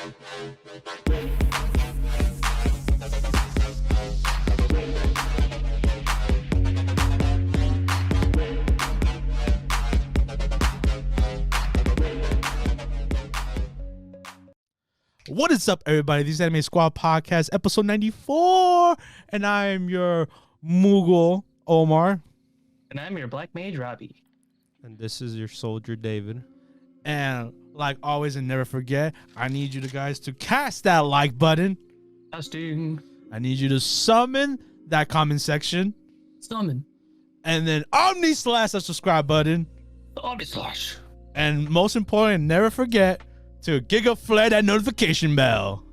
What is up, everybody? This is Anime Squad Podcast, episode 94, and I am your Mughal, Omar. And I'm your Black Mage, Robbie. And this is your soldier, David. And like always, and never forget, I need you guys to cast that like button. Casting. I need you to summon that comment section. Summon. And then Omni/that subscribe button. Omni/. And most important, never forget to gigaflare that notification bell.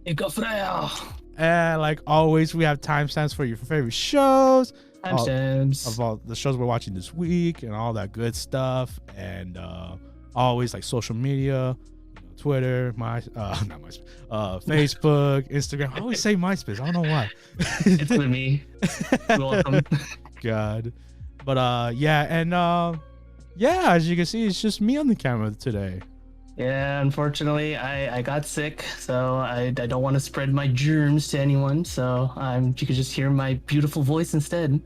Gigaflare. And like always, we have timestamps for your favorite shows. Timestamps. Of all the shows we're watching this week and all that good stuff. And always like social media, Twitter, Facebook, Instagram. I always say MySpace. I don't know why. It's with me. You're welcome. God. But yeah, and yeah, as you can see, it's just me on the camera today. Yeah, unfortunately, I got sick, so I don't want to spread my germs to anyone. So you could just hear my beautiful voice instead.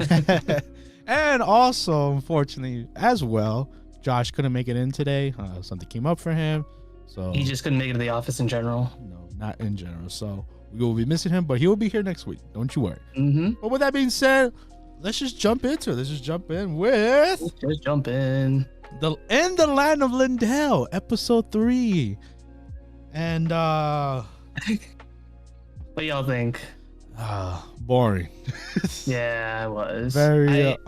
And also, unfortunately, as well, Josh couldn't make it in today. Something came up for him, so He just couldn't make it to the office in general. No, not in general. So we will be missing him, but he will be here next week. Don't you worry. Mm-hmm. But with that being said, let's just jump into it. Let's just jump in with Just jump in. In the Land of Leadale, episode 3. And What y'all think? boring. Yeah, it was Very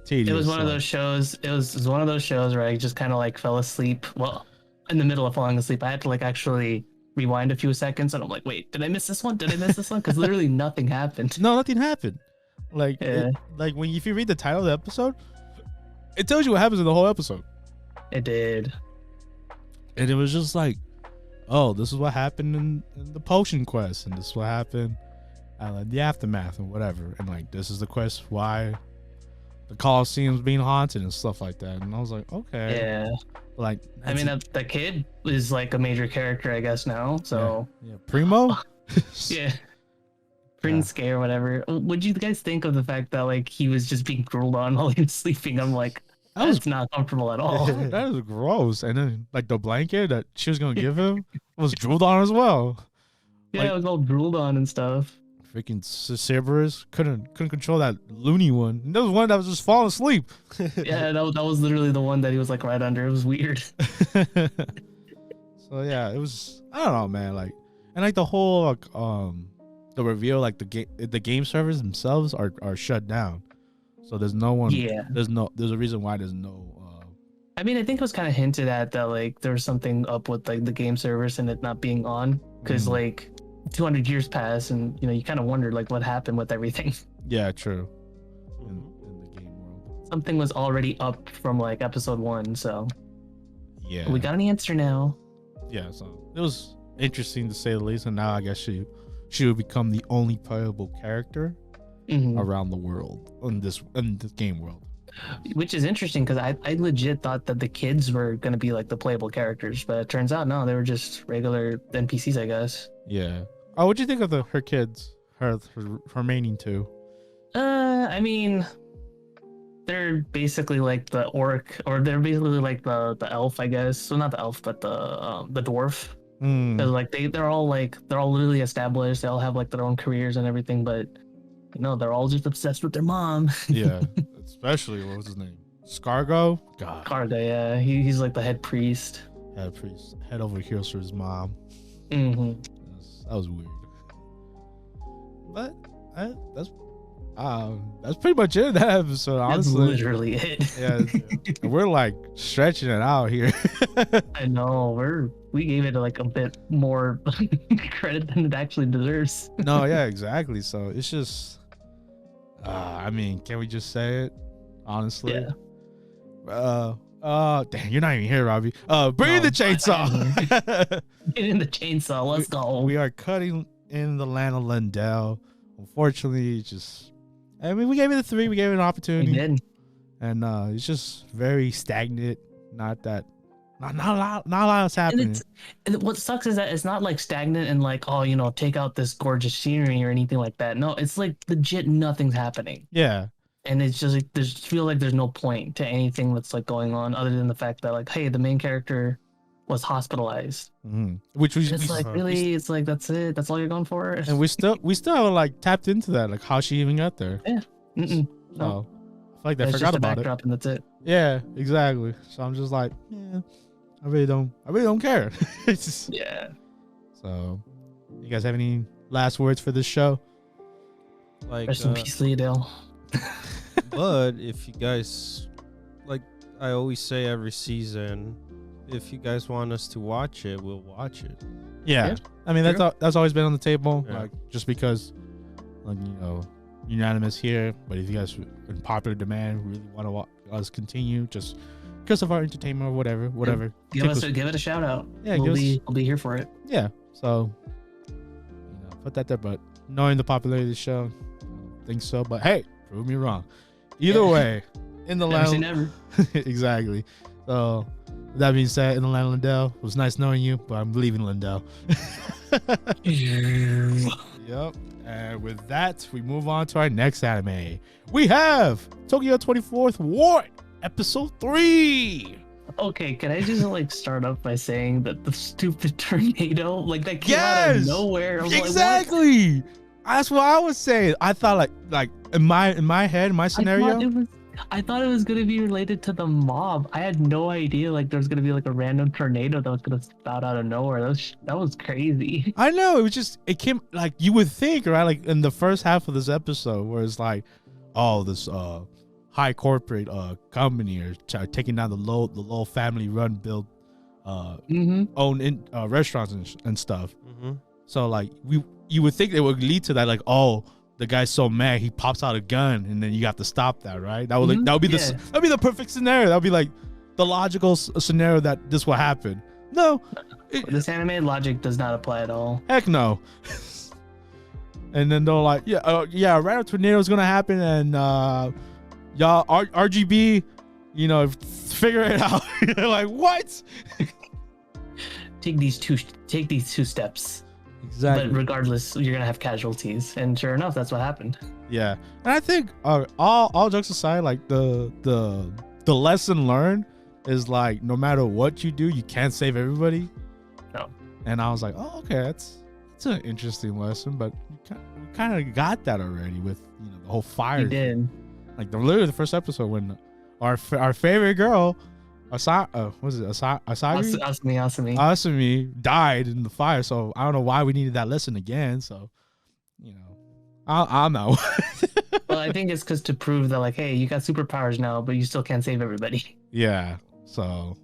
tedious. It was one of those shows. It was one of those shows where I just kind of like fell asleep. Well, in the middle of falling asleep, I had to like actually rewind a few seconds, and I'm like, wait, did I miss this one? Did I miss this one? Because literally nothing happened. No, nothing happened. Like, Yeah. if you read the title of the episode, it tells you what happens in the whole episode. It did. And it was just like, oh, this is what happened in the potion quest, and this is what happened in the aftermath and whatever. And like, this is the quest why the Colosseum's being haunted and stuff like that. And I was like, okay. Yeah. Like, I mean, that kid is like a major character, I guess, now. So yeah. Primo? yeah. Prince or whatever. What'd you guys think of the fact that like he was just being drooled on while he was sleeping? I'm like, that's not comfortable at all. That is gross. And then like the blanket that she was gonna give him was drooled on as well. Yeah, like, it was all drooled on and stuff. Freaking Cerberus couldn't control that loony one. And there was one that was just falling asleep. Yeah, that was literally the one that he was like right under. It was weird. So yeah, it was, I don't know, man. Like, and like the whole like the reveal, like the game servers themselves are shut down. So there's no one. Yeah. There's a reason why there's no. I mean, I think it was kind of hinted at that like there was something up with like the game servers and it not being on because like 200 years passed and you kind of wondered like what happened with everything. Yeah, true. In the game world. Something was already up from like episode 1, so yeah, we got an answer now. Yeah, so it was interesting to say the least, and now I guess she would become the only playable character around the world in this game world. Which is interesting because I legit thought that the kids were gonna be like the playable characters, but it turns out no, they were just regular NPCs, I guess. Yeah. Oh, what'd you think of her kids? Her remaining two? I mean, they're basically like the orc, or they're basically like the elf, I guess. So not the elf, but the dwarf. Because like they're all literally established. They all have like their own careers and everything, but they're all just obsessed with their mom. Yeah, especially what was his name? Scargo. God. Scargo, yeah, he's like the head priest. Head over heels for his mom. That was weird. But that's pretty much it in that episode, honestly. That's literally it. Yeah, we're like stretching it out here. I know we gave it like a bit more credit than it actually deserves. No, yeah, exactly. So it's just, I mean, can we just say it honestly? Yeah. Damn, you're not even here, Robbie. Bring in the chainsaw. Get in the chainsaw. Let's go. We are cutting in the Land of Leadale. Unfortunately, we gave it a 3. We gave it an opportunity. We did. And it's just very stagnant. Not Not a lot is happening. And what sucks is that it's not like stagnant and like, oh, take out this gorgeous scenery or anything like that. No, it's like legit nothing's happening. Yeah. And it's just like feel like there's no point to anything that's like going on other than the fact that like, hey, the main character was hospitalized. Mm-hmm. Which was it's like really, it's like that's it. That's all you're going for. And we still haven't like tapped into that, like how she even got there. Yeah. No. So, I feel like they it's forgot just a about backdrop it. And that's it. Yeah, exactly. So I'm just like, yeah, I really don't care. It's just, yeah. So, you guys have any last words for this show? Like, rest in peace, Leadale. But if you guys, like I always say every season, if you guys want us to watch it, we'll watch it. Yeah. I mean, that's always been on the table, Yeah. like just because, like, unanimous here. But if you guys in popular demand really want to watch us continue, just because of our entertainment or whatever, give it a shout out. Yeah, we'll be here for it. Yeah. So, put that there. But knowing the popularity of the show, I don't think so. But hey, prove me wrong. Either way, in the never say land, never. exactly. So, with that being said, in the land of Lindell, it was nice knowing you, but I'm leaving Lindell. Yep. And with that, we move on to our next anime. We have Tokyo 24th War, episode 3. Okay, can I just like start off by saying that the stupid tornado, like that came out of nowhere? I was exactly. Like, what? That's what I was saying. I thought like in my head, in my scenario, I thought it was gonna be related to the mob. I had no idea like there was gonna be like a random tornado that was gonna spout out of nowhere. That was crazy. I know, it came like you would think, right? Like in the first half of this episode, where it's like, oh, this high corporate company are taking down the low family run build own restaurants and stuff. Mm-hmm. So like you would think it would lead to that, like, oh, the guy's so mad he pops out a gun and then you have to stop that, right? That would be the perfect scenario. That would be like the logical scenario that this will happen. No, this anime logic does not apply at all. Heck no. And then they're like, yeah, random tornado is gonna happen, and y'all RGB, figure it out. You're like, what? Take these two steps. Exactly. But regardless, you're gonna have casualties, and sure enough, that's what happened. Yeah, and I think all jokes aside, like the lesson learned is like, no matter what you do, you can't save everybody. No. And I was like, oh, okay, that's an interesting lesson, but we kind of got that already with the whole fire. We did. Like literally the first episode when our favorite girl, Asami died in the fire. So I don't know why we needed that lesson again. So, I'm not. Well, I think it's because to prove that, like, hey, you got superpowers now, but you still can't save everybody. Yeah. So,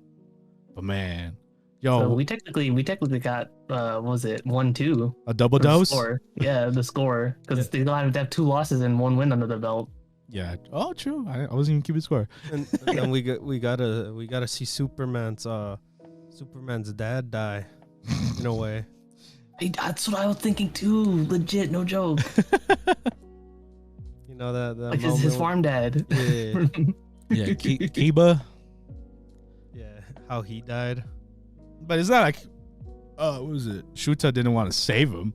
but man, yo, so we technically got what was it 1-2? A double dose. Yeah, the score, because they have to have 2 losses and 1 win under their belt. Yeah. Oh, true. I wasn't even keeping score. And then we gotta see Superman's dad die in a way. Hey, that's what I was thinking too. Legit, no joke. That like his farm dad. Yeah. Yeah, Kiba. Yeah, how he died. But it's not like, what was it? Shuta didn't want to save him.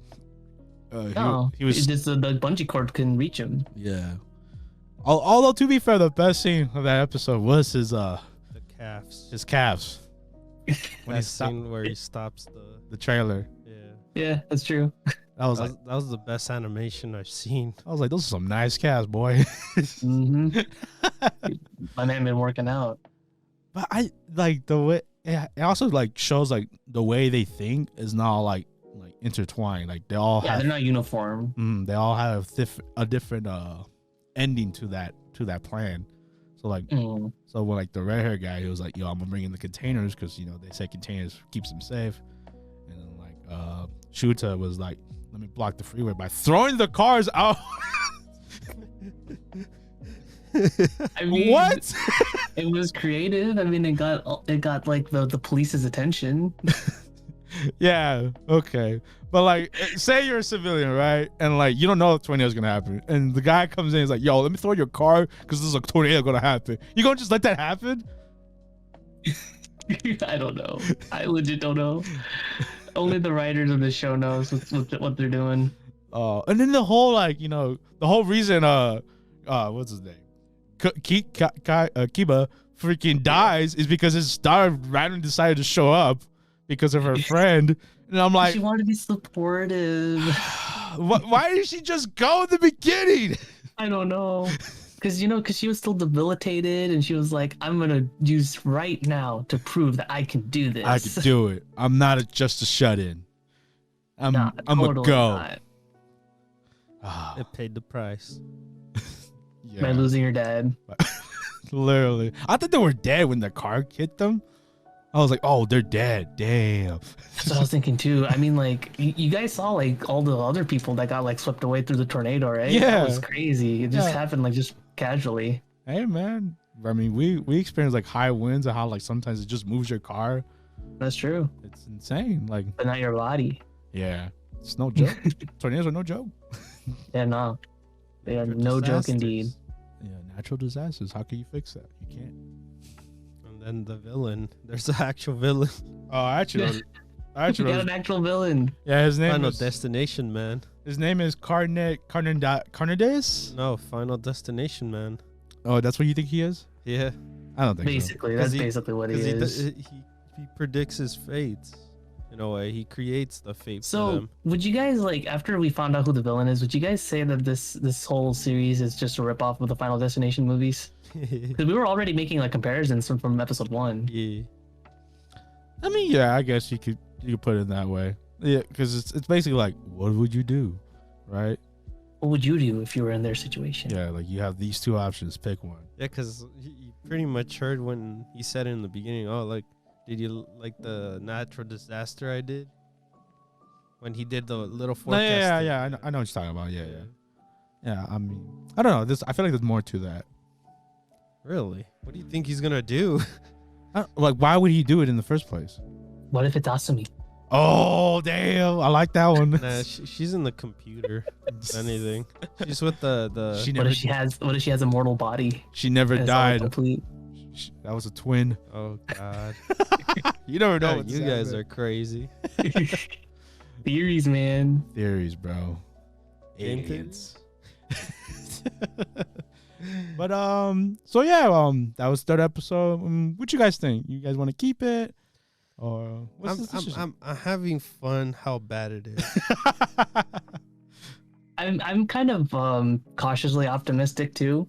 No, he was just the bungee cord couldn't reach him. Yeah. Although, to be fair, the best scene of that episode was his calves. His calves. When that scene where he stops the trailer. Yeah, that's true. That was the best animation I've seen. I was like, those are some nice calves, boy. Mm-hmm. My man been working out. But I like the way it also like shows like the way they think is not like intertwined. Like they all they're not uniform. They all have a different ending to that plan. So like so when like the red hair guy, he was like, yo, I'm gonna bring in the containers because they say containers keeps them safe. And then like Shuta was like, let me block the freeway by throwing the cars out. I mean, what? It was creative. I mean, it got like the police's attention. Yeah, okay. But like, say you're a civilian, right? And like, you don't know if a tornado is gonna happen, and the guy comes in and is like, yo, let me throw your car because there's a tornado gonna happen. You gonna just let that happen? I don't know. I legit don't know. Only the writers of the show knows what they're doing. And then the whole the whole reason what's his name, Kiba freaking dies is because his star randomly decided to show up because of her friend, and I'm like, she wanted to be supportive. why did she just go in the beginning? I don't know. Because she was still debilitated, and she was like, "I'm gonna use right now to prove that I can do this. I can do it. I'm not just a shut-in. I'm totally a go." not. It paid the price. Yeah. By losing your dad. Literally, I thought they were dead when the car hit them. I was like, "Oh, they're dead. Damn." That's what I was thinking too. I mean, like, you guys saw like all the other people that got like swept away through the tornado, right? Yeah, that was crazy. It just happened like just casually. Hey man, I mean, we experienced like high winds and how like sometimes it just moves your car. That's true. It's insane. Like, But not your body. yeah, it's no joke. Tornadoes are no joke. Yeah, no. They are Natural no joke disasters. indeed. Yeah, natural disasters. How can you fix that? You can't. And then the villain. There's an actual villain. Oh, actually, We got an actual villain. yeah, his name Final is Destination, man. Carnades. No, Final Destination, man. Oh, that's what you think he is? Yeah. I don't think so. Basically, that's 'Cause he- basically what he 'Cause is. he predicts his fates. In a way, he creates the fate for So, them. would you guys like after we found out who the villain is? Would you guys say that this whole series is just a ripoff of the Final Destination movies? Because we were already making like comparisons from episode 1. Yeah. I mean, yeah, I guess you could put it that way. Yeah, because it's basically like, what would you do, right? What would you do if you were in their situation? Yeah, like you have these two options. Pick one. Yeah, because you pretty much heard when he said in the beginning, oh, like, did you like the natural disaster I did? When he did the little No, forecast. yeah. I know what you're talking about. Yeah. I mean, I don't know. I feel like there's more to that. Really? What do you think he's gonna do? Like, why would he do it in the first place? What if it's Asumi? Oh, damn! I like that one. Nah, she's in the computer. If anything, she's with the. What if she has a mortal body? She never And it's all died. complete? That was a twin. Oh God! You never know. Yeah, what's you guys happening. are crazy. Theories, man. Theories, bro. Game Aliens. But so yeah, that was third episode. What you guys think? You guys want to keep it, or what's the decision? I'm having fun. How bad it is. I'm kind of cautiously optimistic too.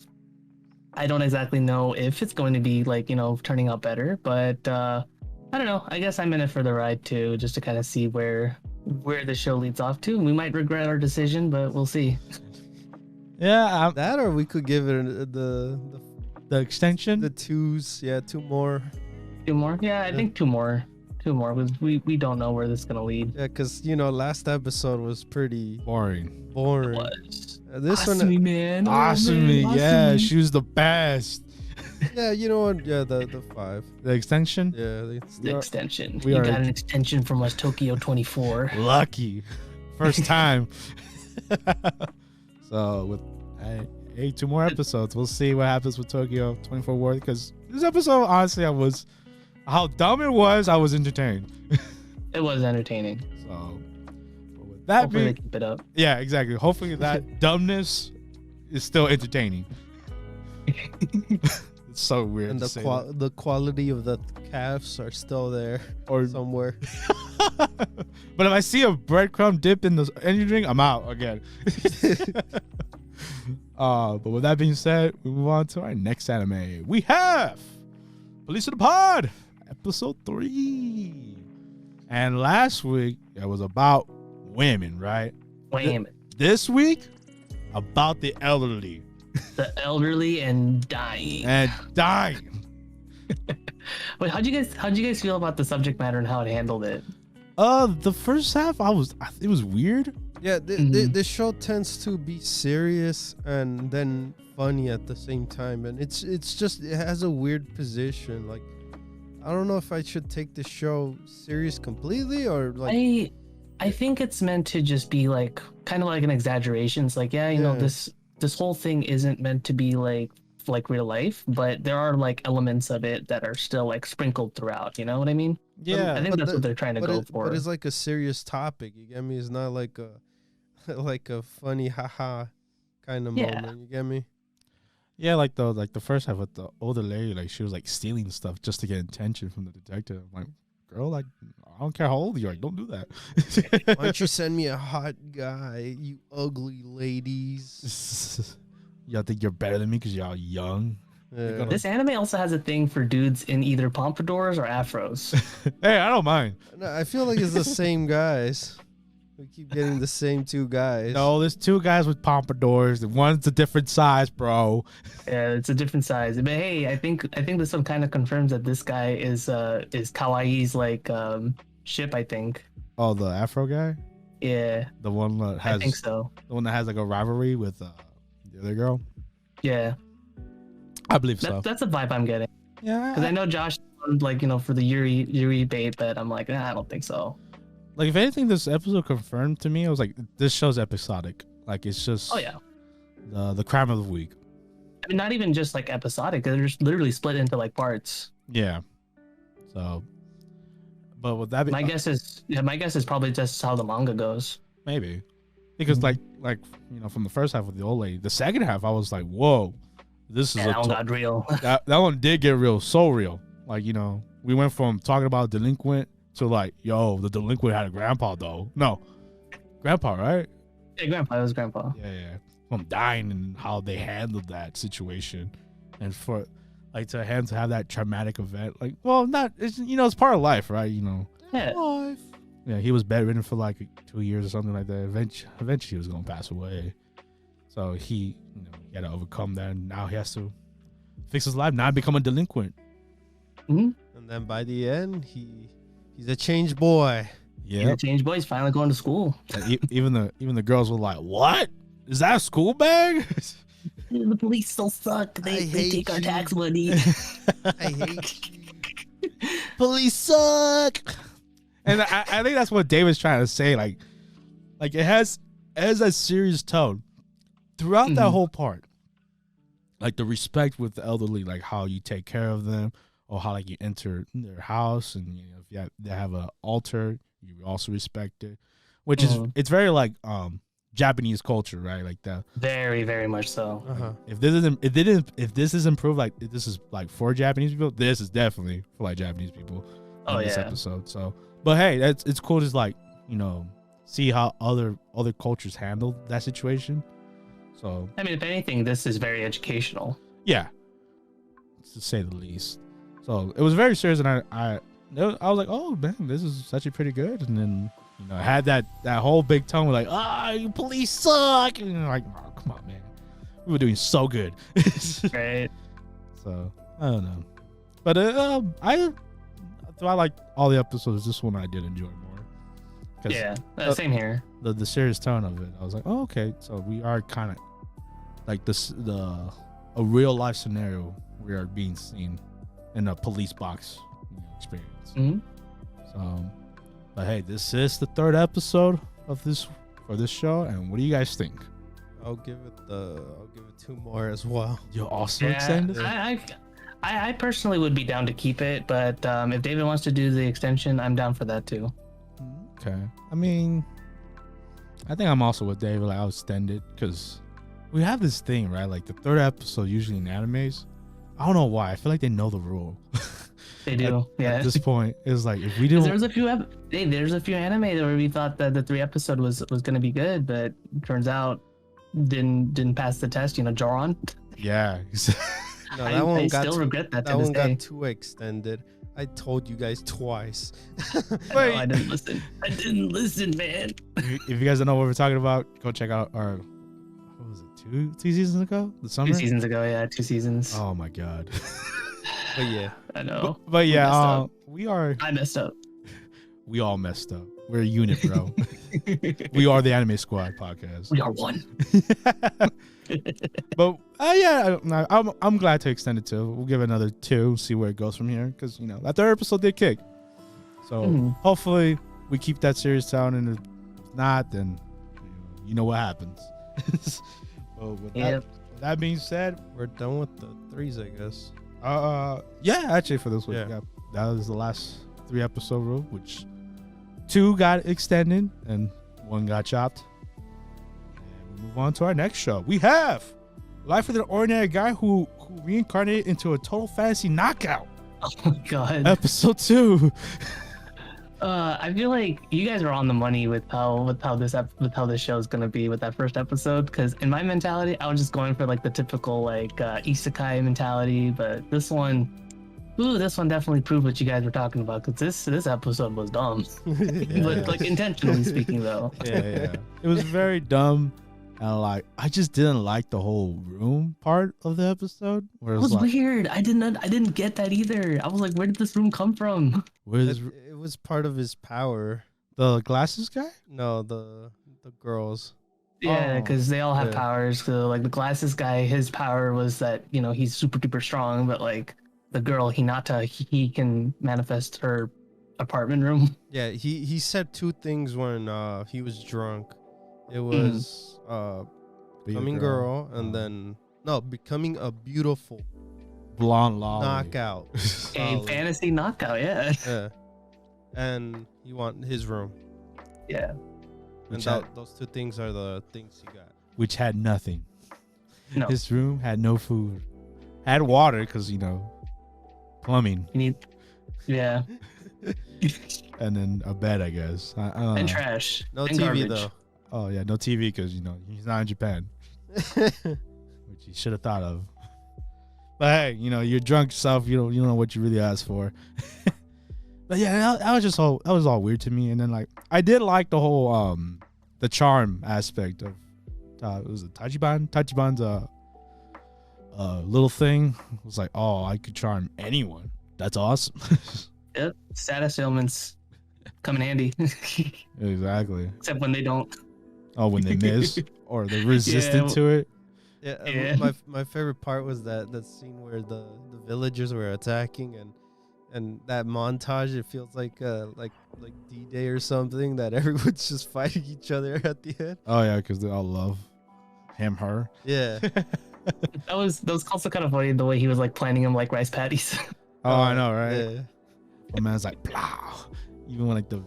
I don't exactly know if it's going to be like turning out better, but I don't know. I guess I'm in it for the ride too, just to kind of see where the show leads off to. We might regret our decision, but we'll see. Yeah, That or we could give it the extension. the twos. Yeah, 2 more. 2 more? Yeah, I think 2 more. 2 more because we don't know where this is gonna lead. Yeah, because last episode was pretty boring. boring. Was This one, Asumi, man. Asumi, yeah, Asumi. she was the best. yeah, you know what? Yeah, the 5. The extension. Yeah, The extension. we You are- got an extension from us, Tokyo 24. Lucky, first time. So with 2 more episodes, we'll see what happens with Tokyo 24 War. Because this episode, honestly, how dumb it was. I was entertained. It was entertaining. So but with that Hopefully they being, keep it up. yeah, exactly. Hopefully that dumbness is still entertaining. It's so weird. and to say that. the quality of the calves are still there Or somewhere. but if I see a breadcrumb dip in the energy drink, I'm out again. But with that being said, we move on to our next anime. We have Police of the Pod, episode 3. And last week it was about women, right? Wham. This week about the elderly The elderly and dying. and dying. Wait, how'd you guys feel about the subject matter and how it handled it? The first half it was weird. Yeah, Mhm. this show tends to be serious and then funny at the same time, and it's just it has a weird position. Like, I don't know if I should take the show serious completely or like. I think it's meant to just be like kind of like an exaggeration. It's like, yeah, Yeah. this whole thing isn't meant to be like like real life, but there are like elements of it that are still like sprinkled throughout. You know what I mean? Yeah, I think that's what they're trying to go for. But it's like a serious topic. You get me? It's not like a like a funny haha kind of moment. You get me? yeah, like the first half with the older lady, like she was like stealing stuff just to get attention from the detective. I'm like, girl, like I don't care how old you are, don't do that. Why don't you send me a hot guy, you ugly ladies? Y'all think you're better than me because y'all young? Yeah. This anime also has a thing for dudes in either pompadours or afros. Hey, I don't mind. No, I feel like it's the same guys. We keep getting the same two guys. No, there's two guys with pompadours. And one's a different size, bro. Yeah, it's a different size. But hey, I think this one kind of confirms that this guy is Kawaii's like ship, I think. Oh, the Afro guy? Yeah. The one that has I think so. The one that has like a rivalry with the other girl? Yeah. I believe so. That's a vibe I'm getting. Yeah. Because I know Josh, like, you know, for the Yuri bait, but I'm like, I don't think so. Like, if anything, this episode confirmed to me, I was like, this show's episodic. Like, it's just the crime of the week. I mean, not even just like episodic. They're just literally split into like parts. Yeah. So, but would that be... My guess is probably just how the manga goes. Maybe. Because like you know, from the first half with the old lady, the second half, I was like, whoa, this is that one got real. that one did get real, so real. Like, you know, we went from talking about delinquent to like, yo, the delinquent had a grandpa though. No, grandpa, right? Yeah, grandpa. It was grandpa. Yeah. From dying and how they handled that situation, and for like to have that traumatic event. Like, well, not it's, you know, it's part of life, right? You know, life. Yeah, he was bedridden for like 2 years or something like that. Eventually, he was gonna pass away. So he had to overcome that, and now he has to fix his life, not become a delinquent. Mm-hmm. And then by the end, he's a changed boy. Yeah, changed boy. He's finally going to school. Even the girls were like, "What is that, a school bag?" The police still suck. They take our tax money. I hate you. Police suck. And I think that's what David's trying to say. Like it has a serious tone throughout that whole part. Like the respect with the elderly, like how you take care of them, or how like you enter their house, and if they have an altar, you also respect it. Which is it's very like Japanese culture, right? Like that. Very, very much so. Uh-huh. If this is improved, like if this is like for Japanese people, this is definitely for like Japanese people. This episode. So, but hey, it's cool to like see how other cultures handle that situation. So I mean, if anything, this is very educational. Yeah, to say the least. So it was very serious, and I was like, oh man, this is actually pretty good. And then I had that whole big tone like, you police suck, and you're like, oh, come on, man, we were doing so good. Right. So I don't know, but I like all the episodes. This one I did enjoy more. Yeah, same here. The serious tone of it, I was like, oh, okay, so we are kind of like a real life scenario we are being seen in a police box experience. Mm-hmm. So, but hey, this is the third episode of this show, and what do you guys think? I'll give it 2 more as well. You're also extended? I personally would be down to keep it, but if David wants to do the extension, I'm down for that too. Okay. I mean, I think I'm also with David. Like, I'll extend it because we have this thing, right? Like the third episode usually in animes. I don't know why. I feel like they know the rule. They do. At this point, it's like if we didn't. There's a few anime where we thought that the 3 episode was going to be good, but turns out didn't pass the test. Joron. Yeah. No, that one I still regret that. That one got too extended. I told you guys twice. I didn't listen. I didn't listen, man. If you guys don't know what we're talking about, go check out our. What was it? 2 seasons ago? The summer. 2 seasons ago, yeah, 2 seasons. Oh my god. But yeah, I know. But yeah, we are. I messed up. We all messed up. We're a unit, bro. We are the Anime Squad podcast. We are one. But yeah, I'm glad to extend it to. We'll give it another 2, see where it goes from here, because that third episode did kick. So hopefully we keep that series down, and if not, then you know what happens. Well, with That being said, we're done with the threes, I guess. yeah, actually for this week, that was the last 3-episode rule, which 2 got extended and 1 got chopped. And we move on to our next show. We have Life of the Ordinary Guy who reincarnated into a total fantasy knockout. Oh my god. Episode 2. I feel like you guys are on the money with how this show is gonna be with that first episode. Because in my mentality, I was just going for like the typical like isekai mentality, but this one definitely proved what you guys were talking about. Because this episode was dumb, but like intentionally speaking, though. Yeah. It was very dumb, and like I just didn't like the whole room part of the episode. Where it was like, weird. I didn't get that either. I was like, where did this room come from? It was part of his power. The glasses guy? No, the girls. Yeah, because they all have powers. So like the glasses guy, his power was that he's super duper strong, but like the girl Hinata, he can manifest her apartment room. Yeah, he said 2 things when he was drunk. It was becoming girl, and then becoming a beautiful blonde lolly. Knockout. A fantasy knockout, yeah. Yeah. And you want his room. Yeah. And those 2 things are the things he got. Which had nothing. No. His room had no food. Had water because, plumbing. You need, yeah. And then a bed, I guess. And trash. No and TV, garbage. though. Oh, yeah, no TV because, he's not in Japan. Which he should have thought of. But hey, you're drunk yourself. You don't know what you really asked for. But yeah, that was all weird to me. And then like I did like the whole the charm aspect of was it Tachiban's little thing. It was like, oh, I could charm anyone. That's awesome. Yep, status ailments come in handy. Exactly. Except when they don't. Oh, when they miss or they're resistant to it. Yeah. My favorite part was that scene where the villagers were attacking and that montage. It feels like D-Day or something, that everyone's just fighting each other at the end. Oh yeah, because they all love her. Yeah. That was also kind of funny the way he was like planning him like rice patties. Oh, I know, right? Yeah. My man's like plow. Even when like the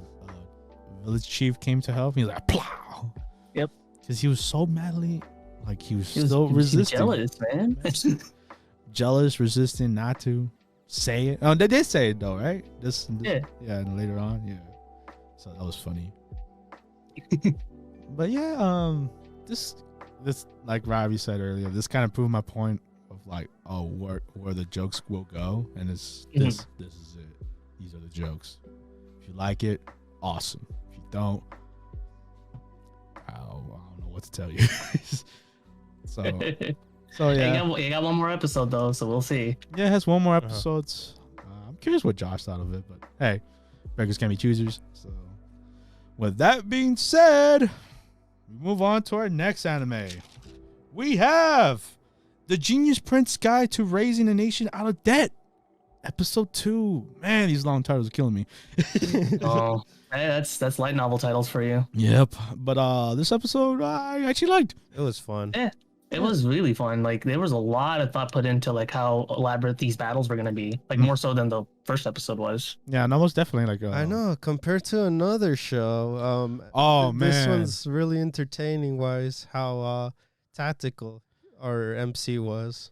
village chief came to help, he was like plow. Yep. Because he was so madly, like he was still resisting. Jealous, man. Jealous, resistant, not to say it. Oh, they did say it though, right? This yeah. Yeah, and later on, yeah. So that was funny. But yeah, this like Robbie said earlier, this kind of proved my point of like, oh, where the jokes will go, and this is it. These are the jokes. If you like it, awesome. If you don't, I don't know what to tell you. So yeah. You got one more episode though, so we'll see. Yeah, it has one more episode. I'm curious what Josh thought of it, but hey, beggars can be choosers. So with that being said, we move on to our next anime. We have The Genius Prince Guide to Raising a Nation Out of Debt. Episode 2. Man, these long titles are killing me. Oh, hey, that's light novel titles for you. Yep. But this episode I actually liked. It was fun. Yeah. It was really fun. Like there was a lot of thought put into like how elaborate these battles were gonna be. Like more so than the first episode was. Yeah, and almost definitely like I know, compared to another show. Man, this one's really entertaining wise how tactical our MC was.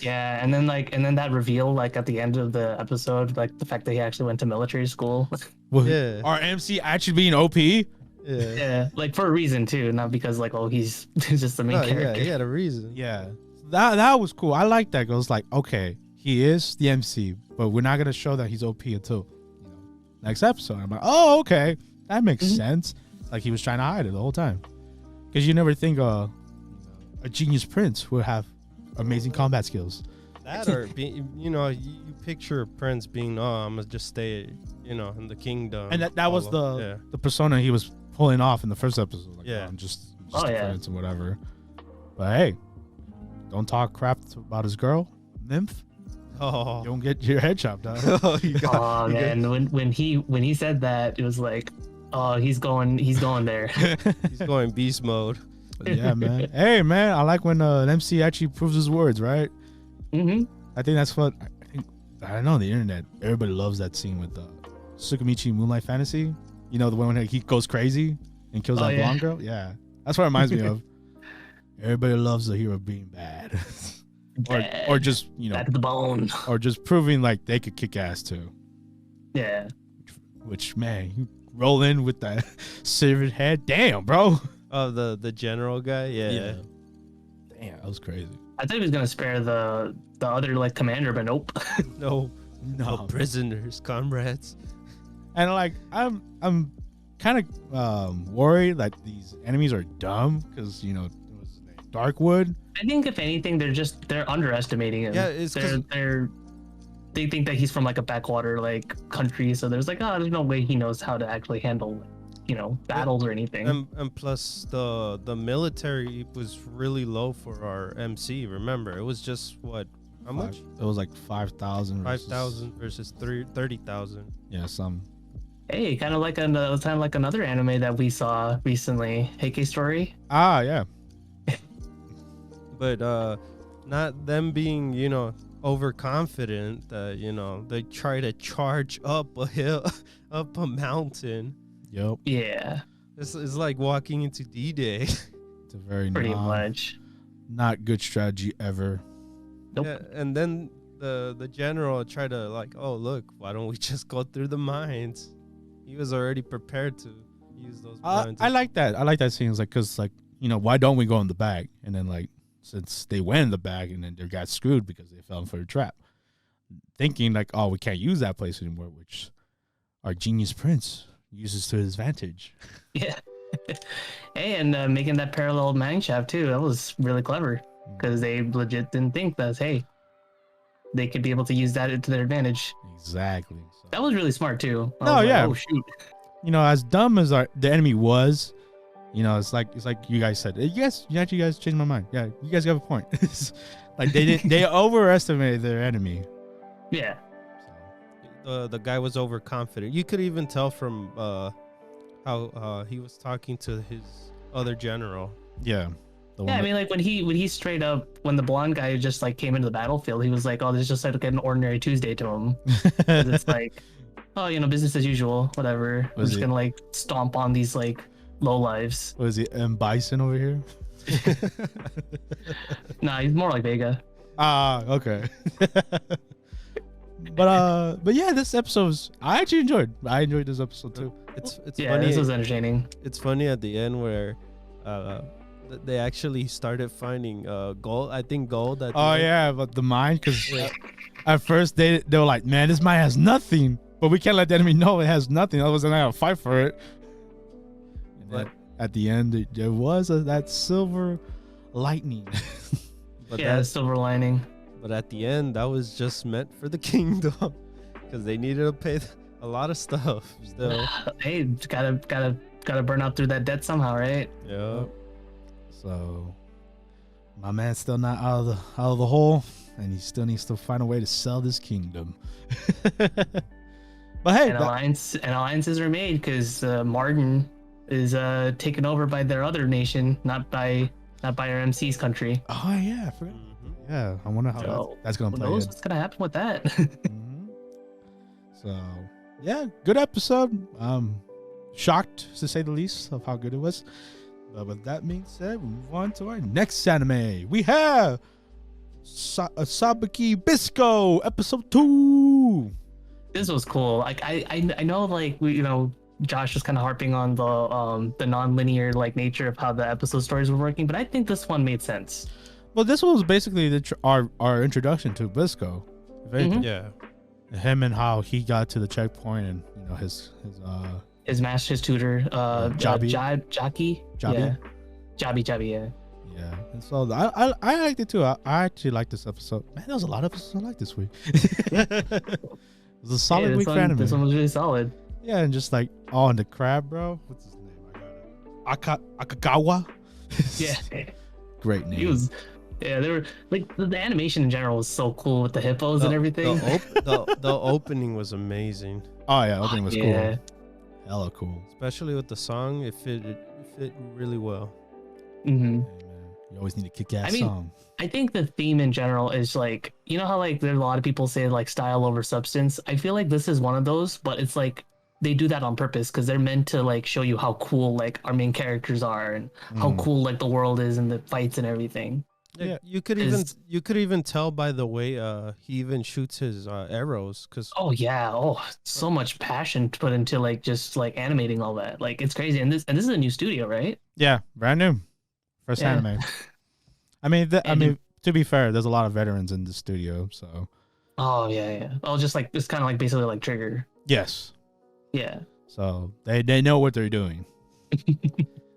Yeah, and then that reveal like at the end of the episode, like the fact that he actually went to military school. Yeah. Our MC actually being OP. Yeah, like for a reason too, not because like he's just the main character. Yeah, he had a reason. Yeah, that was cool. I like that. Cause like, okay, he is the MC, but we're not gonna show that he's OP until next episode. I'm like, oh, okay, that makes sense. Like he was trying to hide it the whole time, because you never think a genius prince would have amazing combat skills. That or you picture a prince being, I'm gonna just stay, in the kingdom. And that was the persona he was pulling off in the first episode. Like, yeah, I'm just a prince or whatever. But hey, don't talk crap about his girl, nymph. Oh, you don't get your head chopped off. Man, when he said that, it was like, oh, he's going there. He's going beast mode. But yeah, man. Hey, man, I like when an MC actually proves his words, right? Mm-hmm. I think that's what I don't know. The internet, everybody loves that scene with Tsukimichi Moonlight Fantasy. You know, the one when he goes crazy and kills that blonde girl. Yeah, that's what it reminds me of. Everybody loves the hero being bad, or just bad to the bone, or just proving like they could kick ass too. Yeah. Which man, you roll in with that severed head. Damn, bro. Oh, the general guy. Yeah. Damn, that was crazy. I thought he was gonna spare the other like commander, but nope. No prisoners, comrades. And like I'm kind of worried that these enemies are dumb because it was his name, Darkwood. I think if anything, they're underestimating him. Yeah, it's they think that he's from like a backwater like country, so there's like, there's no way he knows how to actually handle battles or anything. And plus the military was really low for our MC. Remember, it was just how much? It was like 5,000. 5,000 versus 30,000. Yeah, some. Hey, kind of like another anime that we saw recently, Heike Story. Ah, yeah. But not them being overconfident that they try to charge up a hill, up a mountain. Yep. Yeah. It's like walking into D-Day. It's a very pretty much not good strategy ever. Nope. Yeah, and then the general tried to oh look, why don't we just go through the mines? He was already prepared to use those mines. I like that. I like that scene. It's like, because why don't we go in the bag? And then since they went in the bag and then they got screwed because they fell for a trap, thinking we can't use that place anymore, which our genius prince uses to his advantage. Yeah. Hey, and making that parallel mine shaft too, that was really clever because they legit didn't think that they could be able to use that to their advantage. Exactly. So. That was really smart too. Yeah. Oh shoot. As dumb as the enemy was, it's like you guys said. You guys changed my mind. Yeah, you guys got a point. They overestimated their enemy. Yeah. The guy was overconfident. You could even tell from how he was talking to his other general. Yeah. Yeah, I mean, when he straight up, when the blonde guy just came into the battlefield, he was like, "Oh, this is just like an ordinary Tuesday to him." It's like, "Oh, business as usual, whatever." I'm just gonna stomp on these low lives. Was he M. Bison over here? Nah, he's more like Vega. Ah, okay. But yeah, this episode I actually enjoyed. I enjoyed this episode too. It's funny. This was entertaining. It's funny at the end where they actually started finding gold. I think gold. But the mine, because at first they were like, "Man, this mine has nothing," but we can't let the enemy know it has nothing. Otherwise, they're not gonna fight for it. But at the end, there was that silver lightning. Silver lining. But at the end, that was just meant for the kingdom because they needed to pay a lot of stuff. Still, hey, gotta burn out through that debt somehow, right? Yeah. So, my man's still not out of the hole, and he still needs to find a way to sell this kingdom. But hey, alliances are made because Martin is taken over by their other nation, not by our MC's country. Oh yeah, I forgot. Yeah, I wonder how that's gonna play. What's gonna happen with that? So, yeah, good episode. Shocked to say the least of how good it was. But with that being said, we move on to our next anime. We have Sabikui Bisco episode 2. This was cool. I know Josh was kind of harping on the non-linear nature of how the episode stories were working, but I think this one made sense. Well, this one was basically our introduction to Bisco. Yeah. Him and how he got to the checkpoint, and his tutor, Jabi. Jabi? Jabi, yeah. Yeah. And so I liked it too. I actually liked this episode. Man, there was a lot of episodes I liked this week. It was a solid week for anime. This one was really solid. Yeah, and just and the crab, bro. What's his name? I got it. Akagawa. Yeah. Great name. They were the animation in general was so cool with the hippos and everything. The opening was amazing. Oh yeah, opening was cool. Hella cool. Especially with the song, it fit really well. Mm-hmm. You always need a kick-ass I mean, song. I think the theme in general is like, you know how like there's a lot of people say like style over substance. I feel like this is one of those, but it's like they do that on purpose because they're meant to like show you how cool like our main characters are and how cool like the world is and the fights and everything. Yeah, you could even tell by the way he even shoots his arrows, because oh yeah, so much passion put into like just like animating all that. Like it's crazy, and this is a new studio, right? Yeah, brand new, first anime. I mean, to be fair, there's a lot of veterans in the studio, so. Oh yeah. Oh, just like it's kind of like basically like Trigger. Yes. Yeah. So they know what they're doing.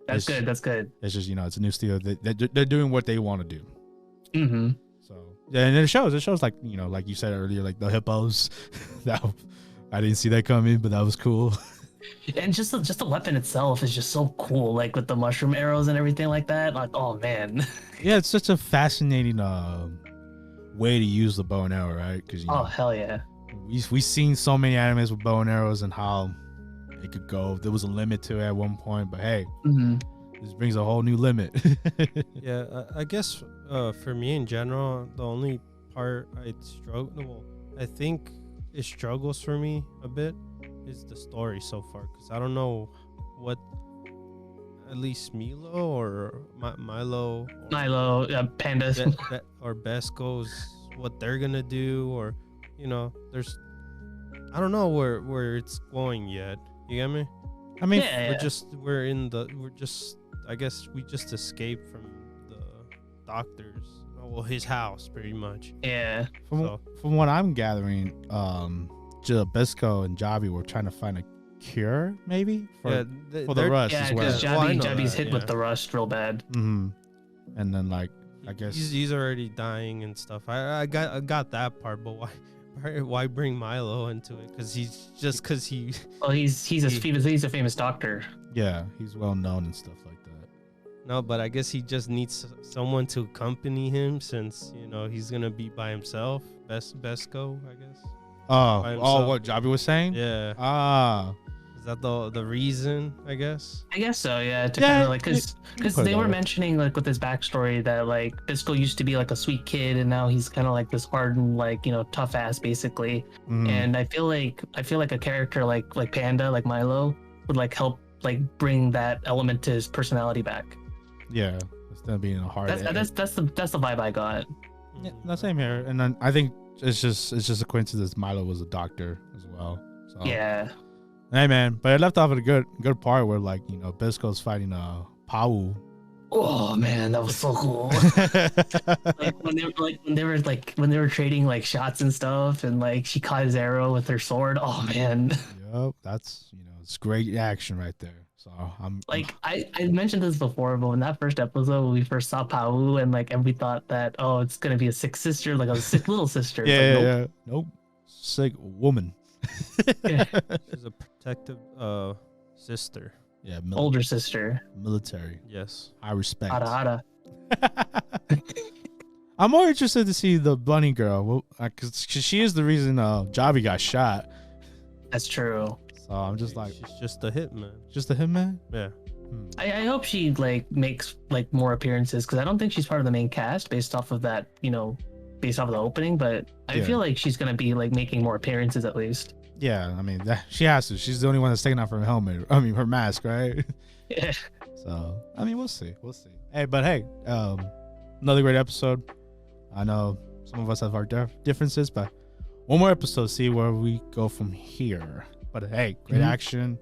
That's good. That's good. It's just, it's a new studio. They're doing what they want to do. Mm-hmm. So yeah, and it shows like, like you said earlier, like the hippos. I didn't see that coming, but that was cool. And just the weapon itself is just so cool, like with the mushroom arrows and everything like that. Like, oh man. Yeah, it's such a fascinating way to use the bow and arrow, right? Because oh hell yeah. We've seen so many animes with bow and arrows and how it could go. There was a limit to it at one point, but hey, this brings a whole new limit. Yeah, I guess for me in general, the only part I think it struggles for me a bit is the story so far, because I don't know what at least Milo or Milo, Panda, or Bisco's what they're gonna do, or there's I don't know where it's going yet. You get me? I mean, I guess we just escaped from the doctor's, his house pretty much. Yeah. From what I'm gathering, Bisco and Jabi were trying to find a cure, maybe for the rust. Yeah, because Jabi's hit with the rust real bad. Mm-hmm. And then I guess he's already dying and stuff. I got that part, but why bring Milo into it? Because he. Well, he's a famous doctor. Yeah, he's well known and stuff like that. No, but I guess he just needs someone to accompany him, since he's gonna be by himself. Bisco, I guess. Oh, what Jabi was saying? Yeah. Is that the reason? I guess. I guess so. Yeah. To kind of like, because they were mentioning like with his backstory that like Bisco used to be like a sweet kid and now he's kind of like this hardened tough ass basically. And I feel like a character like Panda, like Milo, would like help like bring that element to his personality back. Yeah, instead of being a hard. That's the vibe I got. Yeah, the same here, and then I think it's just a coincidence. Milo was a doctor as well. So. Yeah. Hey man, but it left off at a good part where Bisco's fighting Pau. Oh man, that was so cool. when they were trading like shots and stuff, and like she caught his arrow with her sword. Oh man. Yep, that's it's great action right there. So I mentioned this before, but in that first episode when we first saw Pau and we thought that it's gonna be a sick sister, like a sick little sister. Nope, sick woman. She's a protective sister. Yeah, older sister. Military. Yes. I respect. Hada. I'm more interested to see the bunny girl, because she is the reason Jabi got shot. That's true. So I'm just she's just a hitman. Just a hitman? Yeah. I hope she makes more appearances, because I don't think she's part of the main cast based off of that, based off of the opening, but I feel like she's gonna be making more appearances at least. Yeah, I mean she has to. She's the only one that's taking off her helmet. I mean her mask, right? Yeah. So I mean we'll see. Hey, but another great episode. I know some of us have our differences, but one more episode, see where we go from here. But hey, great action.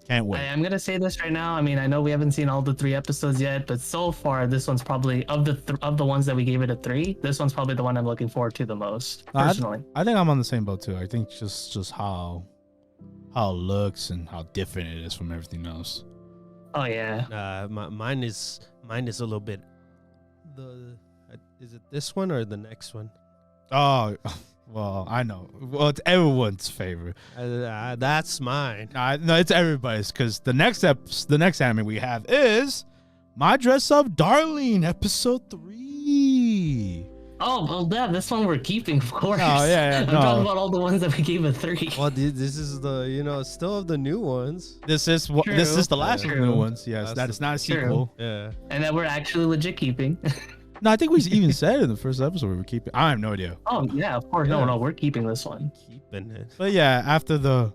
Can't wait. I'm gonna say this right now. I mean, I know we haven't seen all the 3 episodes yet, but so far this one's probably of the ones that we gave it a 3. This one's probably the one I'm looking forward to the most personally. I think I'm on the same boat too. I think just how it looks and how different it is from everything else. Oh yeah. Mine is a little bit. Is it this one or the next one? Oh. Well, I know. Well, it's everyone's favorite. That's mine. No, it's everybody's, because the next anime we have is My Dress Up Darling, episode 3. Oh, well, yeah, this one we're keeping, of course. Oh, yeah, I'm no. talking about all the ones that we gave a 3. Well, this is the still of the new ones. This is the last of the new ones. Yes, that is not a sequel. Yeah. And that we're actually legit keeping. No, I think we even said in the first episode we were keeping. I have no idea. Oh, yeah, of course. Yeah. No, we're keeping this one. Keeping it. But yeah, after the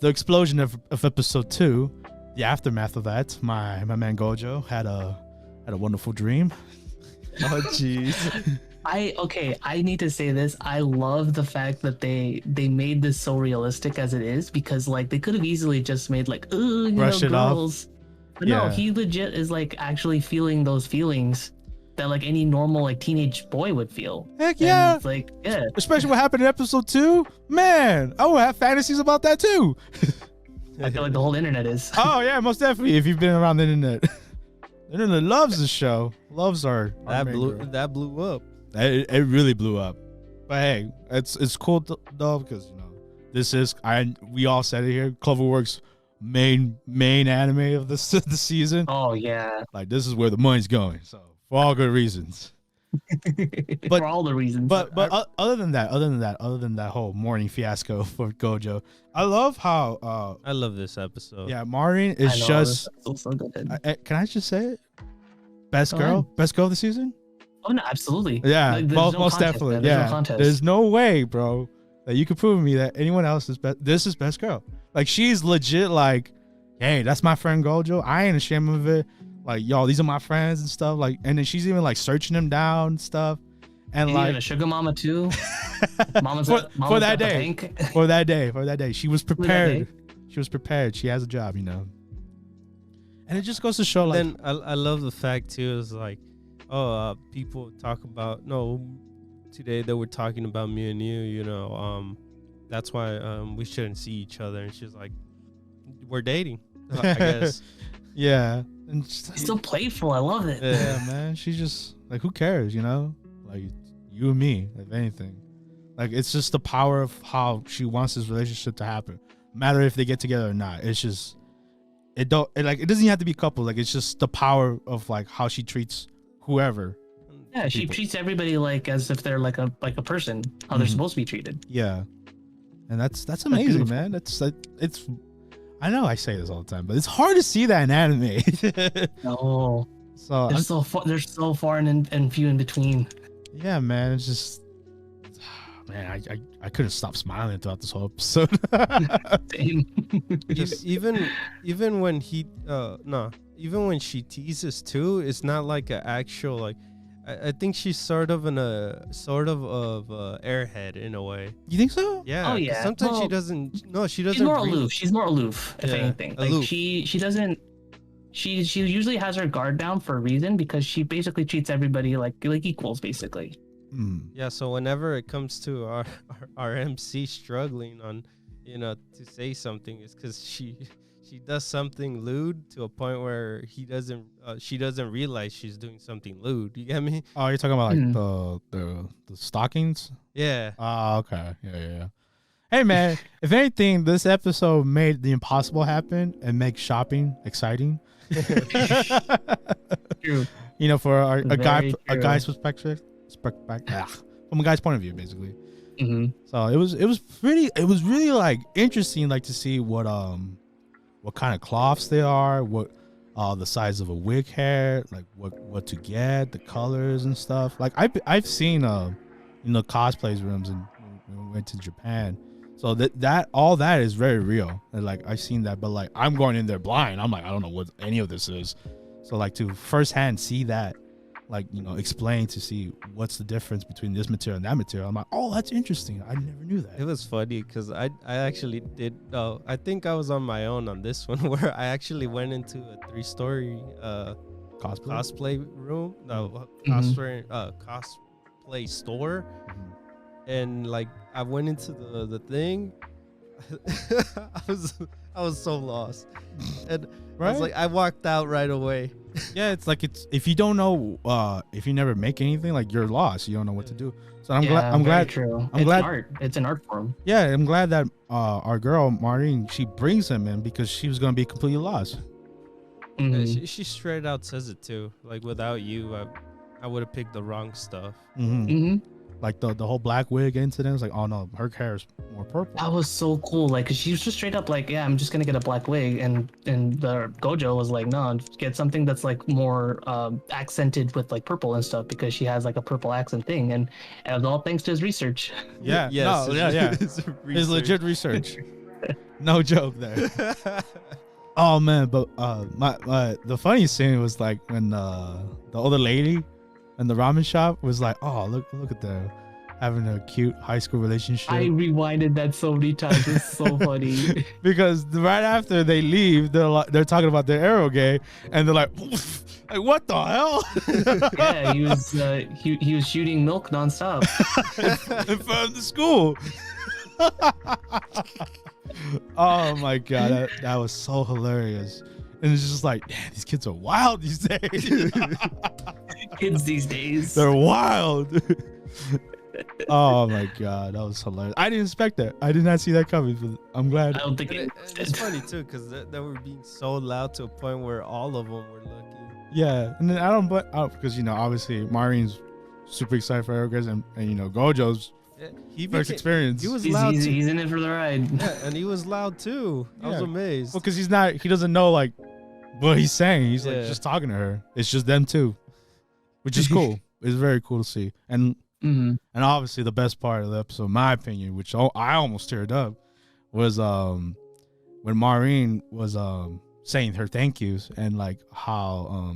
explosion of episode 2, the aftermath of that, my man Gojo had a wonderful dream. Oh jeez. I need to say this. I love the fact that they made this so realistic as it is, because like they could have easily just made like, Brush it off. girls. But no, Yeah. he legit is like actually feeling those feelings that like any normal like teenage boy would feel. Heck And yeah. it's like, yeah. Especially what happened in episode 2. Man, I would have fantasies about that too. I feel like the whole internet is. Oh yeah, most definitely. If you've been around the internet, the internet loves this show. Loves our That main blew girl. that blew up. It really blew up. But hey, it's cool though, because this is we all said it here. Cloverworks main anime of the season. Oh yeah. Like this is where the money's going. So for all good reasons. For all the reasons. But other than that whole morning fiasco for Gojo, I love how I love this episode. yeah, Maureen I is know, just this feels so good. can I just say it? Best Go girl ahead. best girl of the season? Oh no, absolutely. Yeah, Like, there's most no contest definitely. there. There's Yeah, no contest. there's no way, bro, that you could prove to me that anyone else is best. This is best girl. Like she's legit. Like, hey, that's my friend Gojo. I ain't ashamed of it. Like, y'all, these are my friends and stuff. Like, and then she's even like searching them down and stuff. And You like even a sugar mama too. Mama's for mama's that at the day, bank. for that day, she was that prepared. She was prepared. She has a job, And it just goes to show, like, Then I love the fact too is like, people talk about today they were talking about me and you, that's why we shouldn't see each other, and she's like, we're dating, I guess. yeah, and just, It's so playful. I love it. yeah, man. She's just like, who cares, Like you and me, if anything. Like it's just the power of how she wants this relationship to happen. No matter if they get together or not. It's just it doesn't even have to be a couple. Like it's just the power of like how she treats whoever. Yeah, she People. treats everybody like as if they're like a person, how they're Mhm. supposed to be treated. Yeah. And that's amazing, beautiful. man. That's like it's I know I say this all the time, but it's hard to see that in anime. No, So they're so far and few in between. yeah, man, it's just man, I couldn't stop smiling throughout this whole episode. Same. even when even when she teases too, it's not like an actual like. I think she's sort of airhead in a way. You think so? Yeah. Oh, 'cause yeah. sometimes Well, she doesn't. No, she doesn't. She's more really- aloof. She's more aloof, if Yeah, anything. Like aloof. she doesn't. She usually has her guard down for a reason, because she basically treats everybody like equals, basically. Yeah. So whenever it comes to our MC struggling on, to say something, it's because she does something lewd to a point where she doesn't realize she's doing something lewd. You get me? Oh, you're talking about like the stockings? Yeah. Oh, okay. Yeah. Hey, man, if anything, this episode made the impossible happen and make shopping exciting. True. For a Very true. guy's perspective, from a guy's point of view, basically. Mm-hmm. So it was really like interesting, like to see what kind of cloths they are, what the size of a wig hair, like what to get, the colors and stuff. Like I've seen cosplays rooms and when we went to Japan. So that all that is very real. And like I've seen that, but like I'm going in there blind. I'm like, I don't know what any of this is. So like to firsthand see that, like, explain to see what's the difference between this material and that material. I'm like, oh, that's interesting. I never knew that. It was funny because I actually did. I think I was on my own on this one where I actually went into a 3-story cosplay room. No, cosplay store. Mhm. And like I went into the thing. I was so lost, and I Right? was like, I walked out right away. Yeah, it's like if you don't know, if you never make anything, like you're lost. You don't know what to do. So I'm glad. True. I'm glad- Art. It's an art form. Yeah, I'm glad that our girl Maureen, she brings him in because she was gonna be completely lost. Mhm. She straight out says it too. Like, without you, I would have picked the wrong stuff. Like the whole black wig incident was like, oh no, her hair is more purple. That was so cool. Like, 'cause she was just straight up like, yeah, I'm just gonna get a black wig, and the Gojo was like, no, get something that's like more accented with like purple and stuff, because she has like a purple accent thing, and it was all thanks to his research. Yeah, Yes, no, yeah. It's legit research. No joke there. Oh man, but the funniest scene was like when the older lady in the ramen shop was like, oh look at them having a cute high school relationship. I rewinded that so many times. It's so funny. Because right after they leave, they're talking about their eroge, and they're like, like what the hell? Yeah, he was shooting milk nonstop in front of the school. Oh my god, that was so hilarious. And it's just like, damn, these kids are wild these days. Kids these days, they're wild. Oh my god, that was hilarious. I didn't expect that. I did not see that coming, but I'm glad. I don't think it's funny too, because they were being so loud to a point where all of them were looking. Yeah, and then I don't, but because obviously Marine's super excited for Eroge's, and Gojo's first experience. He was loud. He's in it for the ride. Yeah, and he was loud too. I was amazed. Well, because he doesn't know like what he's saying. He's like just talking to her. It's just them two, which is cool. It's very cool to see. And obviously the best part of the episode, in my opinion, which I almost teared up, was when Maureen was saying her thank yous, and like how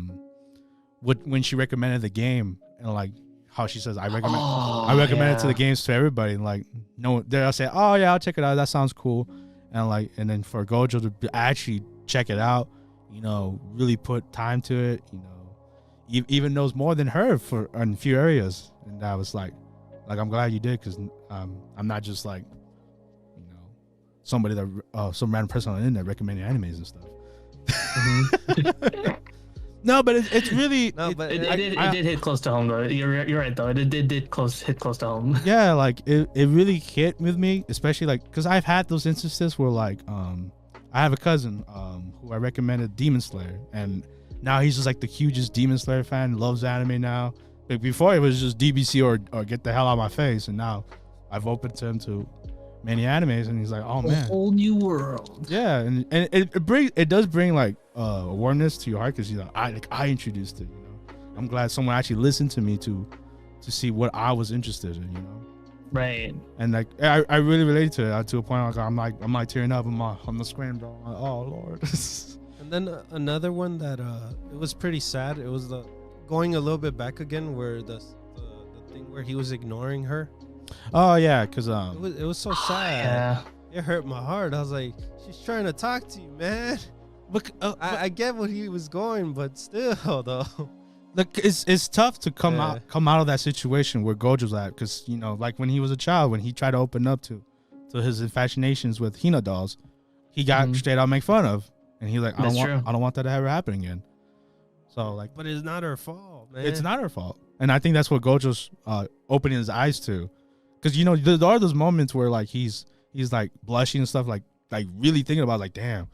when she recommended the game, and like how she says I recommend it to the games to everybody, and like they'll say, oh yeah, I'll check it out, that sounds cool, and then for Gojo to actually check it out, really put time to it, even knows more than her in a few areas. And I was like I'm glad you did, because I'm not just like somebody that some random person on the internet recommending animes and stuff. No, but it's really it did hit close to home though. You're right though. It did hit close to home. Yeah, like it really hit with me, especially like because I've had those instances where like I have a cousin who I recommended Demon Slayer, and now he's just like the hugest Demon Slayer fan, loves anime now. But before it was just DBC or get the hell out of my face, and now I've opened to him to many animes, and he's like, oh man, a whole new world. Yeah, and it does bring like awareness to your heart, because I introduced it. I'm glad someone actually listened to me to see what I was interested in. Right. And like I really related to it to a point like I'm like tearing up on the screen, bro. I'm like, oh Lord. And then another one that it was pretty sad. It was going a little bit back again, where the thing where he was ignoring her. Oh yeah, because it was so sad. Yeah. It hurt my heart. I was like, she's trying to talk to you, man. Look, I get what he was going, but still though. Look, it's tough to come out of that situation where Gojo's at, because like when he was a child, when he tried to open up to his infatuations with Hina dolls, he got straight out make fun of, and he's like, I don't want that to ever happen again. So like, but it's not her fault, man. It's not her fault, and I think that's what Gojo's opening his eyes to, because there are those moments where like he's like blushing and stuff, like really thinking about like, damn,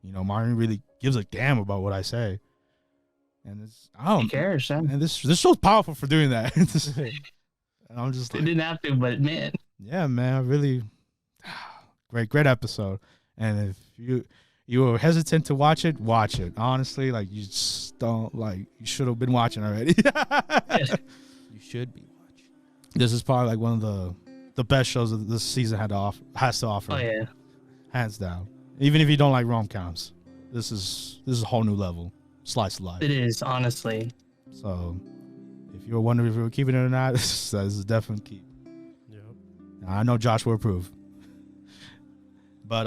Martin really gives a damn about what I say, and he cares, man. And this show's powerful for doing that. And I'm just like, it didn't have to, but man, yeah, man, really great episode. And if you were hesitant to watch it, honestly, like you just don't, like you should have been watching already. You should be watching. This is probably like one of the best shows that this season has to offer. Oh yeah, hands down. Even if you don't like rom-coms, this is a whole new level. Slice of life. It is, honestly. So if you were wondering if we were keeping it or not, this is a definite keep. Yep. I know Josh will approve. But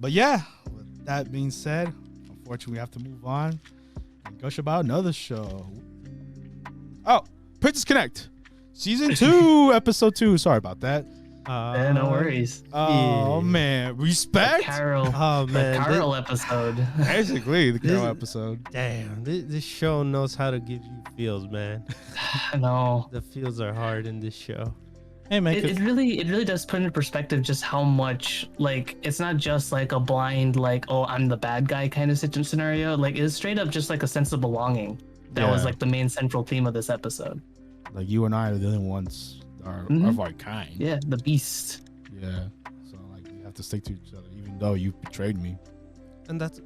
yeah, with that being said, unfortunately we have to move on and gush about another show. Oh, Princess Connect Season 2, Episode 2. Sorry about that. No worries. Oh man, respect. Carol. Oh man, the Carol episode. Basically, the Carol episode. Damn, this show knows how to give you feels, man. No, the feels are hard in this show. Hey man, it really does put into perspective just how much, like, it's not just like a blind, like, oh, I'm the bad guy kind of scenario. Like, it's straight up just like a sense of belonging. That was like the main central theme of this episode. Like you and I are the only ones of our kind. Yeah, the beast. Yeah. So like we have to stick to each other, even though you betrayed me. And that's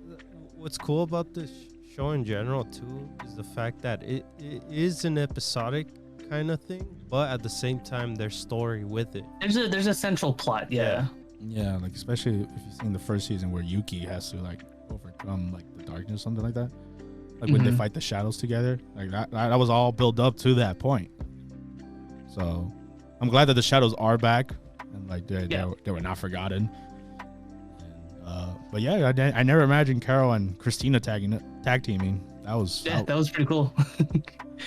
what's cool about this show in general too, is the fact that it is an episodic kind of thing, but at the same time there's story with it. There's a central plot. Yeah. Yeah, like especially if you've seen the first season where Yuki has to like overcome like the darkness, something like that. Like when they fight the shadows together, like that was all built up to that point. So I'm glad that the shadows are back and like they were not forgotten. And, but yeah, I never imagined Carol and Christina tag teaming. That was pretty cool.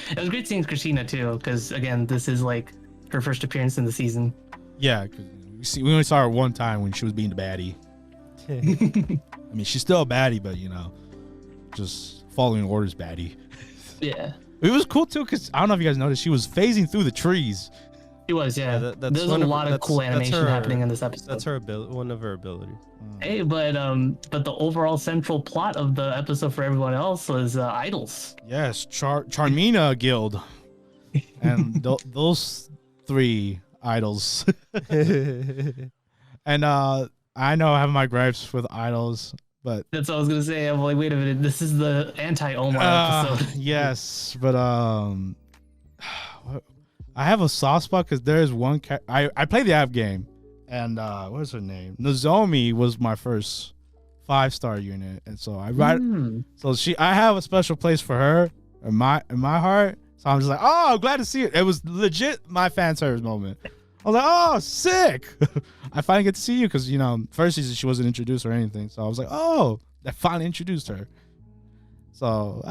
It was great seeing Christina too, because again, this is like her first appearance in the season. Yeah, because we only saw her one time when she was being the baddie. I mean, she's still a baddie, but you know, just following orders baddie. Yeah. It was cool too, because I don't know if you guys noticed, she was phasing through the trees. She was, yeah. There's a lot of cool animation happening in this episode. That's her one of her abilities. Hey, but the overall central plot of the episode for everyone else was idols. Yes, Charmina Guild, and those 3 idols. And I know I have my gripes with idols, but that's what I was gonna say. I'm like, wait a minute, this is the anti-Omar episode. Yes, but I have a soft spot because there's one I played the app game, and what's her name? Nozomi was my first 5-star unit, and so I have a special place for her in my heart. So I'm just like, oh, I'm glad to see it. It was legit my fan service moment. I was like, oh, sick. I finally get to see you because, you know, first season she wasn't introduced or anything. So I was like, oh, I finally introduced her. So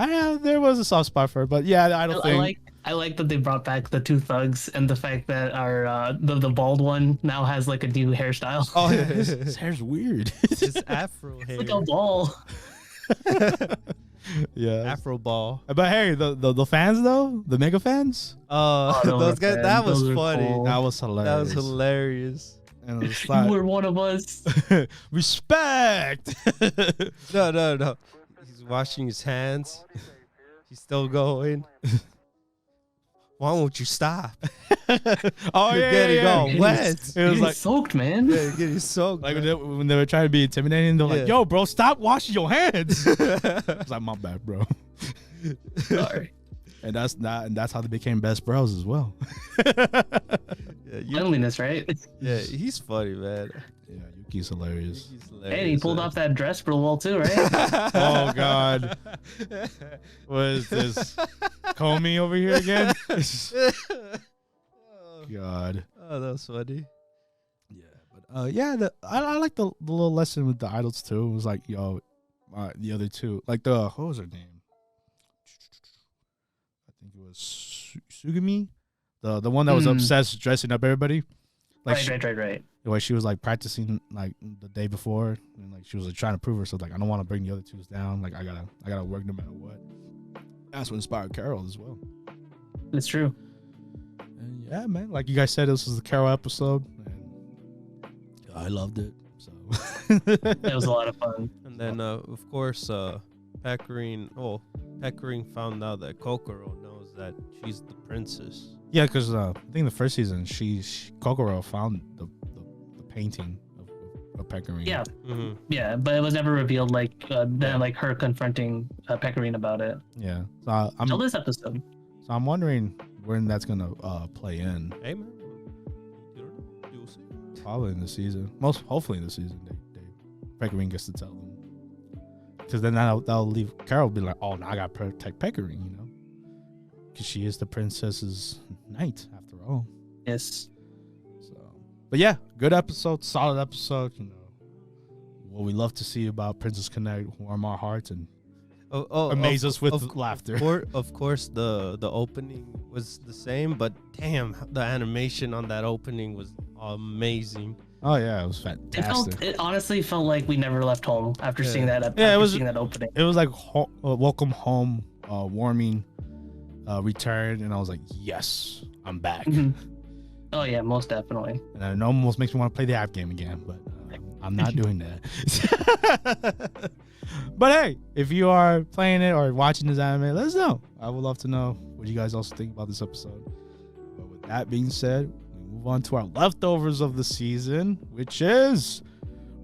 there was a soft spot for her. But yeah, I don't think. I like that they brought back the 2 thugs and the fact that our the bald one now has like a new hairstyle. Oh, yeah, his hair's weird. It's afro hair. It's like a ball. Yeah, afro ball. But hey, the fans though, the mega fans. Those guys. That was funny. Cool. That was hilarious. And it was like, you were one of us. Respect. No. He's washing his hands. He's still going. Why won't you stop? Oh, You're getting all wet. It was like soaked, man. Yeah, you're getting soaked. Like when they were trying to be intimidating, they're like, "Yo, bro, stop washing your hands." It's like, my bad, bro. Sorry. And that's how they became best bros as well. Cleanliness, right? Yeah, he's funny, man. Yeah, Yuki's hilarious. And he pulled off that dress real well too, right? Oh God, what is this? Comey over here again? God. Oh, that was funny. Yeah, but I like the little lesson with the idols too. It was like, yo, the other 2, like what was her name? I think it was Sugumi, the one that was obsessed dressing up everybody. Like right. The way she was like practicing like the day before, and like she was like, trying to prove herself. Like, I don't want to bring the other 2s down. Like I gotta work no matter what. That's what inspired Carol as well. It's true. And yeah, man. Like you guys said, this was the Carol episode, and I loved it. So it was a lot of fun. And then of course, Pecorine found out that Kokoro knows that she's the princess. Yeah, because I think the first season, Kokoro found the painting of Pecorine. Yeah, yeah, but it was never revealed. Like then, like her confronting Pecorine about it. Yeah, so until this episode. So I'm wondering when that's gonna play in. Hey man, you'll see. Probably in the season. Hopefully in the season, Pecorine gets to tell them. Because then that'll leave Carol be like, oh, now I gotta protect Pecorine, you know. Because she is the princess's knight, after all. Yes. So, but yeah, good episode, solid episode. You know, what we love to see about Princess Connect, warm our hearts and amaze us with laughter. Of course, the opening was the same, but damn, the animation on that opening was amazing. Oh yeah, it was fantastic. It honestly felt like we never left home after seeing that. Seeing that opening. It was like welcome home, warming. Return, and I was like, yes, I'm back. Oh yeah, most definitely. And it almost makes me want to play the app game again, but I'm not doing that. But hey, if you are playing it or watching this anime, let us know. I would love to know what you guys also think about this episode. But with that being said, we move on to our leftovers of the season, which is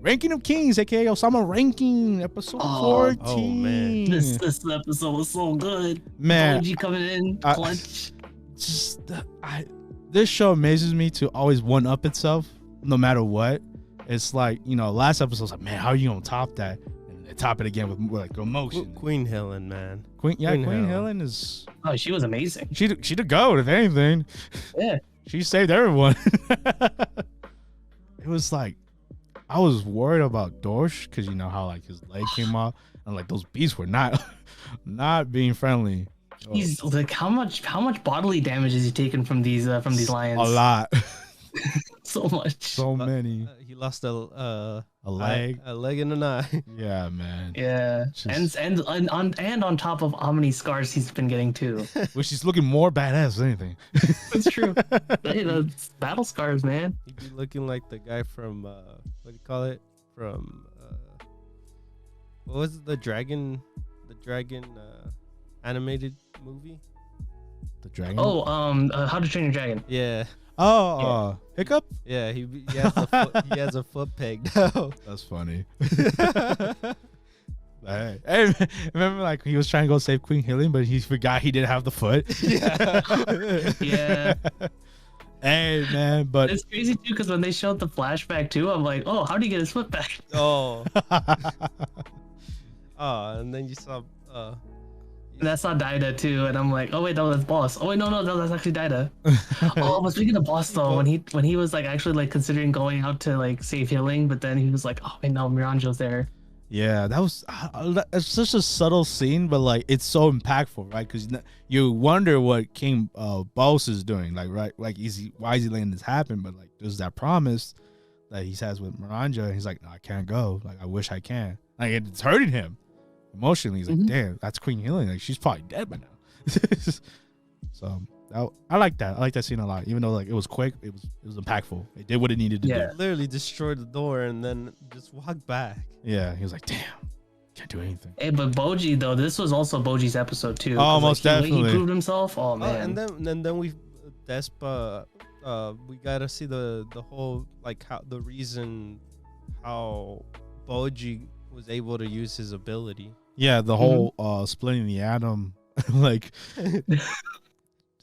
Ranking of Kings, aka Ousama Ranking, episode 14. Oh man, this episode was so good. Man, Ouji coming in clutch. This show amazes me to always one up itself, no matter what. It's like, last episode was like, man, how are you gonna top that? And they top it again with like emotion. Queen Helen, man. Queen Helen is. Oh, she was amazing. She the goat, if anything. Yeah, she saved everyone. It was like, I was worried about Dorsch because you know how like his leg came off and like those beasts were not being friendly. He's like, how much bodily damage is he taking from these lions? A lot. So much. So many. He lost a leg, a leg and an eye. Yeah, man. Yeah, and on top of how many scars he's been getting too. Well, she's looking more badass than anything. It's true. It's battle scars, man. He'd be looking like the guy from what do you call it? From what was it? The dragon animated movie. The dragon. Oh, How to Train Your Dragon. Yeah. Oh, Hiccup? Yeah, he has a foot peg now. That's funny. Hey, remember like he was trying to go save Queen Helen, but he forgot he didn't have the foot. Yeah. Hey, man, but it's crazy too because when they showed the flashback too, I'm like, oh, how did he get his foot back? Oh. And then you saw and that's not Daida too, and I'm like, oh wait, no, that's Boss. Oh wait, no, that's actually Daida. Oh, but speaking of Boss though, when he was like actually like considering going out to like save healing, but then he was like, oh wait, no, Miranjo's there. Yeah, that was it's such a subtle scene, but like it's so impactful, right? Because you wonder what King Boss is doing, like right, like why is he letting this happen? But like there's that promise that he has with Miranjo, and he's like, no, I can't go. Like I wish I can. Like it's hurting him emotionally. He's like, damn, that's Queen Healing. Like she's probably dead by now. So I like that. I like that scene a lot. Even though like it was quick, it was impactful. It did what it needed to do. Literally destroyed the door and then just walked back. Yeah, he was like, damn, can't do anything. Hey, but Boji though, this was also Boji's episode too. Oh, most definitely. He proved himself. Oh man. And then we Despa. We gotta see the whole like how the reason how Boji was able to use his ability. Yeah, the whole splitting the atom, like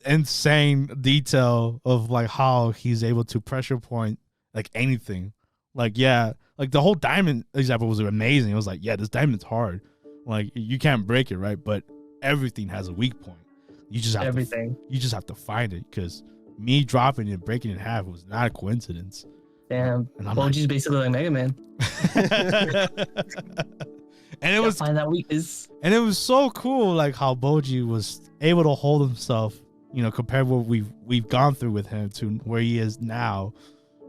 insane detail of like how he's able to pressure point like anything. Like like the whole diamond example was amazing. It was like, yeah, this diamond's hard. Like you can't break it, right? But everything has a weak point. You just have you just have to find it because me dropping it, breaking it in half was not a coincidence. Damn, Boji's basically like Mega Man. And it was find that weakness. And it was so cool, like how Boji was able to hold himself, compared to what we've gone through with him to where he is now.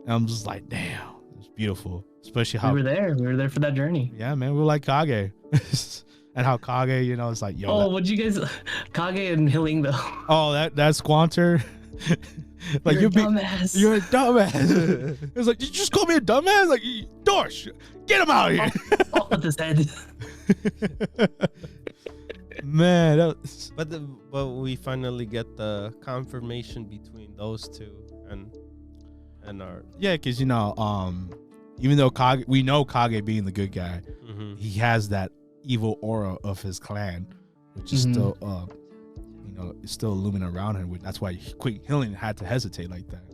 And I'm just like, damn, it's beautiful. Especially how we were there for that journey. Yeah, man, we were like Kage. And how Kage, it's like, yo. Oh, what'd you guys Kage and Healing though? Oh, that Squanter. Like you're a dumbass. You're a dumbass. It was like, did you just call me a dumbass? Like, Dorsch, get him out of here. Off with his head. Man, but we finally get the confirmation between those two and our because even though we know Kage being the good guy, he has that evil aura of his clan, which is still it's still illuminating around him. That's why Quick Healing had to hesitate like that.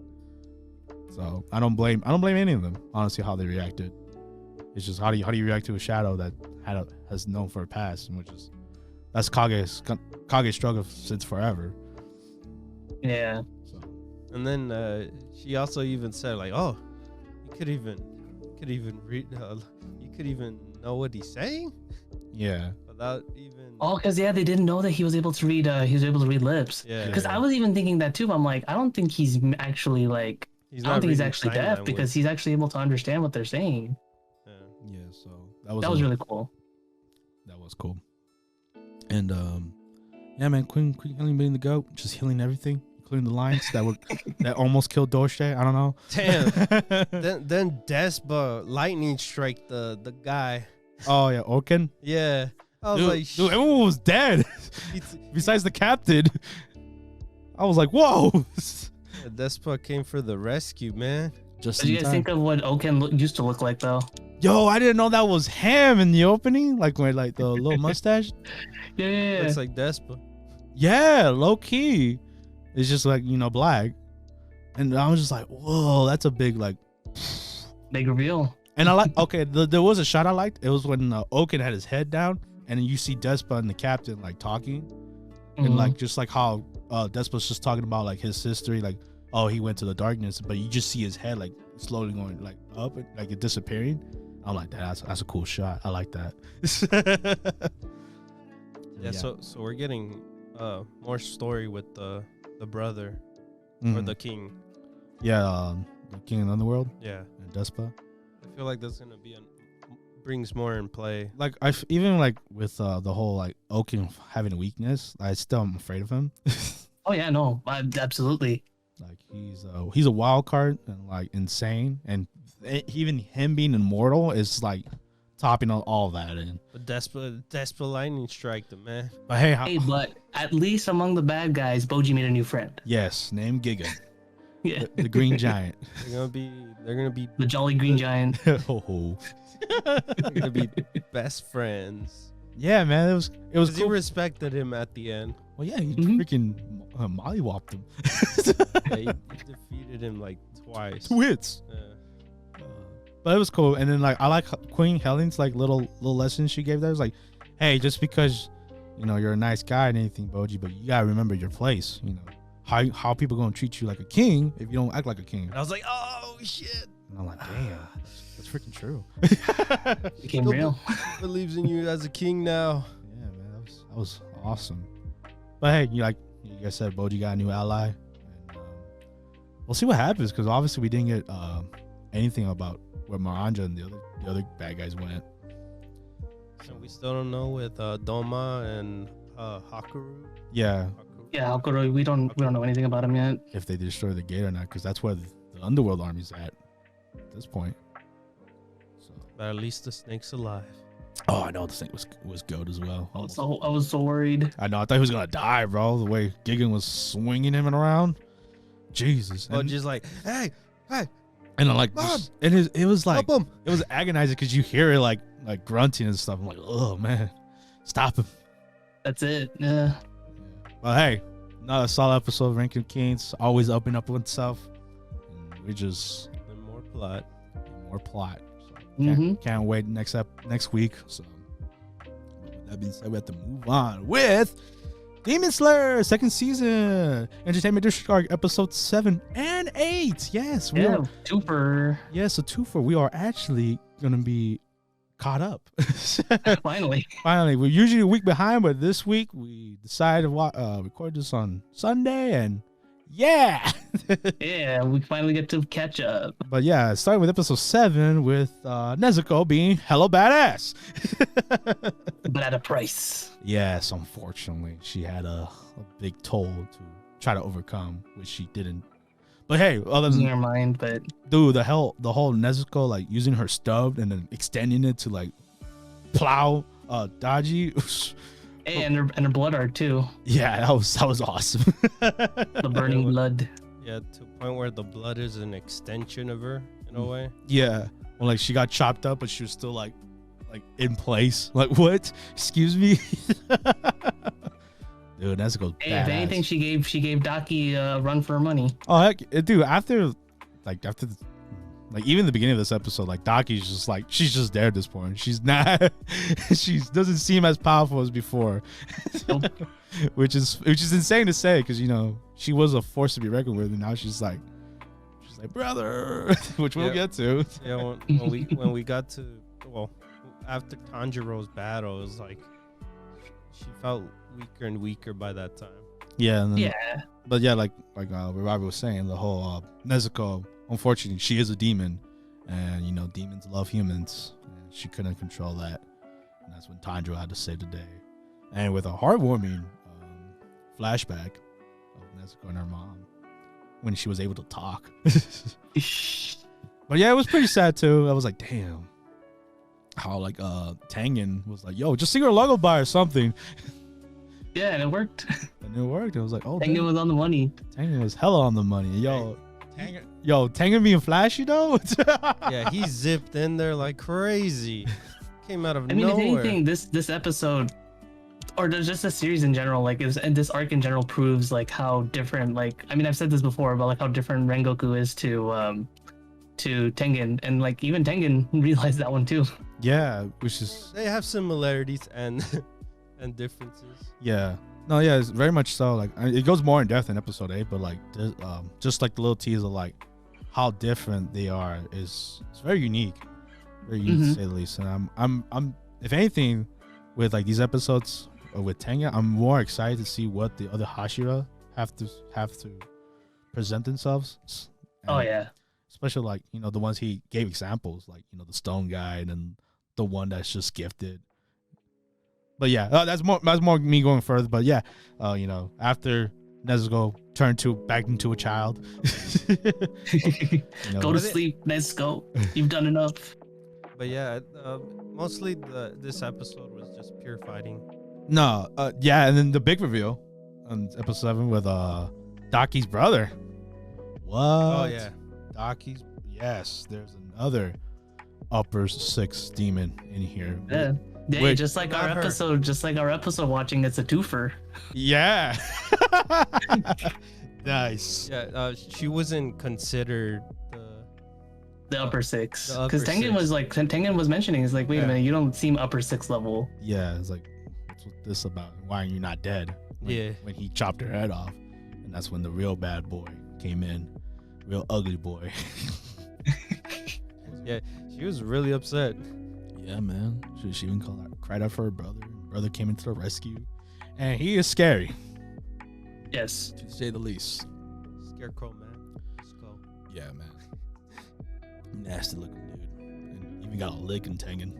So I don't blame any of them, honestly, how they reacted. It's just how do you react to a shadow that has known for a past, and that's Kage's struggle since forever. Yeah. So, and then she also even said like, oh, you could even read, you could even know what he's saying. Yeah. Without even. Oh, because they didn't know that he was able to read. He was able to read lips. Yeah. Because I was even thinking that too. But I'm like, I don't think he's actually like. I don't think he's actually deaf language. Because he's actually able to understand what they're saying. Yeah. So that was really cool. That was cool. And yeah, man, Queen Healing being the goat, just healing everything, including the lines that almost killed Dorche. I don't know. Damn. then Despa lightning strike the guy. Oh yeah, Oken. Yeah. I was like, dude, everyone was dead besides the captain. I was like, whoa. Despa came for the rescue, man. What do you guys think of what Oken used to look like, though? Yo, I didn't know that was him in the opening, like with like the little mustache. Yeah. Looks like Despa. Yeah, low key. It's just like, black. And I was just like, whoa, that's a big big reveal. And I like, okay, there was a shot I liked. It was when Oken had his head down, and then you see Despa and the captain like talking, and like just like how Despa's just talking about like his history, like he went to the darkness, but you just see his head like slowly going like up, and, like it disappearing. I'm like, that's a cool shot. I like that. Yeah. So we're getting more story with the brother or the king. Yeah, the king in the underworld. Yeah, and Despa. I feel like that's gonna be brings more in play. Like even like with the whole like Oken having a weakness, I still am afraid of him. Oh yeah, no, absolutely. Like he's a wild card and like insane, and even him being immortal is like topping all that in. But Despa lightning strike them, man. But hey, but at least among the bad guys, Boji made a new friend. Yes, named Giga. Yeah, the green giant. They're gonna be the jolly green giant. They're gonna be best friends. Yeah, man, it was cool. He respected him at the end. Well, yeah, he freaking mollywopped him. Yeah, he defeated him like twice. 2 hits. Yeah. But it was cool. And then like I like Queen Helen's like little lessons she gave there. It was like, hey, just because you're a nice guy and anything, Boji, but you gotta remember your place. How people gonna treat you like a king if you don't act like a king. And I was like, oh shit. And I'm like, damn, that's freaking true. Became real. Believes in you as a king now. Yeah, man, that was awesome. But hey, like you guys said, Boji got a new ally, and we'll see what happens because obviously we didn't get anything about where Maranja and the other bad guys went. So we still don't know with Doma and Hakoru. Yeah. Yeah, Hakoru, we don't know anything about him yet. If they destroy the gate or not, because that's where the underworld army's at this point. So. But at least the snake's alive. Oh, I know the snake was goat as well. I was so worried. I know. I thought he was gonna die, bro. The way Gigan was swinging him around. Jesus. Oh, just like, hey. And then like, it was like, help him. It was agonizing because you hear it like grunting and stuff. I'm like, oh man, stop him. That's it. Yeah. But hey, another solid episode of Ranking Kings. Always opening up with itself. And we just more plot. So can't wait next week. So with that being said, we have to move on with Demon Slayer 2nd season, Entertainment District Arc episode 7 and 8. Yes, we are twofer. Yes, a twofer. We are actually gonna be caught up. Finally. We're usually a week behind, but this week we decided to record this on Sunday, and yeah, we finally get to catch up. But yeah, starting with episode 7 with Nezuko being hella badass, but at a price. Yes, unfortunately, she had a big toll to try to overcome, which she didn't. But hey, other than her mind, but dude, the whole Nezuko like using her stub and then extending it to like plow Daiji. And her blood art too. Yeah, that was awesome. The burning blood. Yeah, to a point where the blood is an extension of her in a way. Yeah, well, like she got chopped up, but she was still like in place. Like what? Excuse me. Dude, that's goes. Hey, if anything, she gave Daki a run for her money. Oh heck, dude! After even the beginning of this episode, like Daki's just like she's just there at this point. She's not. She doesn't seem as powerful as before, Nope. which is insane to say because she was a force to be reckoned with, and now she's like brother, which we'll get to. Yeah, when we got to after Tanjiro's battle, it was like she felt weaker and weaker by that time. Yeah. And then, yeah. But yeah, like Robert was saying, the whole Nezuko, unfortunately, she is a demon, and demons love humans, and she couldn't control that, and that's when Tanjiro had to save the day. And with a heartwarming flashback, Nezuko and her mom when she was able to talk. But yeah, it was pretty sad too. I was like, damn. How like Tengen was like, yo, just sing her lullaby or something. Yeah, and it worked. And it worked. It was like, oh, Tengen was on the money. Tengen was hella on the money. Tengen being flashy though. Yeah, he zipped in there like crazy. Came out of I mean, nowhere. if anything, this episode, or just a series in general, like and this arc in general proves like how different. Like, I mean, I've said this before, but like how different Rengoku is to Tengen, and like even Tengen realized that one too. Yeah, which is They have similarities and and differences. yeah. No, yeah, it's very much so. Like it goes more in depth in episode 8, but like just like the little teaser, like how different they are is it's very unique. Very unique to say the least. And I'm if anything, with like these episodes with Tengen, I'm more excited to see what the other Hashira have to present themselves. Oh And yeah. especially like, you know, the ones he gave examples, like, you know, the stone guy and then the one that's just gifted. But yeah, that's more me going further. But yeah, you know, after Nezuko turned back into a child, you know, Go to sleep, Nezuko. You've done enough. But yeah, mostly this episode was just pure fighting. No, yeah, and then the big reveal on episode 7 with Daki's brother. What? Oh yeah, Daki's. Yes, there's another upper 6 demon in here. Yeah. Yeah, Wait, just like our episode watching, it's a twofer. Yeah. Nice. yeah. She wasn't considered The upper 6, The upper because Tengen was mentioning, is like, wait a minute, you don't seem upper 6 level. Yeah, it's like, what's this about? Why are you not dead? When he chopped her head off, and that's when the real bad boy came in, real ugly boy. Yeah, she was really upset. Yeah, man. She even cried out for her brother. Brother came into the rescue, and he is scary, Yes. to say the least. Scarecrow man. Bisco. Yeah, man. Nasty looking dude, and even got a lick in Tengen.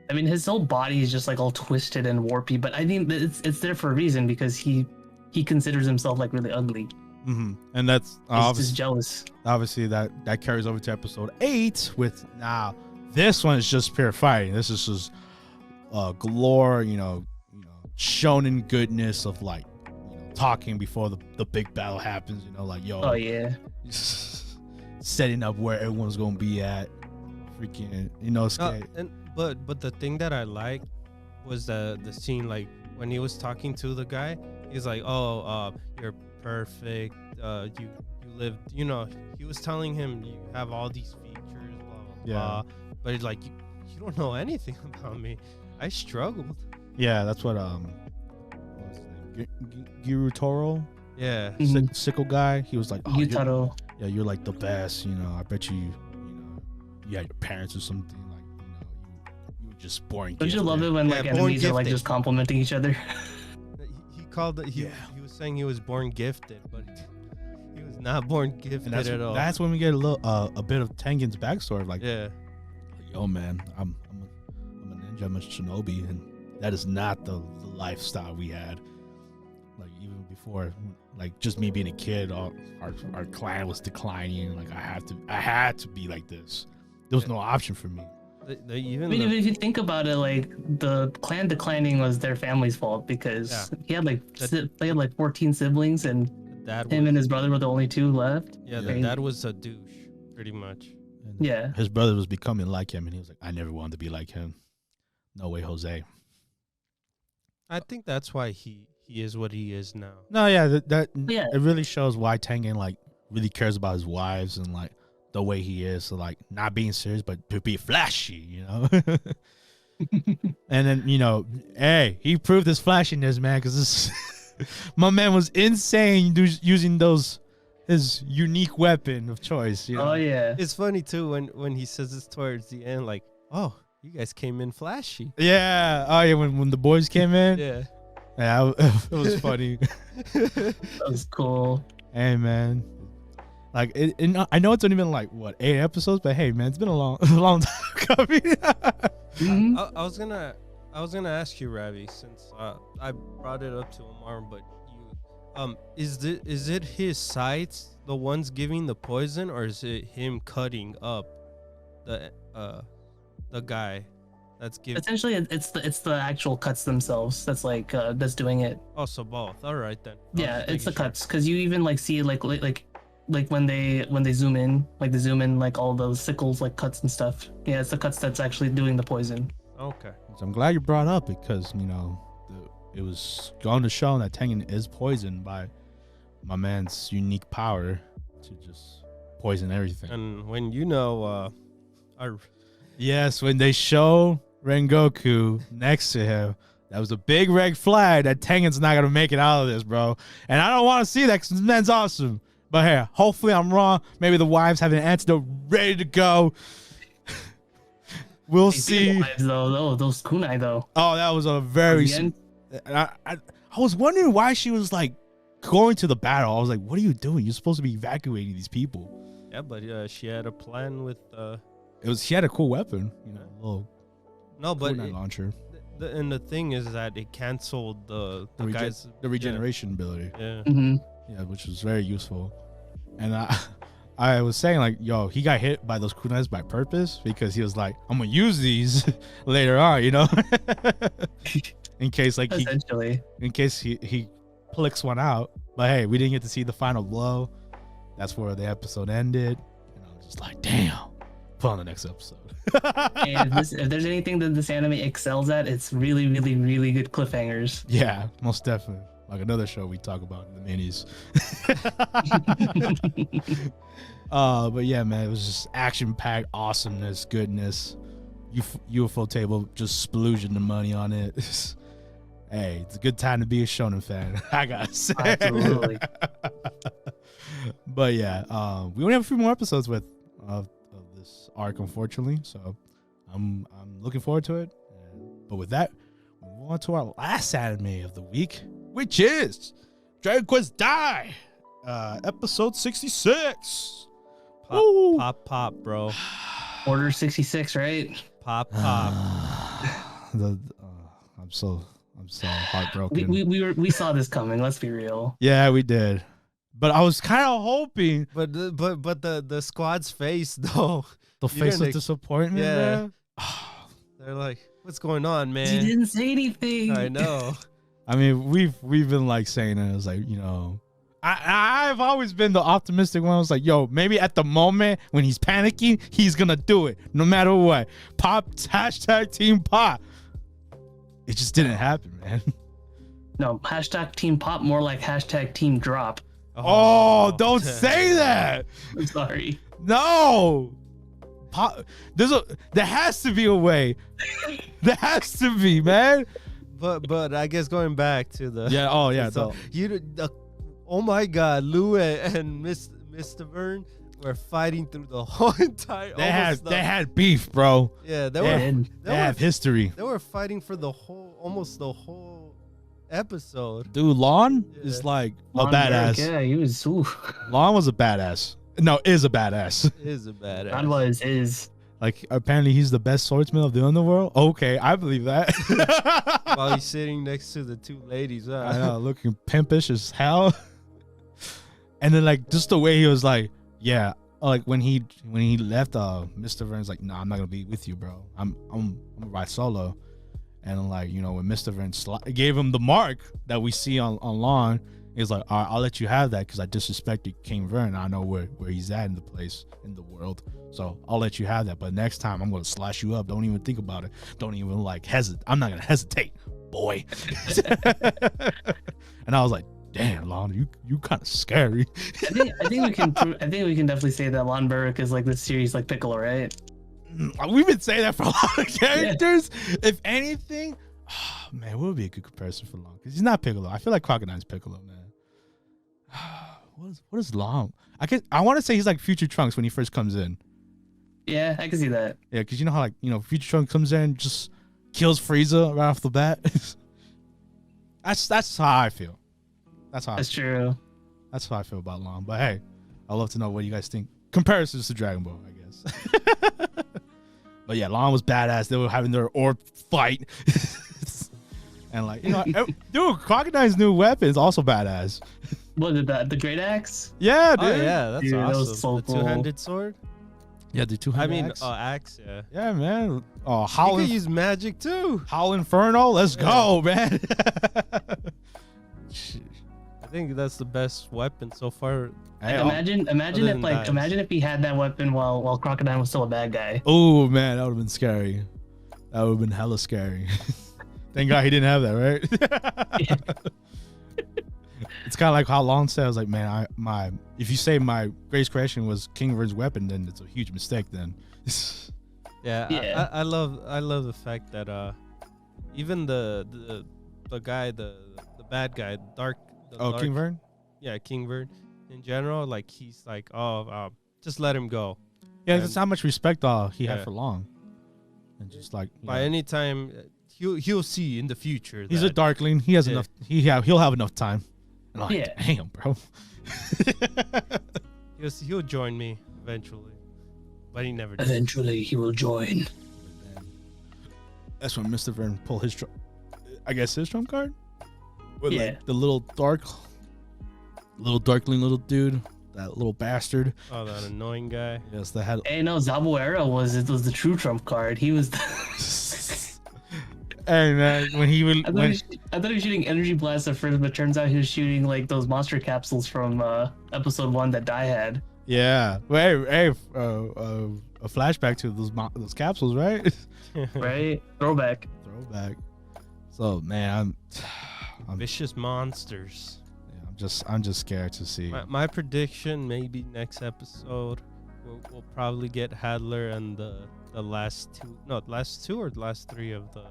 I mean, his whole body is just like all twisted and warpy, but I think that it's there for a reason, because he considers himself like really ugly. Mm-hmm. And that's He's just jealous. obviously that carries over to episode 8 with now. This one is just pure fighting. This is just galore, you know, shonen goodness of like, you know, talking before the big battle happens. You know, like, yo, Oh yeah. setting up where everyone's gonna be at. Freaking, you know, scared. But the thing that I liked was the scene, like when he was talking to the guy. He's like, "Oh, you're perfect. You lived. You know." He was telling him, "You have all these features, blah blah blah." But he's like, "You don't know anything about me. I struggled." Yeah, that's what what was his name? Girutoro, Yeah. sickle guy. He was like, "Oh, Yutaro. yeah, you're like the best. You know, I bet you know, you had your parents or something. Like, you know, you were just born. Don't you gifted." love it when like born enemies are like gifted. just complimenting each other? He called it. He was saying he was born gifted, but he was not born gifted And at all. that's when we get a bit of Tengen's backstory. Like, Yeah. yo, man, I'm a ninja, I'm a shinobi, and that is not the lifestyle we had. Like, even before, like, just me being a kid, our clan was declining. Like, I had to be like this. There was no option for me. Even I mean, if you think about it, like the clan declining was their family's fault, because he had they had like 14 siblings, and him and his brother were the only 2 left. Yeah, the dad was a douche, pretty much. And Yeah. his brother was becoming like him, and he was like, I never wanted to be like him. No way, Jose. I think that's why he is what he is now. No, yeah, Yeah. it really shows why Tengen like really cares about his wives and like the way he is. So like not being serious, but to be flashy, you know. And then, you know, hey, he proved his flashiness, man, because this my man was insane using his unique weapon of choice. You know? Oh yeah. It's funny too when he says this towards the end, like, "Oh, you guys came in flashy." Yeah. Oh yeah. When the boys came in. Yeah. Yeah. It was funny. That was cool. Hey man. Like I know it's only been like what 8 episodes, but hey man, it's been a long time coming. Mhm. I was gonna ask you, Ravi, since I brought it up to Omar, but Is it his sights the ones giving the poison, or is it him cutting up the guy that's giving? Essentially, it's the actual cuts themselves that's like that's doing it. Oh, so both. All right then. Yeah, it's the cuts, because you even like see like when they zoom in, like they zoom in like all those sickles like cuts and stuff. Yeah, it's the cuts that's actually doing the poison. Okay. So I'm glad you brought up because it was going to show that Tengen is poisoned by my man's unique power to just poison everything. And when yes, when they show Rengoku next to him, that was a big red flag that Tengen's not gonna make it out of this, bro. And I don't want to see that because this man's awesome. But hey, hopefully I'm wrong. Maybe the wives have an antidote ready to go. We'll see. Wives, though, those kunai though. Oh, that was a very. I was wondering why she was like going to the battle. I was like, what are you doing? You're supposed to be evacuating these people. Yeah, but she had a plan with. She had a cool weapon, a little. No, but launcher. And the thing is that it canceled the regeneration ability. Yeah. Mm-hmm. Yeah, which was very useful. And I was saying like, yo, he got hit by those kunais by purpose because he was like, I'm gonna use these later on, in case like he plicks one out. But hey, we didn't get to see the final blow. That's where the episode ended, and I was just like, damn. Put on the next episode. And if there's anything that this anime excels at, it's really, really, really good cliffhangers. Yeah, most definitely. Like another show we talk about in the minis. But yeah, man, it was just action-packed awesomeness, goodness. UFO table just splooging the money on it. Hey, it's a good time to be a shonen fan. I gotta say. Absolutely. But yeah, we only have a few more episodes of this arc, unfortunately. So I'm looking forward to it. But with that, we move on to our last anime of the week, which is Dragon Quest Dai, episode 66. Pop, bro. Order 66, right? Pop. I'm so heartbroken. We saw this coming. Let's be real. Yeah, we did. But I was kind of hoping. But the squad's face though. The face of disappointment. Yeah. Man. They're like, what's going on, man? You didn't say anything. I know. I mean, we've been like saying it. It's like, I've always been the optimistic one. I was like, yo, maybe at the moment when he's panicking, he's gonna do it no matter what. Pop, hashtag Team Pop. It just didn't happen, man. No, hashtag Team Pop, more like hashtag Team Drop. Oh, don't say that. I'm sorry. No. Pop, there has to be a way. There has to be, man. But I guess going back to the so oh my God, Lou and Mr. Vern were fighting through the whole entire. They had beef, bro. Yeah, they have history. They were fighting for almost the whole episode. Dude, Lon is like a badass. Yeah, he was. Ooh. Lon was a badass. No, is a badass. Is a badass. God is. Like, apparently he's the best swordsman of the underworld. Okay, I believe that. While he's sitting next to the two ladies. I know, looking pimpish as hell. And then, like, just the way he was like, yeah, like when he left, Mr. Vern's like, nah, I'm not gonna be with you, bro. I'm gonna ride solo. And like, when Mr. Vern gave him the mark that we see on Lon, he's like, all right, I'll let you have that because I disrespected King Vern. I know where he's at in the place, in the world. So I'll let you have that. But next time I'm going to slash you up. Don't even think about it. Don't even like hesitate. I'm not going to hesitate, boy. And I was like, damn, Lon, you kind of scary. I think we can definitely say that Lon Burke is like the series like Piccolo, right? We've been saying that for a lot of characters. Yeah. If anything, man, what would be a good comparison for Lon? Because he's not Piccolo. I feel like Crocodile's Piccolo, man. What is Lon? I want to say he's like Future Trunks when he first comes in. Yeah, I can see that. Yeah, because you know how like Future Trunks comes in and just kills Frieza right off the bat. That's how I feel. That's true. That's how I feel about Lon. But hey, I'd love to know what you guys think. Comparisons to Dragon Ball, I guess. But yeah, Lon was badass. They were having their orb fight. And like, dude, Crocodile's new weapon is also badass. What is that? The Great Axe? Yeah, dude. Oh yeah, that's Dude, that awesome. was so the cool. two-handed sword. Yeah, the 200 axe. Axe. Yeah. Yeah, man. Oh, You Howl, can use magic too. Howl Inferno. Let's go, man. I think that's the best weapon so far. Hey, Imagine Other if than like dice. imagine if he had that weapon while Crocodile was still a bad guy. oh man, that would have been scary. That would have been hella scary. Thank God he didn't have that, right? It's kind of like how Long said, I was like, man, if you say my greatest creation was King Verd's weapon, then it's a huge mistake. Then, Yeah. I love the fact that even the guy, the bad guy, dark. King Vern. Yeah, King Vern. In general, like he's like, just let him go. Yeah, And- that's how much respect he had Yeah. for Long, and just like By any time, he'll see in the future. he's a that- Darkling. He has Yeah. enough. He'll have enough time. And I'm like, Yeah. damn, bro. he'll join me eventually, but he never did. Eventually, he will join. That's when Mr. Vern pulled his his trump card. With Yeah. like the little Darkling little dude, that little bastard. Oh, that annoying guy. Yes, that had. Hey, no, Zabuera was the true trump card. He was. Hey man, when he would I thought he was shooting energy blast at first, but turns out he was shooting like those monster capsules from episode 1 that Dai had. yeah. Well, hey, a flashback to those capsules, right? Right? Throwback. Throwback. So man, I'm Vicious monsters. I'm just scared to see. My prediction, maybe next episode, we'll probably get Hadler and the last two or the last three of the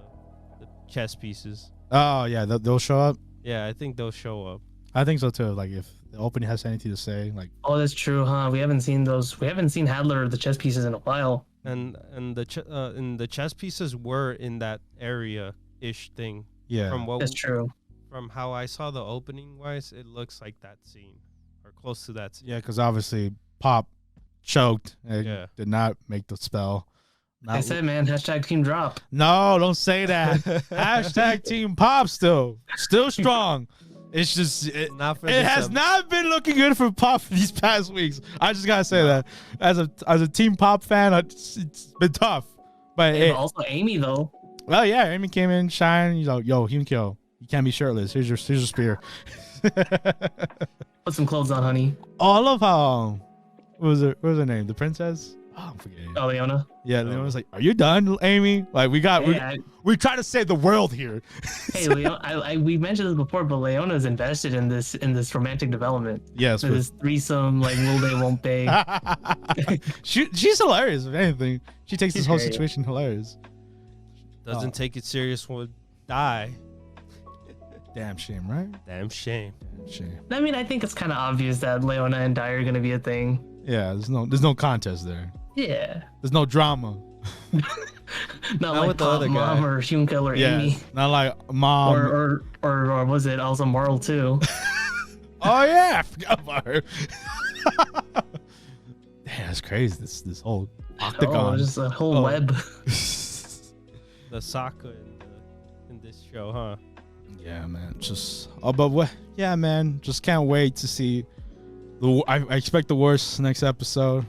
chess pieces. Oh yeah, they'll show up. Yeah, I think they'll show up. I think so too. Like if the opening has anything to say, like Oh, that's true, huh? We haven't seen those. We haven't seen Hadler or the chess pieces in a while. And the chess pieces were in that area ish thing. yeah, That's true. From how I saw the opening wise, it looks like that scene or close to that scene. yeah, because obviously Pop choked. And Yeah. did not make the spell. I said, man, hashtag team drop. No, don't say that. Hashtag Team Pop still strong. It's just it has not been looking good for Pop these past weeks. I just gotta say that as a Team Pop fan, it's been tough. But But also Amy though. well, yeah, Amy came in, shine. You know, yo, Himkyo, you can't be shirtless. Here's your spear. Put some clothes on, honey. Oh, I love how what was her name? The princess? Oh, I'm forgetting. Oh, Leona. Yeah, Leona's like, "Are you done, Amy? Like we trying to save the world here." Hey, Leona. We mentioned this before, but Leona is invested in this romantic development. Yes, This threesome, like will they, won't they? she's hilarious. If anything, she takes this She's whole great. situation hilarious. Doesn't take it serious will die. Damn shame, right? Damn shame. Damn shame. I mean, I think it's kind of obvious that Leona and Dai are gonna be a thing. Yeah, there's no contest there. Yeah. There's no drama. Not with like the Pop other Mom guy. or Shunkel or Yeah, Amy. not like mom. Or was it also Marl too? Oh yeah, I forgot about her. Damn, that's crazy. This whole octagon. Oh, just a whole Oh. web. The Sokka in this show, huh? Yeah, man. Just but what? Yeah, man. Just can't wait to see. I expect the worst next episode.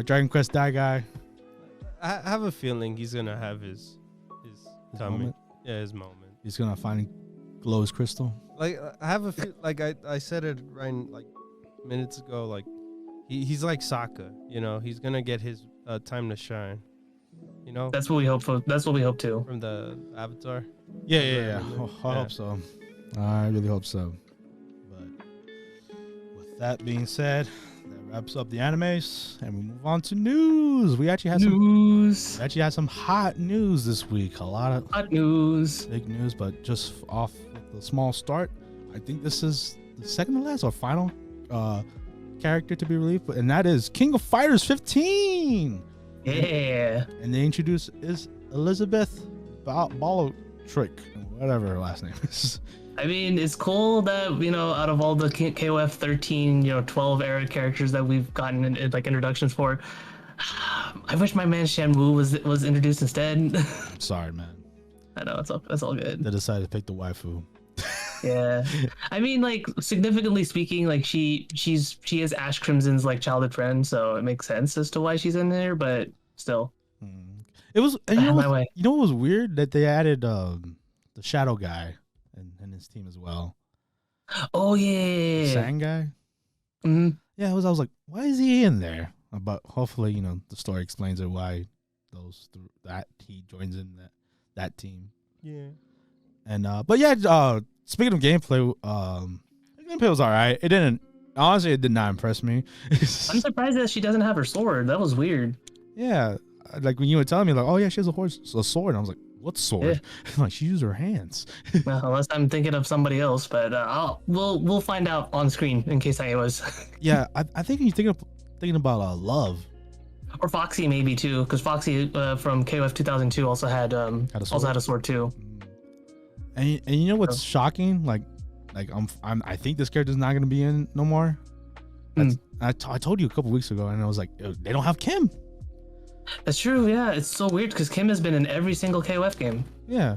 Dragon Quest Die Guy. I have a feeling he's gonna have his coming. moment? Yeah, his moment. He's gonna find Glow's crystal. Like I have a feel, like I said it right like minutes ago. Like he's like Sokka, you know. He's gonna get his time to shine. You know, That's what we hope for. That's what we hope too. from the Avatar. Yeah. I Yeah. hope so. I really hope so. But with that being said, that wraps up the animes, and we move on to news. We actually had some hot news this week. A lot of Hot news. big news, but just off with a small start. I think this is the second to last or final character to be released, and that is King of Fighters 15. Yeah. And they introduce is Elisabeth Balotrick, whatever her last name is. I mean, it's cool that, out of all the KOF 13, 12 era characters that we've gotten like introductions for, I wish my man Shenwu was introduced instead. Sorry, man. I know it's all good. They decided to pick the waifu. Yeah, I mean, like significantly speaking, like she is Ash Crimson's like childhood friend, so it makes sense as to why she's in there. But still, It was. And you know my what? way. You know what was weird that they added the shadow guy and his team as well. Oh yeah, Sang guy. Mm-hmm. Yeah, I was like, why is he in there? But hopefully, the story explains it why that he joins in that team. Yeah. And but yeah, speaking of gameplay, the gameplay was alright. It did not impress me. I'm surprised that she doesn't have her sword. That was weird. Yeah, like when you were telling me, like, oh yeah, she has a sword. And I was like, what sword? Yeah. Like she used her hands. Well, unless I'm thinking of somebody else, but we'll find out on screen in case I was. Yeah, I think you're thinking about Love. Or Foxy maybe too, because Foxy from KOF 2002 also had a sword too. And you know what's shocking? Like I think this character's not gonna be in no more. I told you a couple weeks ago, and I was like, they don't have Kim. That's true. Yeah, it's so weird because Kim has been in every single KOF game. Yeah,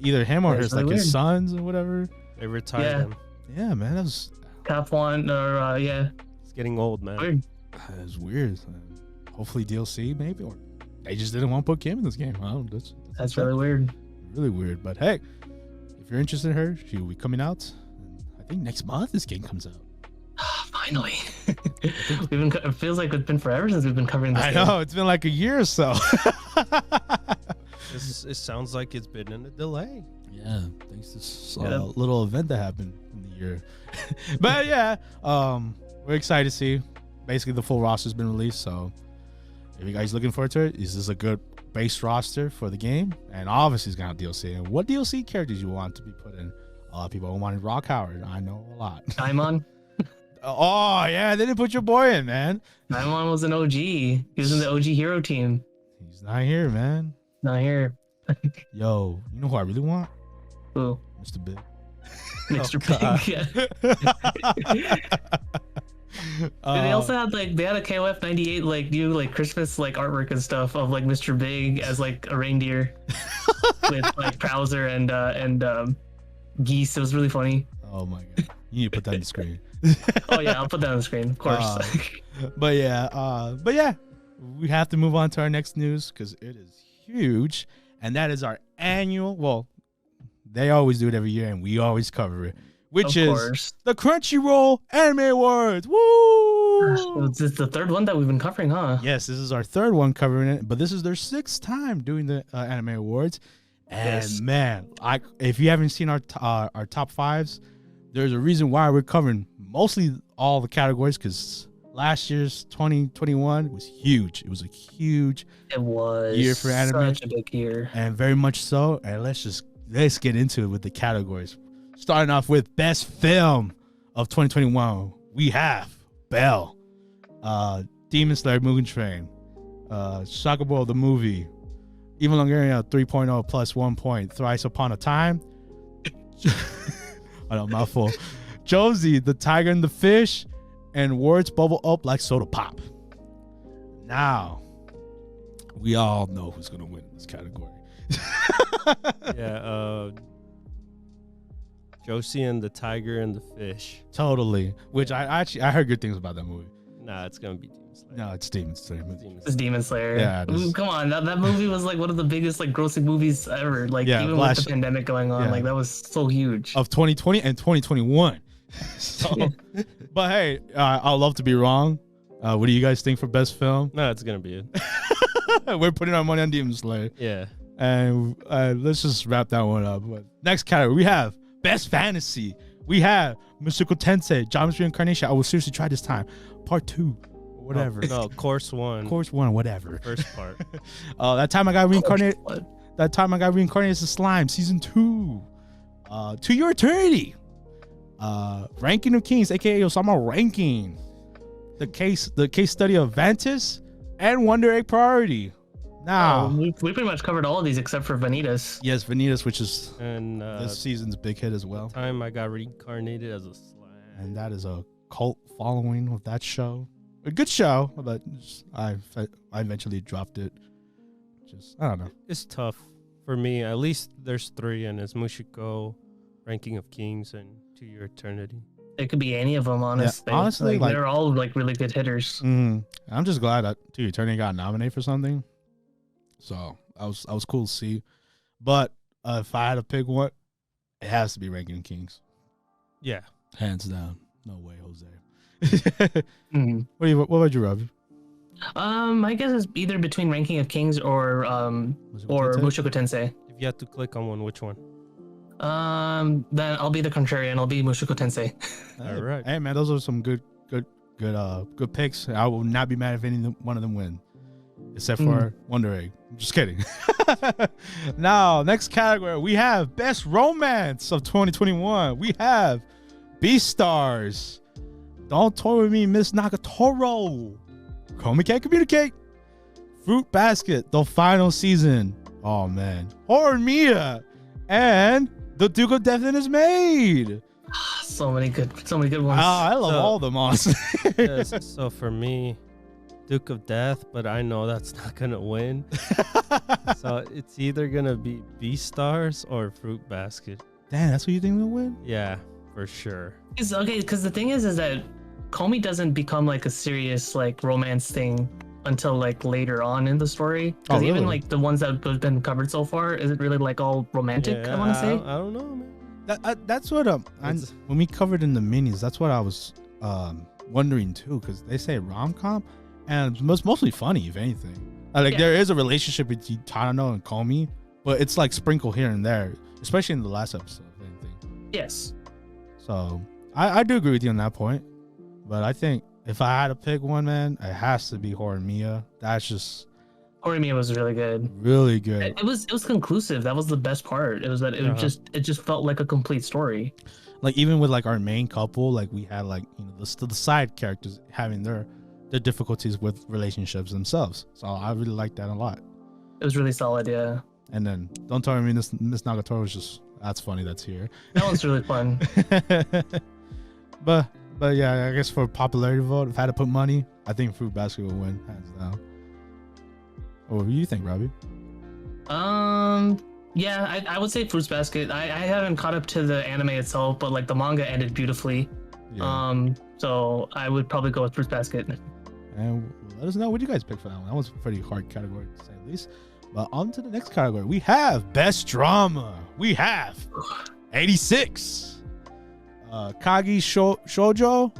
either him or his really his sons or whatever. They retired him. Yeah, man, that was Cap one or yeah. It's getting old, man. Weird. It was weird. Hopefully DLC maybe, or they just didn't want to put Kim in this game. I don't know, that's really weird. Really weird. But hey, if you're interested in her, she will be coming out. I think next month this game comes out. Finally. It feels like it's been forever since we've been covering this game. I know, it's been like a year or so. It sounds like it's been in a delay. Yeah, thanks to this little event that happened in the year. But yeah, we're excited to see. Basically, the full roster's been released, so if you guys looking forward to it, is this a good base roster for the game? And obviously, it's got DLC. And what DLC characters you want to be put in? A lot of people wanted Rock Howard. I know a lot. Daimon. Oh yeah, they didn't put your boy in, man. Daimon was an OG. He was in the OG hero team. He's not here, man. Not here. Yo, you know who I really want? Who? Mr. Big. Mr. Big. Yeah. They also had they had a KOF 98 new Christmas artwork and stuff of Mr. Big as a reindeer with Krauser and geese. It was really funny. Oh my god. You need to put that on the screen. Oh yeah, I'll put that on the screen, of course. But yeah, we have to move on to our next news because it is huge, and that is our annual. Well, they always do it every year, and we always cover it, which is the Crunchyroll Anime Awards. Woo! It's the third one that we've been covering, huh? Yes, this is our third one covering it, but this is their 6th time doing the Anime Awards. And man, if you haven't seen our top 5s, there's a reason why we're covering mostly all the categories, because last year's 2021 was huge. It was a huge year for anime. Such a big year. And very much so. And let's get into it with the categories. Starting off with Best Film of 2021. We have Bell, Demon Slayer Mugen Train, Shakabo the Movie, Even Longaria 3.0 plus 1 point, Thrice Upon a Time. I know, mouthful. Josie, the Tiger and the Fish, and Words Bubble Up Like Soda Pop. Now, we all know who's going to win this category. Yeah, Josie and the Tiger and the Fish. Totally. Which I heard good things about that movie. Nah, it's going to be Demon Slayer. No, it's Demon Slayer. It's Demon Slayer. Yeah. Come on. That movie was one of the biggest grossing movies ever. Even with the pandemic going on, that was so huge. Of 2020 and 2021. So, but hey, I'd love to be wrong. What do you guys think for Best Film? No, it's going to be it. We're putting our money on Demon Slayer. Yeah. And let's just wrap that one up. But next category, we have Best Fantasy. We have Mushoku Tensei, Jobless Reincarnation. I will seriously try this time. Part 2. Whatever. No, course 1. Course 1, whatever. First part. That time I got reincarnated. That time I got reincarnated as a slime. Season 2. To Your Eternity. Ranking of Kings, aka Ousama Ranking. The case study of Ventus and Wonder Egg Priority. Now we pretty much covered all of these except for Vanitas. Yes, Vanitas, which is and this season's big hit as well. The time I got reincarnated as a slime. And that is a cult following of that show. A good show, but I eventually dropped it. I don't know. It's tough for me, at least there's 3, and it's Mushiko, Ranking of Kings, and To Your Eternity. It could be any of them, honestly. Yeah, honestly, like, they're all like really good hitters. I'm just glad that To Your Eternity got nominated for something. So I was cool to see. But if I had to pick one, it has to be Ranking of Kings. Yeah, hands down. No way, Jose. What about you, Robbie? I guess it's either between Ranking of Kings or Mushoku Tensei. if you had to click on one, which one? Then I'll be the contrarian. I'll be Mushoku Tensei. All right. Hey man, those are some good picks. I will not be mad if any one of them win, except for Wonder Egg. I'm just kidding. Now, next category, we have Best Romance of 2021. We have Beastars, Don't Toy With Me, Miss Nagatoro, Komi Can't Communicate, Fruit Basket, The Final Season. Oh man, Horror Mia, and The Duke of Death Is Made. So many good ones. I love all of them, honestly. Yes, so for me, Duke of Death, but I know that's not gonna win. So it's either gonna be Beastars or Fruit Basket. Damn, that's what you think will win? Yeah, for sure. Because the thing is that Komi doesn't become like a serious like romance thing until like later on in the story. Because really? even like the ones that have been covered so far, is it really like all romantic? Yeah, I want to say. I don't know, man. That's what when we covered in the minis, that's what I was wondering too, because they say rom-com, and it's mostly funny, if anything. There is a relationship between Tadano and Komi, but it's like sprinkled here and there, especially in the last episode, if anything. Yes. So I do agree with you on that point, but I think if I had to pick one, man, it has to be Horror Mia. That's just Horimiya was really good. really good. It was conclusive. That was the best part. It was that it just felt like a complete story. Like even with like our main couple, like we had like the side characters having their difficulties with relationships themselves. So I really like that a lot. It was really solid, yeah. And then Don't Tell Me Miss Nagatoro was just that's funny. That's here. That one's really fun. but yeah, I guess for popularity vote, if I had to put money, I think Fruit Basket will win hands down. What do you think, Robbie? Yeah, I would say Fruits Basket. I haven't caught up to the anime itself, but like the manga ended beautifully. Yeah. So I would probably go with Fruits Basket. And let us know what you guys pick for that one. That was a pretty hard category to say the least. But on to the next category. We have Best Drama. We have 86. Kagi Shoujo,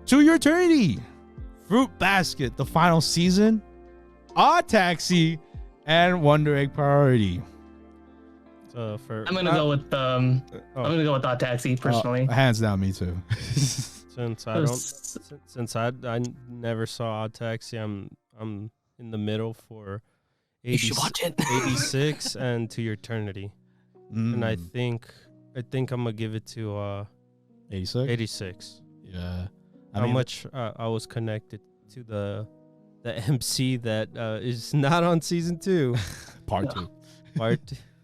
To Your Eternity, Fruit Basket, The Final Season, Odd Taxi, and Wonder Egg Priority. So I'm gonna go with I'm gonna go with Odd Taxi personally. Hands down, me too. Since I never saw Odd Taxi, I'm in the middle for 86 and To Your Eternity, and I think I'm gonna give it to 86. Yeah, how much I was connected to the MC that is not on season 2, part 2.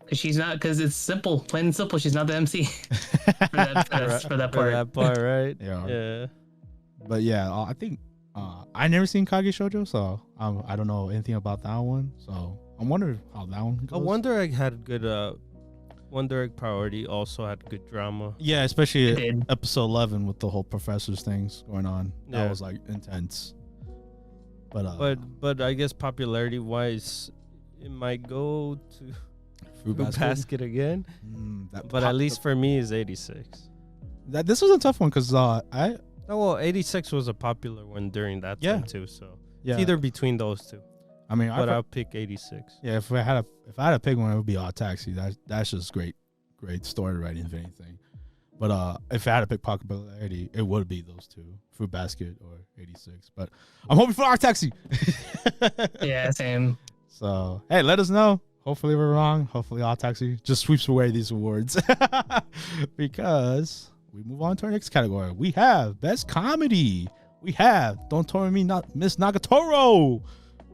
Because it's simple, plain and simple. She's not the MC for that part. For that part, right? Yeah. But yeah, I think I never seen Kage Shoujo, so I don't know anything about that one. So I'm wondering how that one goes. Wonder Egg had good. Wonder Egg Priority also had good drama. Yeah, especially episode 11 with the whole professors things going on. That was like intense. But I guess popularity wise, it might go to Fruit Basket again. But at least for me is 86. This was a tough one because 86 was a popular one during that time too. So it's either between those two. I mean, I'll pick 86. Yeah, if I had to pick one, it would be Odd Taxi. That's just great story writing, if anything. But if I had to pick popularity, it would be those two, Fruit Basket or 86. But I'm hoping for Odd Taxi. Yeah, same. So hey, let us know. Hopefully we're wrong. Hopefully Odd Taxi just sweeps away these awards. Because we move on to our next category. We have Best Comedy. We have Don't Tell Me Miss Nagatoro,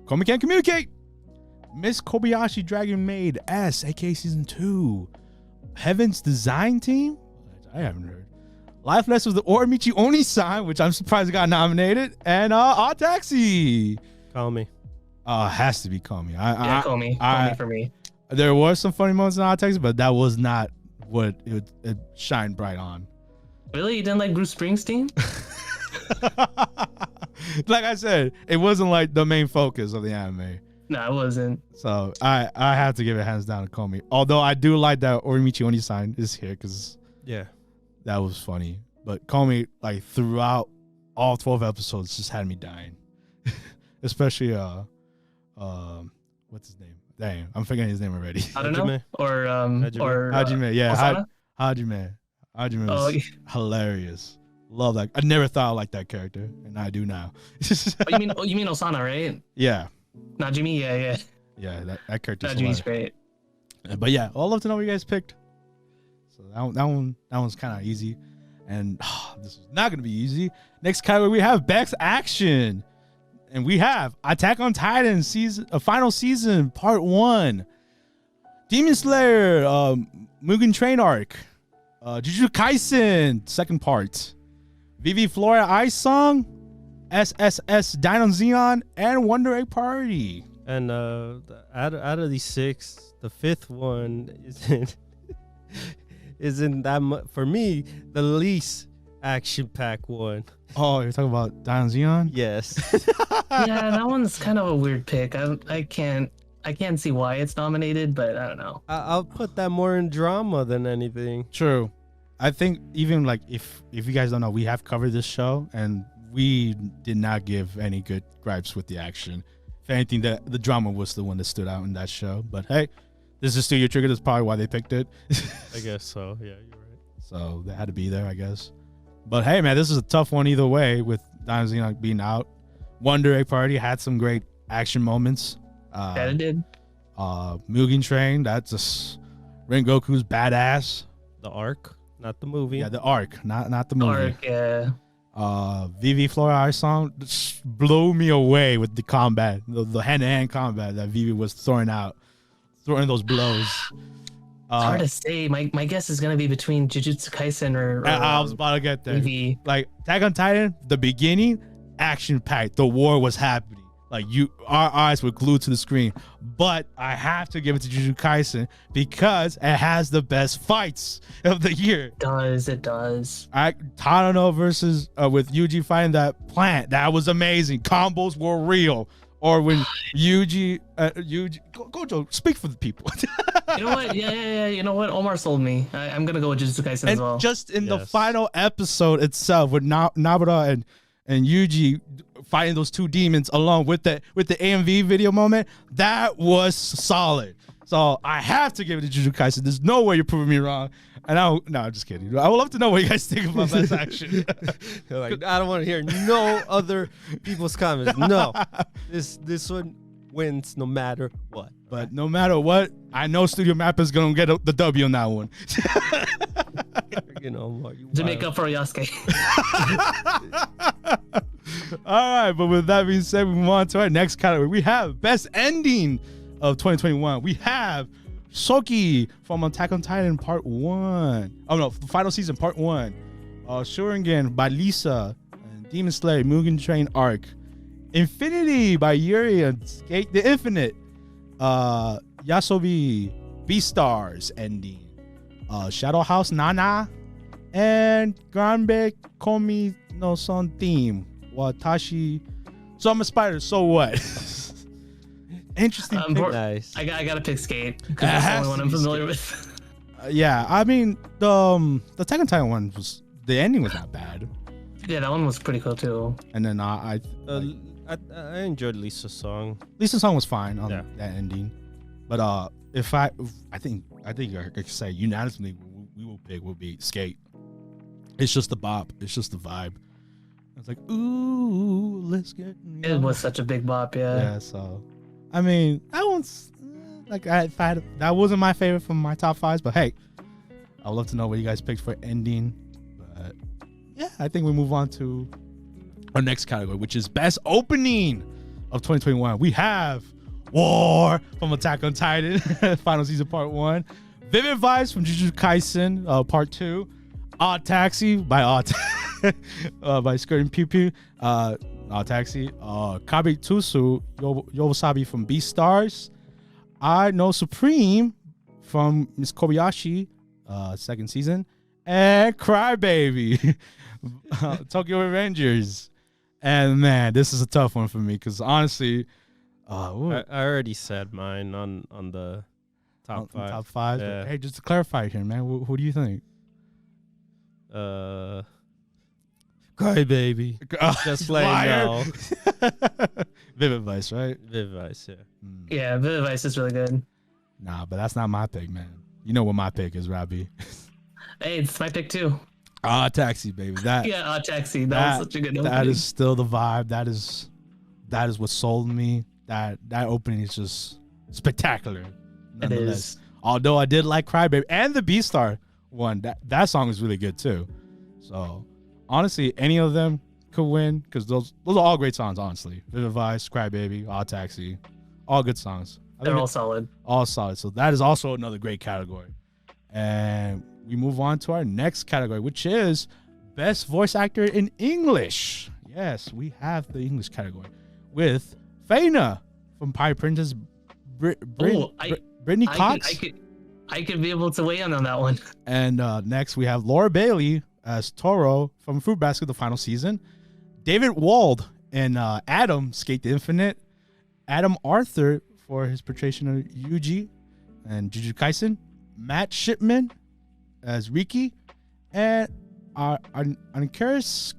Komi Can't Communicate, Miss Kobayashi Dragon Maid S, aka Season 2, Heaven's Design Team, which I haven't heard, Life Lessons with the Orimichi Oni-san, which I'm surprised got nominated, and Odd Taxi. Call Me. Has to be Komi. Komi. Komi for me. There were some funny moments in Odd Taxi, but that was not what it shined bright on. Really? You didn't like Bruce Springsteen? Like I said, it wasn't like the main focus of the anime. No, it wasn't. So I have to give it hands down to Komi. Although I do like that Orimichi Oni-san is here because that was funny. But Komi, like throughout all 12 episodes, just had me dying. Especially what's his name? Dang, I'm forgetting his name already. I don't know. Or Hajime, yeah. Hajime was hilarious. Love that. I never thought I liked that character, and I do now. you mean Osana, right? Yeah. Najimi, yeah. Yeah, that character's Najimi's great. But yeah, I'd love to know what you guys picked. So that one's kind of easy, and this is not gonna be easy. Next category we have Best Action, and we have Attack on Titan final season part 1, Demon Slayer, Mugen Train arc, Jujutsu Kaisen second part, Vivi Flora Ice Song, SSS Dino Xeon, and Wonder Egg Party. And out of these 6, the 5th one isn't that much for me. The least action-packed one. Oh, you're talking about Dino Xeon? Yes. Yeah, that one's kind of a weird pick. I can't see why it's nominated, but I don't know. I'll put that more in drama than anything. True. I think even like if you guys don't know, we have covered this show and we did not give any good gripes with the action. If anything, the drama was the one that stood out in that show. But hey, this is Studio Trigger. That's probably why they picked it. I guess so. Yeah, you're right. So they had to be there, I guess. But hey, man, this is a tough one either way with Dino Xeon being out. Wonder Egg Party had some great action moments. Yeah, it did. Mugen Train, that's just Rengoku's badass. The arc, not the movie. Yeah, the arc, not the movie. Arc, yeah. Vivi Flora Ice Song blew me away with the combat, the hand-to-hand combat that Vivi was throwing those blows. It's hard to say. My guess is gonna be between Jujutsu Kaisen or I was about to get there. Vivi. Like Attack on Titan, the beginning, action-packed. The war was happening. Like our eyes were glued to the screen. But I have to give it to Jujutsu Kaisen because it has the best fights of the year. It does. Tadano versus with Yuji fighting that plant. That was amazing. Combos were real. Or when Yuji, Gojo, speak for the people. You know what? Yeah. You know what? Omar sold me. I'm gonna go with Jujutsu Kaisen as well. Just in the final episode itself with Nabara and Yuji fighting those two demons along with the AMV video moment, that was solid. So I have to give it to Jujutsu Kaisen. There's no way you're proving me wrong. And I'm just kidding. I would love to know what you guys think about Best Action. Like, I don't want to hear no other people's comments. No, this one wins no matter what. But no matter what, I know Studio Map is gonna get the W on that one. To make up for Yasuke. All right, but with that being said, we move on to our next category. We have Best Ending of 2021. We have Soki from Attack on Titan Part 1. Oh no, the final season Part 1. Shuriken by Lisa and Demon Slayer Mugen Train Arc. Infinity by Yuri and Skate the Infinite. Yasobi Beastars Ending. Shadow House Nana and Granbe Komi no Son Theme. Watashi. So I'm a spider, so what? Interesting. Nice. I gotta pick Skate because that's the only one I'm familiar with. Yeah, I mean the Attack on Titan one was, the ending was not bad. Yeah, that one was pretty cool too. And then I enjoyed Lisa's song. Lisa's song was fine on that ending, but I think I could say unanimously will be Skate. It's just the bop. It's just the vibe. It's like, ooh, let's get. It was such a big bop, yeah. Yeah, so I mean that one's like that wasn't my favorite from my top 5s, but hey, I'd love to know what you guys picked for ending. But yeah, I think we move on to our next category, which is Best Opening of 2021. We have War from Attack on Titan, final season Part 1. Vivid Vibes from Jujutsu Kaisen, Part 2. Odd Taxi by by Skirt and Pew Pew. Odd Taxi. Kabitusu Yowasabi from Beastars. I Know Supreme from Miss Kobayashi, second season, and Crybaby, Tokyo Revengers. And man, this is a tough one for me because honestly, I already said mine on the top five. Top five. Yeah. Hey, just to clarify here, man, who do you think? Crybaby. Just let you know. Vivid Vice, right? Vivid Vice, yeah. Yeah, Vivid Vice is really good. Nah, but that's not my pick, man. You know what my pick is, Robbie. Hey, it's my pick too. Taxi, baby. That Taxi. That was such a good opening. That is still the vibe. That is what sold me. That opening is just spectacular. It is. Although I did like Crybaby and the B-Star one. That song is really good too. So honestly, any of them could win because those are all great songs. Honestly, Vivid Vice, Crybaby, Taxi, all good songs. They're all solid. All solid. So that is also another great category. And we move on to our next category, which is Best Voice Actor in English. Yes, we have the English category with Faina from Pirate Princess, Brittany Cox. I could be able to weigh in on that one. And next we have Laura Bailey as Toro from Fruit Basket, the final season. David Wald and Adam Skate the Infinite. Adam Arthur for his portrayal of Yuji and Jujutsu Kaisen. Matt Shipman as Riki. And Ankaris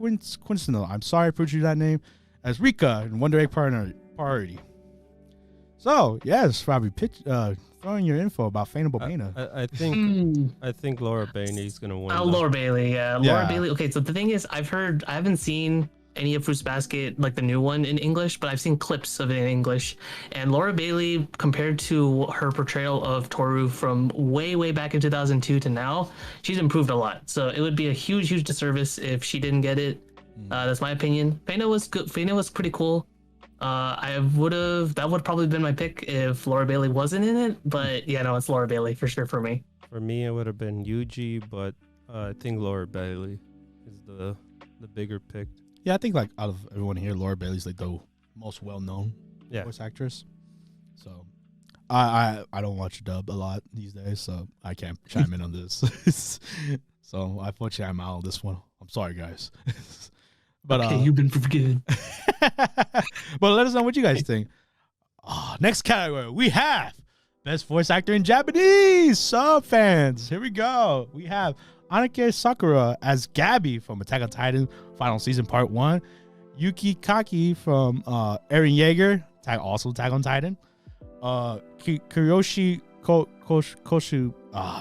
Quincinel, I'm sorry I pronounced that name, as Rika in Wonder Egg Priority. So, yes, Robbie, throwing your info about Faina Bobina. I think Laura Bailey's gonna win. Laura Bailey, yeah. Laura Bailey. Okay, so the thing is, I haven't seen any of Fruits Basket, like the new one in English, but I've seen clips of it in English. And Laura Bailey, compared to her portrayal of Toru from way back in 2002 to now, she's improved a lot. So it would be a huge disservice if she didn't get it. That's my opinion. Faina was good. Faina was pretty cool. That would probably been my pick if Laura Bailey wasn't in it. But yeah, no, it's Laura Bailey for sure for me. For me, it would have been Yuji, but I think Laura Bailey is the bigger pick. Yeah, I think like out of everyone here, Laura Bailey's like the most well-known voice actress. So I don't watch dub a lot these days, so I can't chime in on this. So unfortunately, I'm out on this one. I'm sorry, guys. But okay, you've been forgiven. But let us know what you guys think. Next category, we have Best Voice Actor in Japanese. Sub fans, here we go. We have Anake Sakura as Gabby from Attack on Titan Final Season Part 1. Yuki Kaki from Eren Yeager, also Attack on Titan. Kiyoshi Koshu.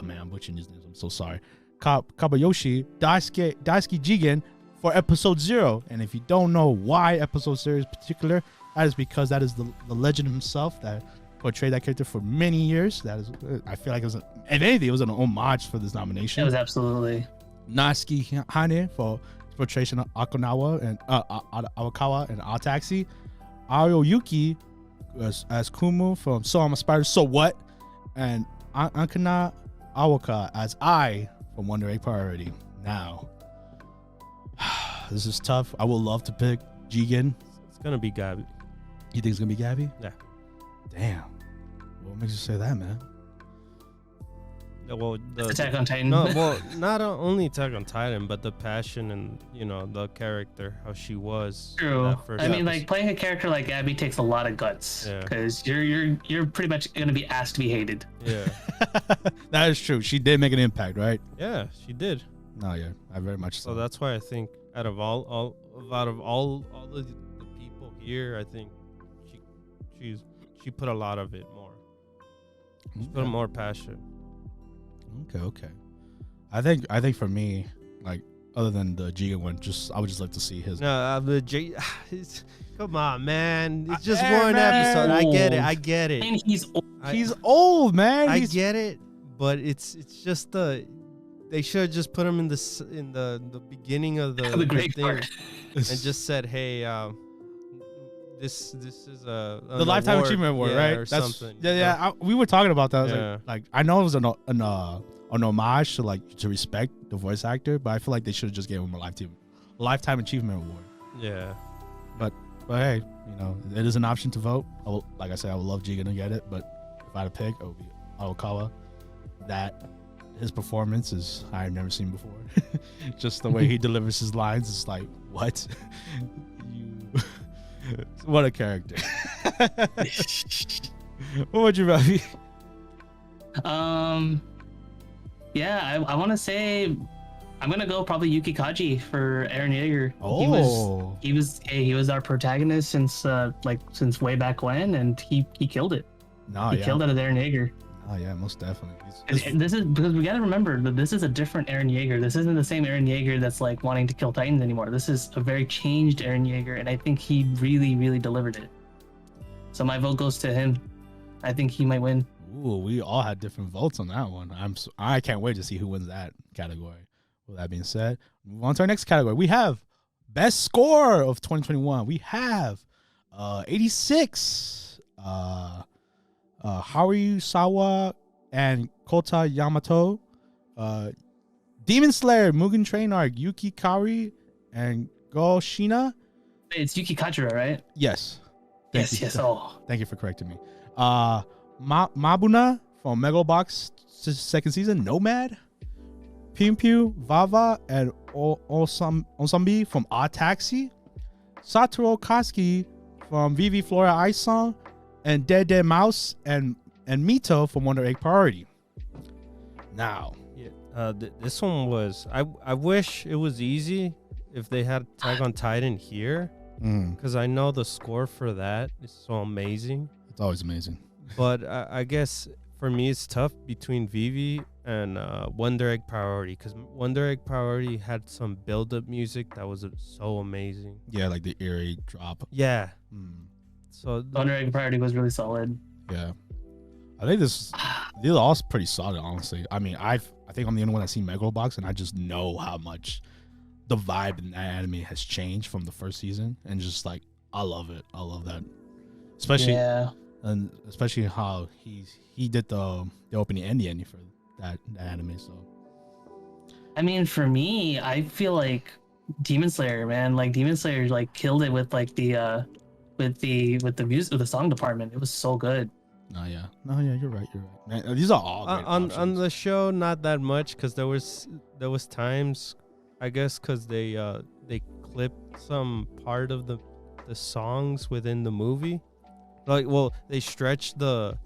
Man, I'm butchering his names. I'm so sorry. Kabayoshi Daisuke Jigen for Episode 0. And if you don't know why Episode 0 is particular, that is because that is the legend himself that portrayed that character for many years. That is, I feel like it was, if anything, it was an homage for this nomination. It was absolutely. Natsuki Hane for portrayal of Akunawa and Awakawa and Ataxi. Ayo Yuki as Kumu from So I'm a Spider, So What? And Ankana Awaka as I from Wonder Egg Priority. Now, this is tough. I would love to pick Jigen. It's gonna be Gabby. You think it's gonna be Gabby? Yeah. Damn. What makes you say that, man? Well, Attack on Titan. No, well, not only Attack on Titan, but the passion and the character, how she was. True. I mean, like playing a character like Abby takes a lot of guts because you're pretty much gonna be asked to be hated. Yeah. That is true. She did make an impact, right? Yeah, she did. No, yeah, I very much so. So that's why I think out of all the people here, I think she put a lot of it more. She put more passion. Okay. I think for me, like other than the Jigen one, I would just like to see his. No, come on, man. It's just one episode. I get it. And he's old, man. I get it, but it's just they should have just put him in the beginning of the great thing part. and just said, hey, this is the Lifetime Achievement Award, right? Or something. Yeah. We were talking about that. I was like I know it was an homage to respect the voice actor, but I feel like they should have just gave him a Lifetime Achievement Award. Yeah. But hey, it is an option to vote. Like I said, I would love Jigen to get it, but if I had to pick, it would be Aokawa. That his performance is I've never seen before. Just the way he delivers his lines is like, what? What a character. What would you rather? Yeah, I want to say I'm gonna go probably Yuki Kaji for Eren Yeager. Oh, he was our protagonist since way back when, and he killed it. He killed it as Eren Yeager. Oh yeah, most definitely. And this is because we got to remember that this is a different Eren Yeager. This isn't the same Eren Yeager that's like wanting to kill Titans anymore. This is a very changed Eren Yeager, and I think he really, really delivered it. So my vote goes to him. I think he might win. Ooh, we all had different votes on that one. I can't wait to see who wins that category. With that being said, move on to our next category. We have best score of 2021. We have 86. Haruyu Sawa and Kota Yamato. Demon Slayer, Mugen Train Arc, Yuki Kari and Go Shina. It's Yuki Kajira, right? Yes. Yes. Oh, thank you for correcting me. Mabuna from Megalobox second season, Nomad. Pew Pew, Vava, and Osambi from Odd Taxi. Satoru Katsuki from Vivi Flora Ice Song. And Dead Dead Mouse and Mito from Wonder Egg Priority. Now, this one was I wish it was easy if they had Attack on Titan here, because I know the score for that is so amazing. It's always amazing. But I guess for me it's tough between Vivi and Wonder Egg Priority, because Wonder Egg Priority had some build-up music that was so amazing. Yeah, like the eerie drop. Yeah. So Wonder Egg Priority was really solid. Yeah, I think these are all pretty solid, honestly. I mean, I think I'm the only one that's seen Megalobox, and I just know how much the vibe in that anime has changed from the first season, and just like I love it. I love that, especially how he did the opening and the ending for that anime. So, I mean, for me, I feel like Demon Slayer, man, like Demon Slayer, like killed it with like the with the music, with the song department. It was so good. No, yeah, you're right. Man, these are all great on the show, not that much, because there was times, I guess, because they clipped some part of the songs within the movie. Like, well, they stretched the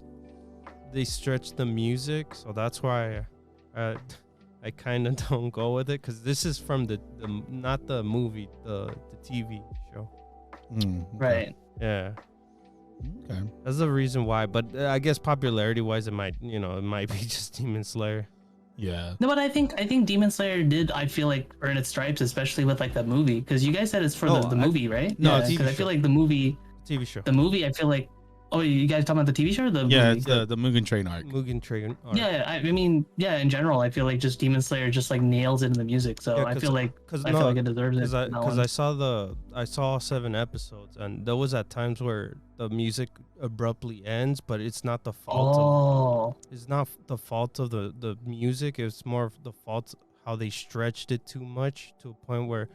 music, so that's why I kind of don't go with it, because this is from the not the movie, the TV show. Okay. Right. Yeah. Okay. That's the reason why, but I guess popularity wise, it might be just Demon Slayer. Yeah. No, but I think Demon Slayer did, I feel like, earn its stripes, especially with like the movie, because you guys said it's for the movie, right? No, because I feel like the movie, TV I feel like, oh, you guys talking about the TV show or the movie? It's the Mugen Train arc. Mugen Train arc. Yeah, I mean, in general, I feel like just Demon Slayer just like nails it in the music, so I feel like it deserves it. Because I saw 7 episodes, and there was at times where the music abruptly ends, but it's not the fault. It's not the fault of the music. It's more of the fault how they stretched it too much to a point where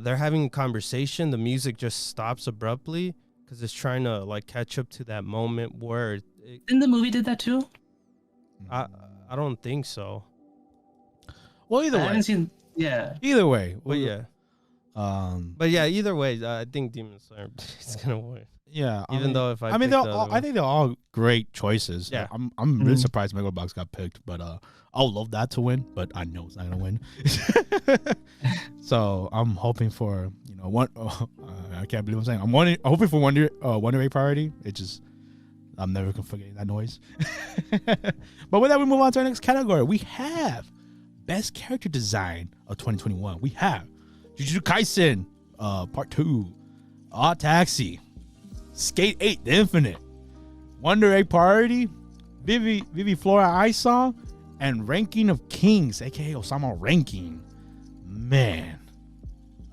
they're having a conversation, the music just stops abruptly, because it's trying to like catch up to that moment where and the movie did that too. I don't think so. Well, either way. I haven't seen. Yeah. Either way. But yeah. But yeah, either way, I think Demon Slayer is gonna win. Yeah. Even though if I think they're all great choices. Yeah. I'm really surprised Megalobox got picked, but I would love that to win, but I know it's not gonna win. So I'm hoping for one. I can't believe I'm saying. I'm hoping for Wonder Egg Priority. I'm never gonna forget that noise. But with that, we move on to our next category. We have best character design of 2021. We have Jujutsu Kaisen Part 2, Odd Taxi, Skate 8 The Infinite, Wonder Egg Priority, Vivi Flora Ice Song, and Ranking of Kings, aka Ousama Ranking. Man,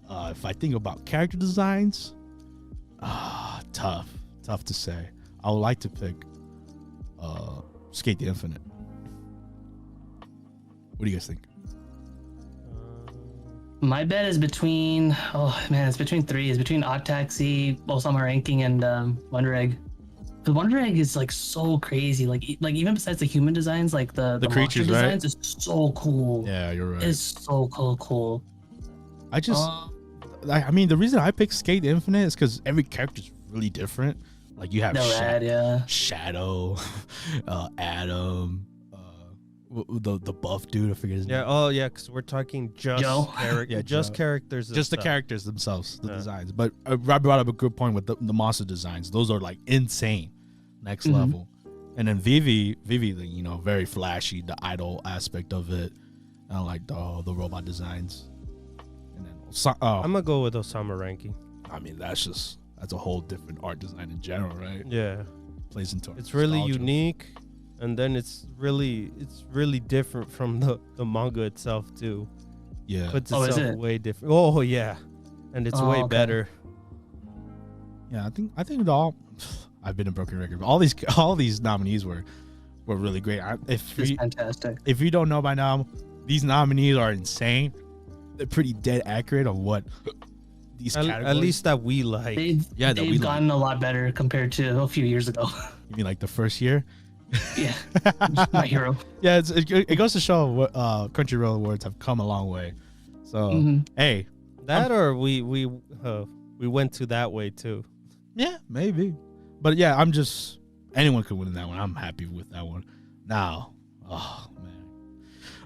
if I think about character designs, tough to say. I would like to pick Skate the Infinite. What do you guys think? My bet is between it's between 3. It's between Odd Taxi, Ousama Ranking, and Wonder Egg The Wonder Egg is like so crazy. Like even besides the human designs, like the creatures, monster right? designs is so cool. Yeah, you're right. It's so cool. I just, I mean, the reason I picked Skate Infinite is because every character is really different. Like you have Shadow, Adam, the buff dude. I forget his name. Oh yeah, because we're talking just characters. Just the characters themselves, the designs. But Rob brought up a good point with the monster designs. Those are like insane, next level. And then Vivi, you know, very flashy, the idol aspect of it. I don't like the robot designs. And then I'm gonna go with Ousama ranking. I mean, that's a whole different art design in general, right? Yeah, plays into it's really unique, and then it's really different from the manga itself too. Yeah, puts itself way different. Oh yeah, and it's way better. Yeah, I think it all. I've been a broken record. All these nominees were really great. Fantastic. If you don't know by now, these nominees are insane. They're pretty dead accurate on what these categories. At least that we like. They've gotten a lot better compared to a few years ago. You mean like the first year? Yeah, My Hero. Yeah, it goes to show what Crunchyroll Awards have come a long way. So hey, or we went to that way too. Yeah, maybe. But yeah, anyone could win that one. I'm happy with that one. Now, oh man.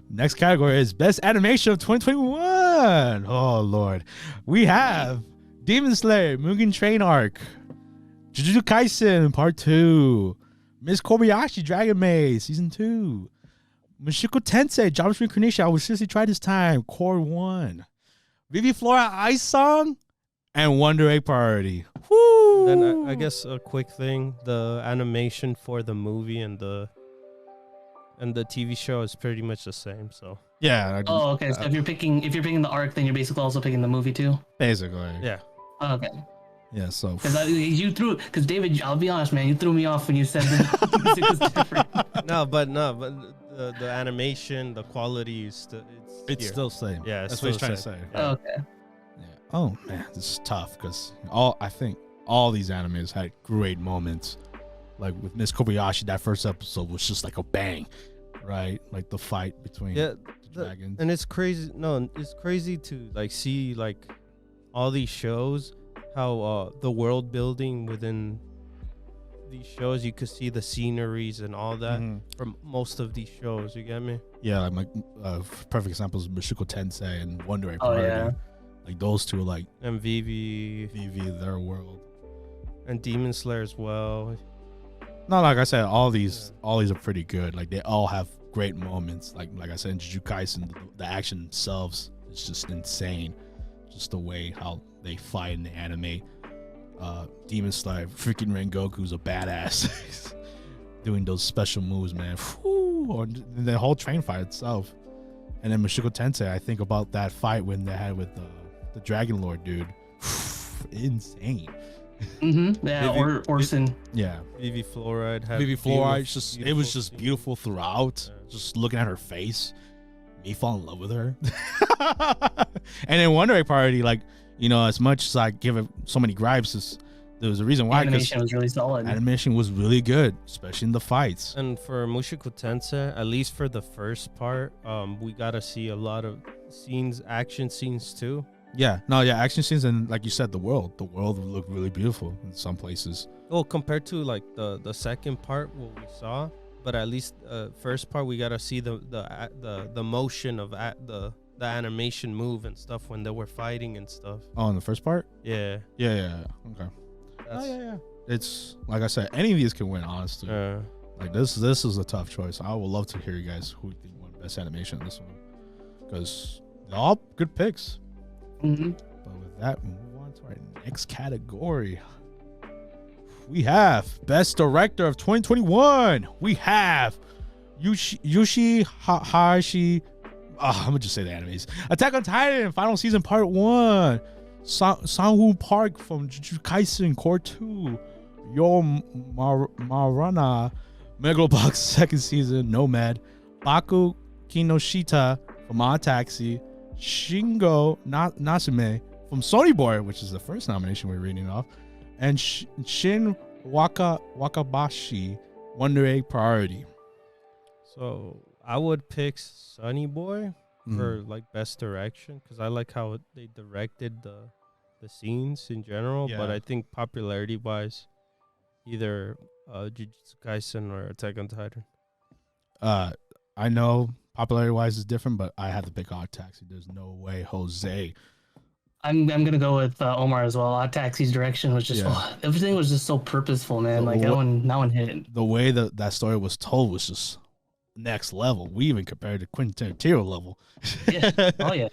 Next category is Best Animation of 2021. Oh Lord. We have Demon Slayer, Mugen Train Arc, Jujutsu Kaisen Part 2, Miss Kobayashi Dragon Maid Season 2, Mushoku Tensei Jobless Reincarnation. I will seriously try this time. Core 1, Vivi Flora Ice Song, and Wonder Egg Priority. Woo! Then I guess a quick thing: the animation for the movie and the TV show is pretty much the same. So yeah. Okay. So if you're picking the arc, then you're basically also picking the movie too. Basically. Yeah. Okay. Yeah. So because David, I'll be honest, man, you threw me off when you said the music was different. but the animation, the quality is it's still the same. Yeah, that's what he's trying to say. Yeah. Okay. Yeah. Oh man, this is tough because I think all these animes had great moments. Like with Miss Kobayashi, that first episode was just like a bang, right? Like the fight between the dragons. And it's crazy. No, it's crazy to like see like all these shows, how the world building within these shows, you could see the sceneries and all that from most of these shows. You get me? Yeah, like my perfect examples: Mushoku Tensei and Wonder Egg Priority. Yeah. Like those two are like and Vivi, their world, and Demon Slayer as well. No, like I said, all these are pretty good. Like they all have great moments. Like I said, in Jujutsu Kaisen, the action themselves is just insane. Just the way how they fight and they animate. Demon Slayer, freaking Rengoku's a badass. Doing those special moves, man. Or the whole train fight itself. And then Mushoku Tensei, I think about that fight when they had with the Dragon Lord dude. Insane. Yeah, Orson. Yeah. Vivi Fluoride. It was just beautiful throughout. Yeah. Just looking at her face, me fall in love with her. And then Wonder Egg Priority, like, you know, as much as I give it so many gripes, there was a reason why. Animation was really solid. Animation was really good, especially in the fights. And for Mushoku Tensei, at least for the first part, we gotta see a lot of action scenes too. Action scenes, and like you said, the world would look really beautiful in some places. Well, compared to like the second part, what we saw, but at least first part we gotta see the motion of the animation move and stuff when they were fighting and stuff. Oh, in the first part? Yeah. Okay. It's like I said, any of these can win, honestly. Like this is a tough choice. I would love to hear you guys who you think won best animation in this one, because they're all good picks. But with that, we move on to our next category. We have Best Director of 2021. We have Yoshi Hayashi. I'm gonna just say the animes. Attack on Titan, Final Season Part 1. Sang-woo Park from Jujutsu Kaisen Core 2. Yo Marana, Megalobox Second Season, Nomad. Baku Kinoshita from Odd Taxi. Shingo Natsume from Sony Boy, which is the first nomination we're reading off, and Shin Wakabashi Wonder Egg Priority. So I would pick Sunny Boy for like best direction because I like how they directed the scenes in general. Yeah. But I think popularity wise, either Jujutsu Kaisen or Attack on Titan. I know popularity wise is different, but I have to pick Odd Taxi. There's no way Jose. I'm gonna go with Omar as well. Odd Taxi's direction was just everything was just so purposeful, man. Like that one hit it. The way that story was told was just next level. We even compared to Quentin Tarantino level. Yeah. Oh yeah.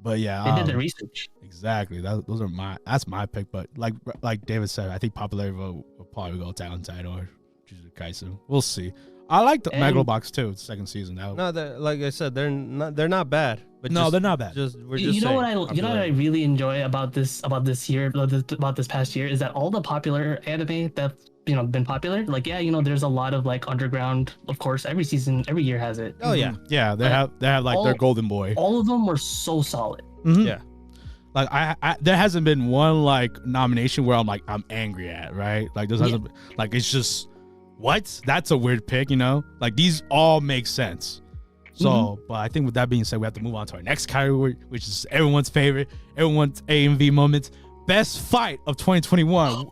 But yeah, they did the research. Exactly. That's my pick. But like David said, I think popularity vote will probably go Attack on Titan or Jujutsu Kaisen. We'll see. I like the Megalobox too. Second season. No, like I said, they're not bad. But no, they're not bad. You know what I really enjoy about this year, about this past year, is that all the popular anime that's been popular. Like there's a lot of like underground. Of course, every year has it. Oh yeah, yeah. They have like their golden boy. All of them were so solid. Mm-hmm. Yeah. Like I there hasn't been one like nomination where I'm angry at, right? Like this hasn't like it's just what? That's a weird pick, Like these all make sense. So, but I think with that being said, we have to move on to our next category, which is everyone's favorite, everyone's AMV moments, best fight of 2021.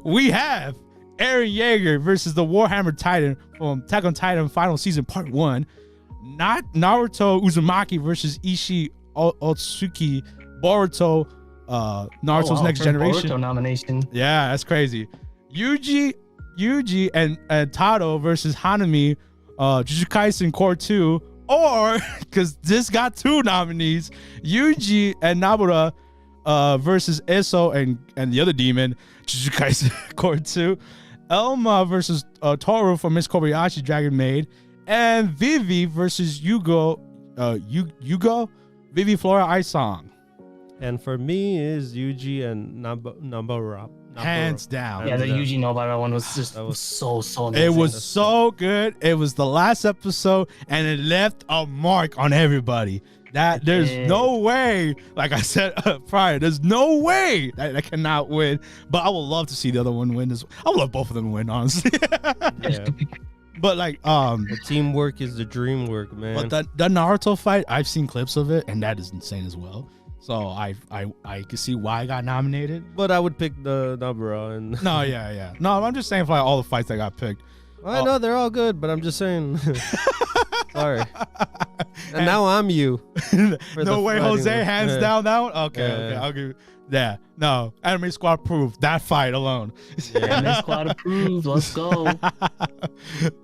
We have Eren Yeager versus the Warhammer Titan from Attack on Titan Final Season Part 1. Not Naruto Uzumaki versus Ishii Otsuki Boruto, Naruto's Next Generation. Boruto nomination. Yeah, that's crazy. Yuji and Tado versus Hanami, Jujutsu Kaisen Core 2, or because this got 2 nominees, Yuji and Nabura versus Eso and the other demon, Jujutsu Kaisen Core 2, Elma versus Toru from Miss Kobayashi Dragon Maid, and Vivi versus Yugo Vivi Flora Ice Song. And for me is Yuji and Nabura. Hands down. Yeah, the Yuji Nobara one was just so amazing. It was so good. It was the last episode, and it left a mark on everybody. There's no way, like I said prior, there's no way that I cannot win. But I would love to see the other one win. I would love both of them to win, honestly. Yeah. But like, the teamwork is the dream work, man. But the Naruto fight, I've seen clips of it, and that is insane as well. So I can see why I got nominated. But I would pick the Nabura and No, yeah. No, I'm just saying for like all the fights that got picked. I know they're all good, but I'm just saying. Sorry. And now I'm you. No way, Jose, hands down that one? Okay, I'll give you. Yeah, no. Anime Squad approved. That fight alone. Anime Squad approved. Let's go.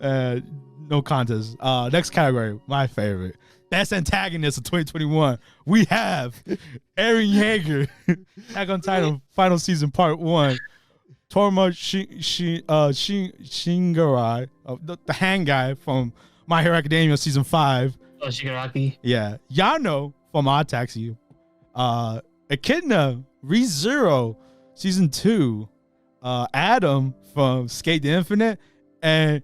No contest. Next category, my favorite. Best antagonist of 2021. We have Eren Yeager, Attack on Titan Final Season Part 1. Torma Shingarai, the hand guy from My Hero Academia Season 5. Oh, Shigaraki. Yeah. Yano from Odd Taxi. Echidna ReZero Season 2. Adam from Skate the Infinite. And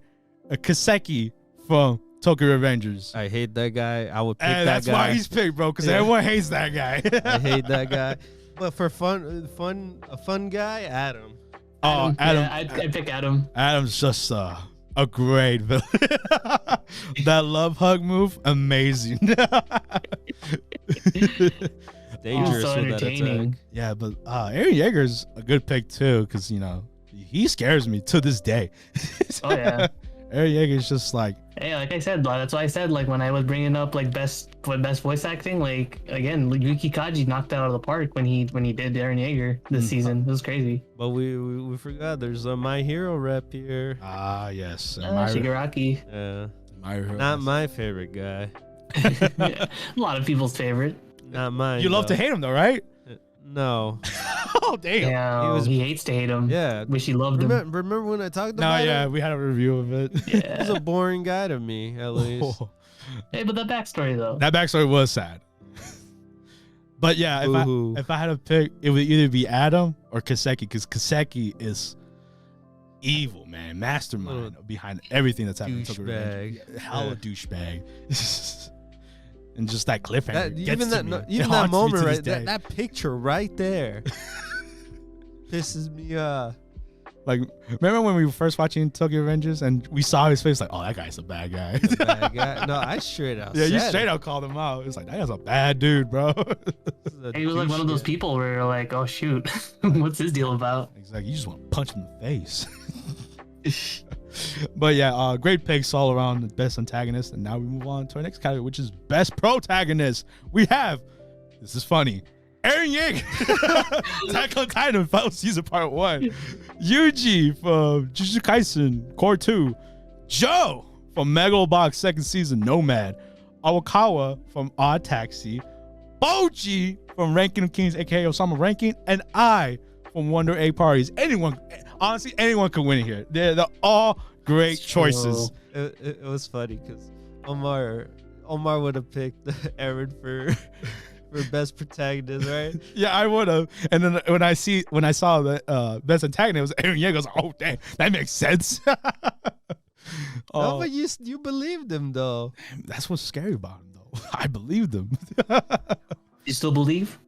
Kaseki from Tokyo Revengers. I hate that guy. I would pick that that's guy. That's why he's picked, bro, because everyone hates that guy. I hate that guy. But for a fun guy, Adam. Oh, Adam. Yeah, I'd pick Adam. Adam's just a great villain. That love hug move, amazing. Dangerous so with that attack. Yeah, but Eren Yeager's a good pick too, because he scares me to this day. Oh yeah. Eren Yeager's just like, hey, like I said, that's why I said, like, when I was bringing up like best voice acting, like again, Yuki Kaji knocked it out of the park when he did Eren Yeager this season. It was crazy. But we forgot there's a My Hero rep here. Yes, Shigaraki. Yeah, My Hero. Not my favorite guy. Yeah, a lot of people's favorite. Not mine. You love to hate him though, right? No. Oh damn. Yeah, he hates to hate him. Yeah. Wish he loved him. Remember when I talked about it? We had a review of it. Yeah. He's a boring guy to me, at least. Hey, but that backstory though. That backstory was sad. But yeah, if I had to pick, it would either be Adam or Kaseki, because Kaseki is evil, man, mastermind behind everything that's happening. Douchebag. Hella douchebag. And just that cliffhanger. Even that moment, right? That picture right there pisses me off. Like, remember when we were first watching Tokyo Revengers and we saw his face, like, oh, that guy's a bad guy. Bad guy. No, I straight out. Yeah, you said straight it. out called him out. It's like, that guy's a bad dude, bro. He was like one of those people where you're like, oh shoot, what's his deal about? Exactly. You just want to punch him in the face. But yeah, great picks all around, the best antagonist. And now we move on to our next category, which is best protagonist. We have, this is funny, Eren Yeager, Attack on Titan Final Season Part 1, Yuji from Jujutsu Kaisen Core 2, Joe from Megalobox Second Season Nomad, Awakawa from Odd Taxi, Boji from Ranking of Kings, aka Ousama Ranking, and I from Wonder Egg Parties. Honestly, anyone could win here. They're all great choices. It was funny because Omar would have picked Eren for best protagonist, right? Yeah, I would have. And then when I saw the best antagonist was Eren Yeager, I was like, oh dang, that makes sense. No, but you believed him though. That's what's scary about him, though. I believed him. You still believe?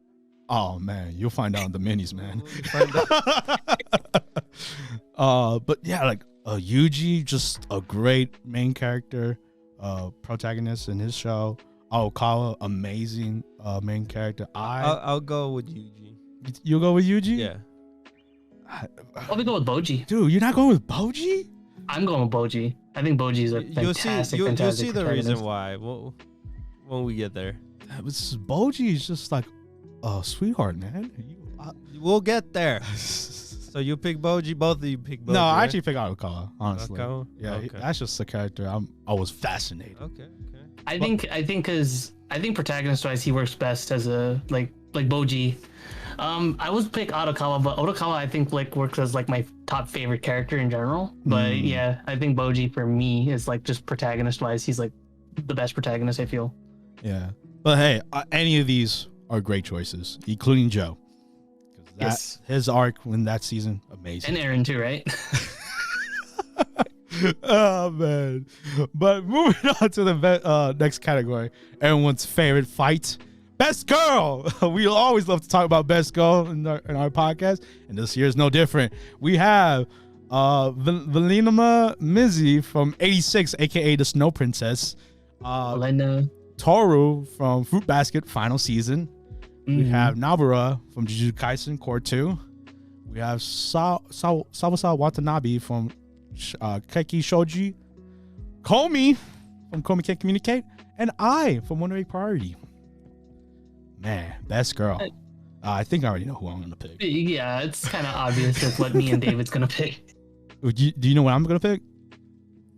Oh man, you'll find out in the minis, man. Find out. But yeah, like Yuji, just a great main character, protagonist in his show. Aokawa, amazing main character. I'll go with Yuji. You'll go with Yuji? Yeah. I'll go with Boji. Dude, you're not going with Boji? I'm going with Boji. I think Boji's a fantastic, you'll fantastic see the protagonist. reason why when we get there. Boji is just like a sweetheart, man. We'll get there. So you pick Boji, both of you pick Boji. No, I right? actually pick Aokawa, honestly. Aokawa? Yeah, Okay. that's just the character I was fascinated. Okay. I think protagonist wise he works best as a like Boji. I would pick Otokawa, but Otokawa I think like works as like my top favorite character in general. But yeah, I think Boji for me is like just protagonist wise, he's like the best protagonist I feel. Yeah, but hey, any of these are great choices, including Joe. Yes. His arc in that season, amazing. And Eren too, right? Oh man! But moving on to the next category, everyone's favorite fight, best girl. We always love to talk about best girl in our podcast, and this year is no different. We have Valenima Mizzy from 86, aka the Snow Princess. Elena. Toru from Fruit Basket Final Season. We have Nabara from Jujutsu Kaisen Core 2. We have Sawasa Watanabe from Keki Shoji. Komi from Komi Can't Communicate. And I from Wonder Egg Priority. Man, best girl. I think I already know who I'm going to pick. Yeah, it's kind of obvious of what me and David's going to pick. Do you know what I'm going to pick?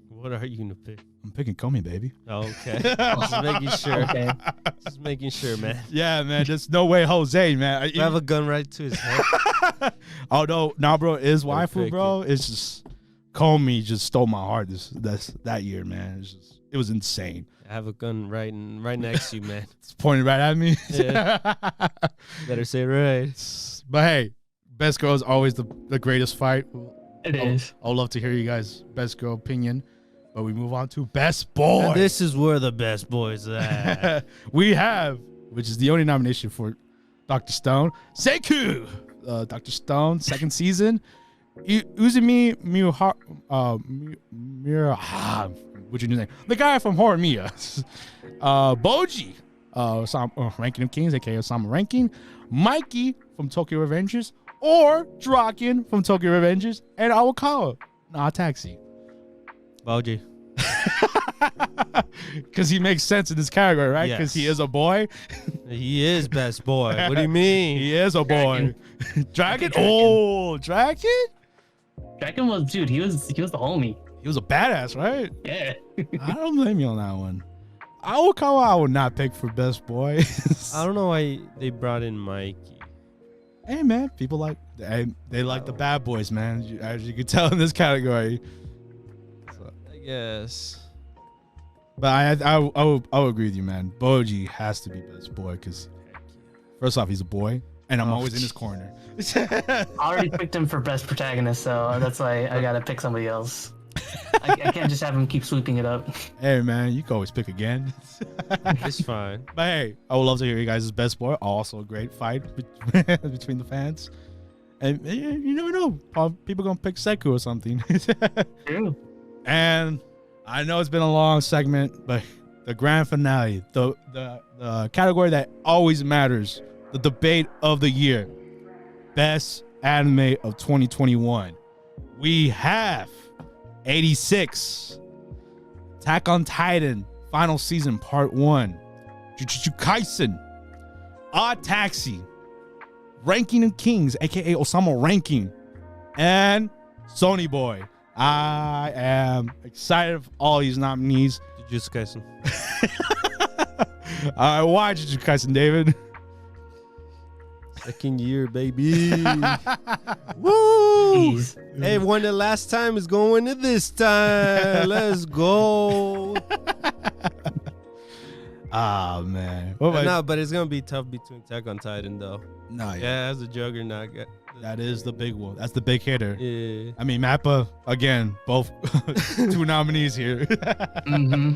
What are you gonna pick? I'm picking Komi, baby. Okay. Just making sure. Okay. Just making sure, man. Yeah, man. There's no way Jose, man. I have a gun right to his head. Although, bro, is waifu, pick bro. It's just Komi just stole my heart that year, man. It was insane. I have a gun right next to you, man. It's pointed right at me. Yeah. Better say it right. But hey, best girl is always the greatest fight. It is. I'd love to hear you guys' best girl opinion. But we move on to best boy. And this is where the best boys are at. We have, which is the only nomination for Dr. Stone, Seiku. Dr. Stone, second season. Uzumi what's your new name? The guy from Horror Mia. Boji, Ranking of Kings, aka Ousama Ranking. Mikey from Tokyo Revengers, or Draken from Tokyo Revengers, and Awakawa, Taxi. Boji. Because he makes sense in this category, right? Because he is a boy. He is best boy. What do you mean? He is a boy. Draken. Oh, Draken? Draken was, dude, he was the homie. He was a badass, right? Yeah. I don't blame you on that one. Aokawa, I would not pick for best boy. I don't know why they brought in Mikey. Hey, man, people like they like the bad boys, man. As you can tell in this category. So, I guess. But I would agree with you, man. Boji has to be best boy because first off, he's a boy, and I'm always in his corner. I already picked him for best protagonist, so that's why I gotta pick somebody else. I can't just have him keep sweeping it up. Hey, man, you can always pick again. It's fine. But hey, I would love to hear you guys' best boy. Also a great fight between the fans. And you never know, people gonna pick Seku or something. True. And I know it's been a long segment, but the grand finale, the category that always matters, the debate of the year, best anime of 2021. We have 86, Attack on Titan, final season, part 1, Jujutsu Kaisen, Odd Taxi, Ranking of Kings, aka Ousama Ranking, and Sony Boy. I am excited for all these nominees. Jujutsu Kaisen. All right, why Jujutsu Kaisen, David? Second year, baby. Woo! Jeez. Hey, won the last time is going to this time. Let's go. Oh man. No, but it's gonna be tough between Attack on Titan though. No, Yeah, as a juggernaut. that is the big one. That's the big hitter. Yeah. I mean, Mappa again, both 2 nominees here. Mm-hmm.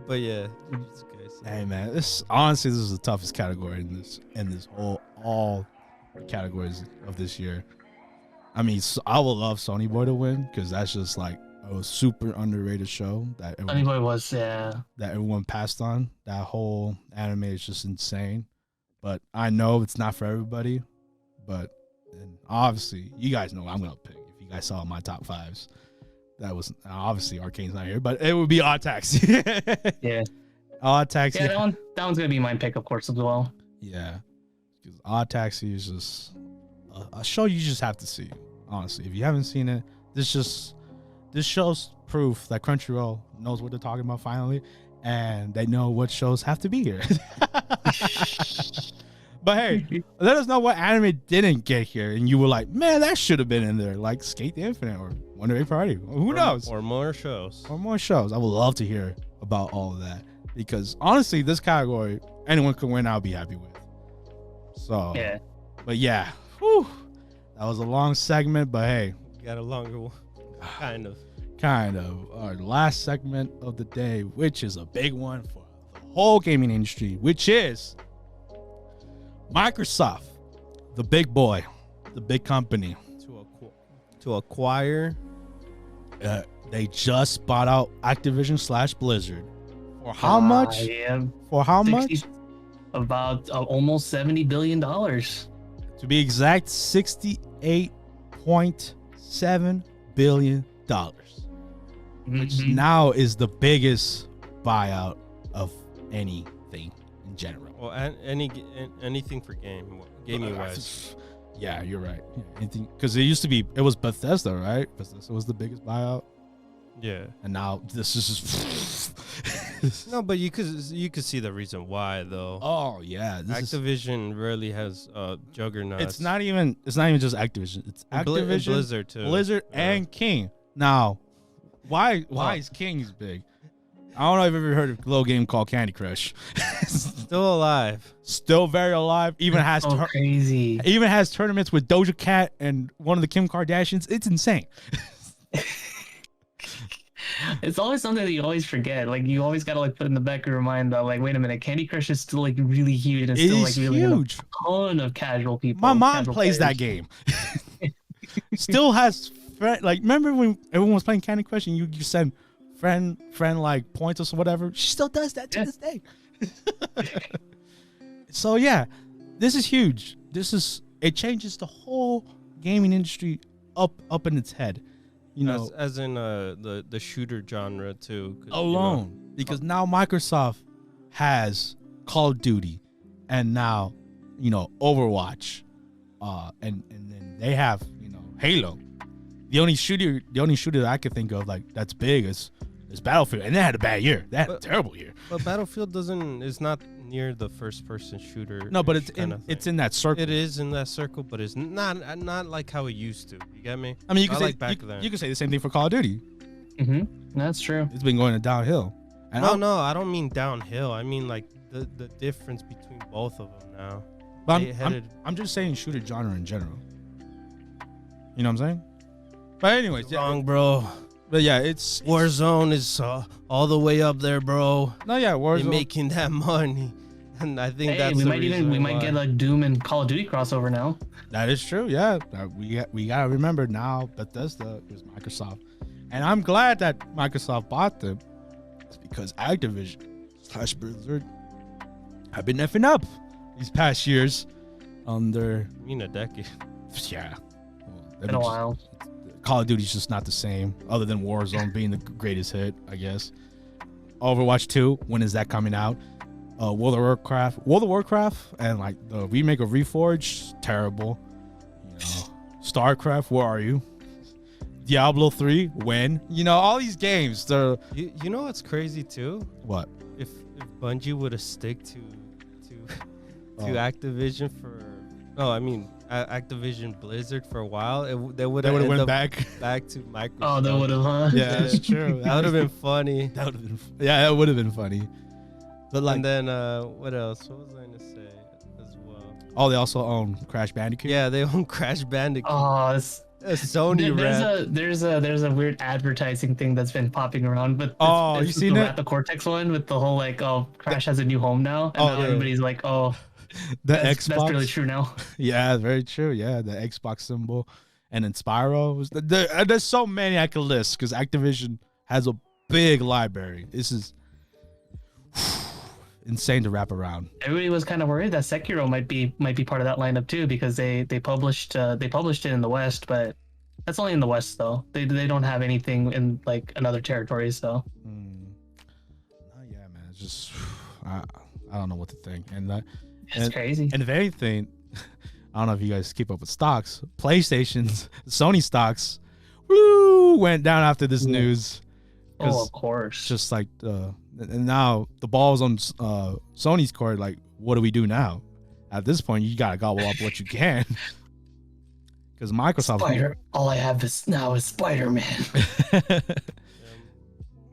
But yeah, Jujutsu Kaisen. Hey man, this honestly this is the toughest category in this whole all categories of this year. I mean, I would love Sony Boy to win because that's just like a super underrated show that everyone passed on. That whole anime is just insane. But I know it's not for everybody. But and obviously, you guys know what I'm gonna pick. If you guys saw my top 5s, that was obviously Arcane's not here, but it would be Odd Taxi. Yeah. Odd Taxi. Yeah, that one's gonna be my pick, of course, as well. Yeah, because Odd Taxi is just a show you just have to see. Honestly, if you haven't seen it, this shows proof that Crunchyroll knows what they're talking about finally, and they know what shows have to be here. But hey, let us know what anime didn't get here, and you were like, man, that should have been in there, like Skate the Infinite or Wonder Egg Party. Who knows? Or more shows. Or more shows. I would love to hear about all of that because honestly, this category, anyone could win. I'll be happy with. So Yeah. But yeah, whew, that was a long segment, but hey, Got a longer one. Kind of. Our last segment of the day, which is a big one for the whole gaming industry, which is Microsoft, the big boy, the big company. To acquire. They just bought out Activision / Blizzard. For how much? Yeah. For how much? About almost $70 billion. To be exact, $68.7 billion. Which now is the biggest buyout of anything in general. Well, anything for gaming wise. Yeah, you're right. Anything, because it was Bethesda, right? Bethesda was the biggest buyout, Yeah. and now this is just No, but you could see the reason why though. oh yeah, Activision really has juggernauts. It's not even just Activision. It's Activision, Blizzard too. Blizzard, and King. Now, why is King's big? I don't know if you've ever heard of a little game called Candy Crush. Still alive. Still very alive. Even has crazy. Even has tournaments with Doja Cat and one of the Kim Kardashians. It's insane. It's always something that you always forget. Like you always gotta like put in the back of your mind that like, wait a minute, Candy Crush is still like really huge and It still is like really huge. A ton of casual people. My mom casual plays players. that game. Still has like remember when everyone was playing Candy Crush and you send friend like points or whatever? She still does that to this day. So yeah, this is huge. It changes the whole gaming industry up in its head. You know, as in the shooter genre too. Alone, because now Microsoft has Call of Duty, and now Overwatch, and then they have Halo. The only shooter that I could think of like that's big is Battlefield, and they had a bad year. They had a terrible year. But Battlefield is not near the first person shooter. No, but it's in that circle. It is in that circle, but it's not like how it used to. You get me? I mean, you can say like back then. You can say the same thing for Call of Duty. That's true. It's been going downhill. And No, I don't mean downhill. I mean like the difference between both of them now. But I'm just saying shooter genre in general. You know what I'm saying? But anyways, wrong, bro. But yeah, it's Warzone is all the way up there, bro. No, yeah, Warzone. They're making that money. And I think Hey, we might get a Doom and Call of Duty crossover now. That is true. Yeah, we gotta remember now Bethesda is Microsoft, and I'm glad that Microsoft bought them. It's because Activision/Blizzard have been effing up these past years on their. I mean, a decade. Yeah, Been a while. Call of Duty's just not the same, other than Warzone being the greatest hit, I guess. Overwatch 2, when is that coming out? World of Warcraft, and like the remake of Reforged, terrible. You know, StarCraft, where are you? Diablo 3, when? You know, all these games. They're You know what's crazy too? what? If Bungie would have stick to Activision for Activision Blizzard for a while, they would have went back to Microsoft. Oh, they would have, huh? Yeah, that's true. That would have been funny. That would have been funny. But like, And then what else? What was I gonna say as well? oh, they also own Crash Bandicoot. Yeah, they own Crash Bandicoot. Oh, it's, A Sony rap. there's a weird advertising thing that's been popping around, but you seen the it? The Cortex one with the whole like, oh, Crash has a new home now, and now yeah. everybody's like, oh, Xbox. that's really true now. Yeah, very true. Yeah, the Xbox symbol, and then Spyro. There's so many I could list because Activision has a big library. This is insane to wrap around. Everybody was kind of worried that Sekiro might be part of that lineup too, because they published it in the West, but that's only in the West though. They don't have anything in like another territory, so. Yeah, man. It's just I don't know what to think, and It's crazy. And if anything, I don't know if you guys keep up with stocks. PlayStation's Sony stocks, went down after this news. Oh, of course. Just like and now the ball's on Sony's court. Like, what do we do now? At this point, you gotta gobble up what you can. Because Microsoft. All I have now is Spider-Man.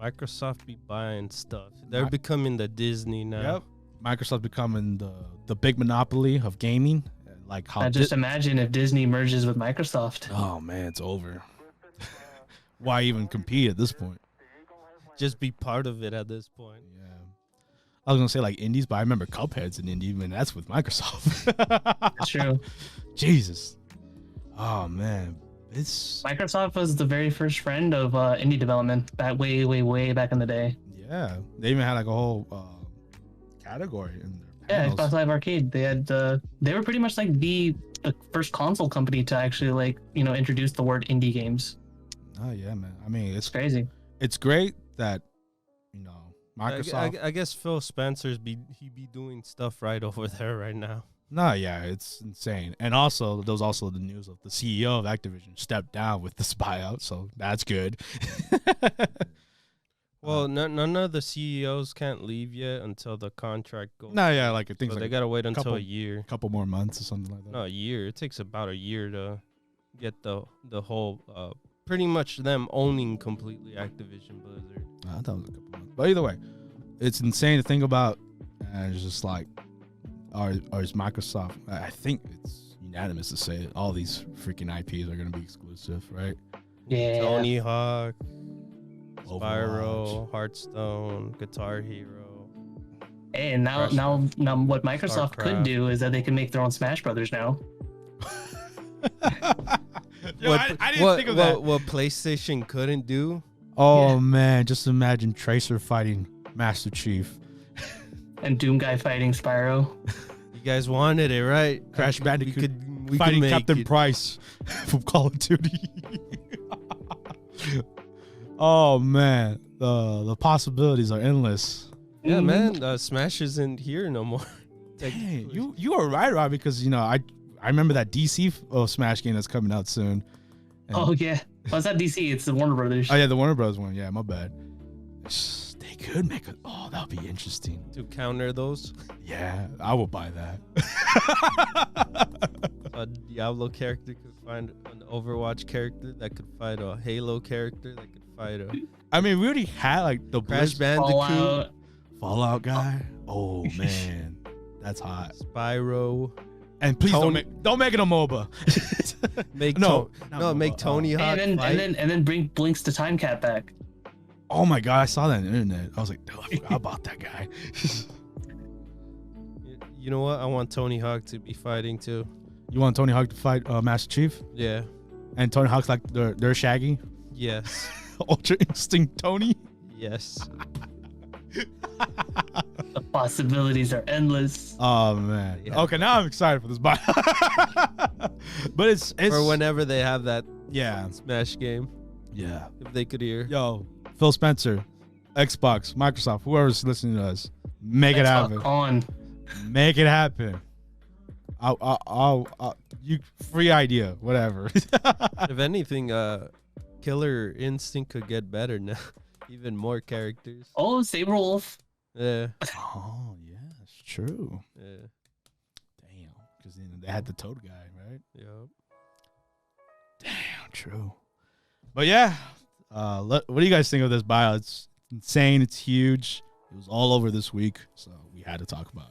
Microsoft be buying stuff. They're becoming the Disney now. Yep. Microsoft becoming the big monopoly of gaming. Like how. Now just imagine if Disney merges with Microsoft. Oh man, it's over. Why even compete at this point? Just be part of it at this point. Yeah. I was gonna say like indies, but I remember Cuphead's an indie, and that's with Microsoft. That's true. Jesus. Oh man, Microsoft was the very first friend of indie development back way back in the day. Yeah, they even had like a whole category in there. Yeah, Xbox Live Arcade. They had they were pretty much like the first console company to actually like introduce the word indie games. Oh yeah, man. I mean, it's crazy. It's great that Microsoft. I guess Phil Spencer's be doing stuff right over there right now. No, yeah, it's insane. And also, there was also the news of the CEO of Activision stepped down with this buyout, so that's good. Well, none of the CEOs can't leave yet until the contract goes. No, yeah, like I think so like they gotta wait until a year, couple more months or something like that. No, a year. It takes about a year to get the whole pretty much them owning completely Activision Blizzard. I thought it was a couple months, but either way, it's insane to think about. And it's just like, or is Microsoft? I think it's unanimous to say all these freaking IPs are gonna be exclusive, right? Yeah. Tony Hawk, Overwatch. Spyro, Hearthstone, Guitar Hero. Hey, and now what Microsoft could do is that they can make their own Smash Brothers now. Yo, I didn't think of that. What PlayStation couldn't do? Oh man, just imagine Tracer fighting Master Chief. And Doom Guy fighting Spyro. You guys wanted it, right? Crash Bandicoot we fighting could make Captain it. Price from Call of Duty. Oh man, the possibilities are endless. Yeah, man. Smash isn't here no more. Dang, you are right, Rob, because I remember that DC Smash game that's coming out soon. And, Oh yeah. Well, it's not DC. It's the Warner Brothers. oh yeah, the Warner Bros. One. Yeah, my bad. They could make it. Oh, that would be interesting. To counter those, Yeah, I will buy that. a Diablo character could find an Overwatch character that could fight a Halo character that could fight a I mean, we already had like the Crash Bandicoot, Fallout guy. Oh man, that's hot. Spyro. And please don't make it a MOBA. Make No, make Tony Hawk and fight. then bring Blinks to Time Cat back. Oh my god, I saw that on the internet. I was like, dude, I forgot about that guy. You know what? I want Tony Hawk to be fighting too. You want Tony Hawk to fight Master Chief? Yeah. And Tony Hawk's like they're Shaggy? Yes. Ultra Instinct Tony? Yes. The possibilities are endless. Oh man. Yeah. Okay, now I'm excited for this bio. But it's Or whenever they have that yeah. Smash game, Yeah. if they could hear. Yo, Phil Spencer, Xbox, Microsoft, whoever's listening to us, make it happen. On. Make it happen. I'll you free idea, whatever. If anything, Killer Instinct could get better now. Even more characters. Oh, Saberwolf. Yeah. Oh yeah, it's true. Yeah. Damn, because they had the Toad guy, right? Yep. Damn, true. But yeah, what do you guys think of this bio? It's insane. It's huge. It was all over this week, so we had to talk about it.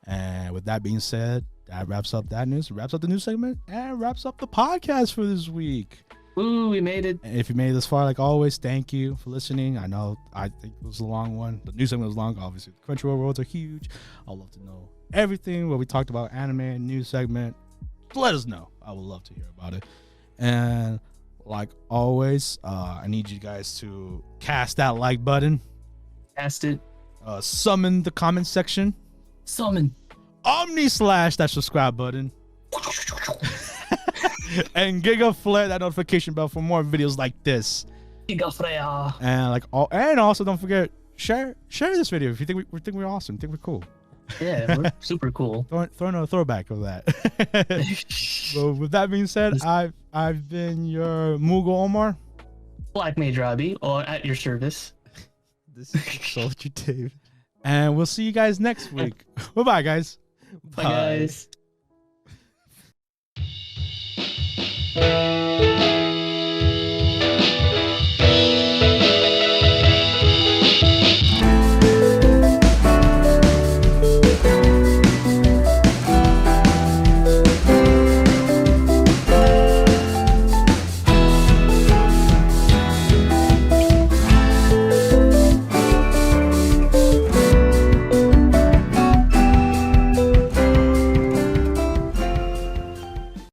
And with that being said, that wraps up that news. Wraps up the news segment and wraps up the podcast for this week. Ooh, we made it. And if you made it this far, like always, thank you for listening. I think it was a long one. The news segment was long, obviously. The Crunchyroll Awards are huge. I'd love to know everything what we talked about, anime, news segment. Let us know. I would love to hear about it. And like always, I need you guys to cast that like button. Cast it. Summon the comment section. Summon. Omni/, that subscribe button. And Giga Flare that notification bell for more videos like this. Giga Flare. And also don't forget, share this video if you think we're awesome, think we're cool. Yeah, we're super cool. Throw in a throwback of that. Well, with that being said, I've been your Mughal Omar. Black Mage Robbie, or at your service. This is Soldier Dave. And we'll see you guys next week. Bye-bye, guys. Bye, guys.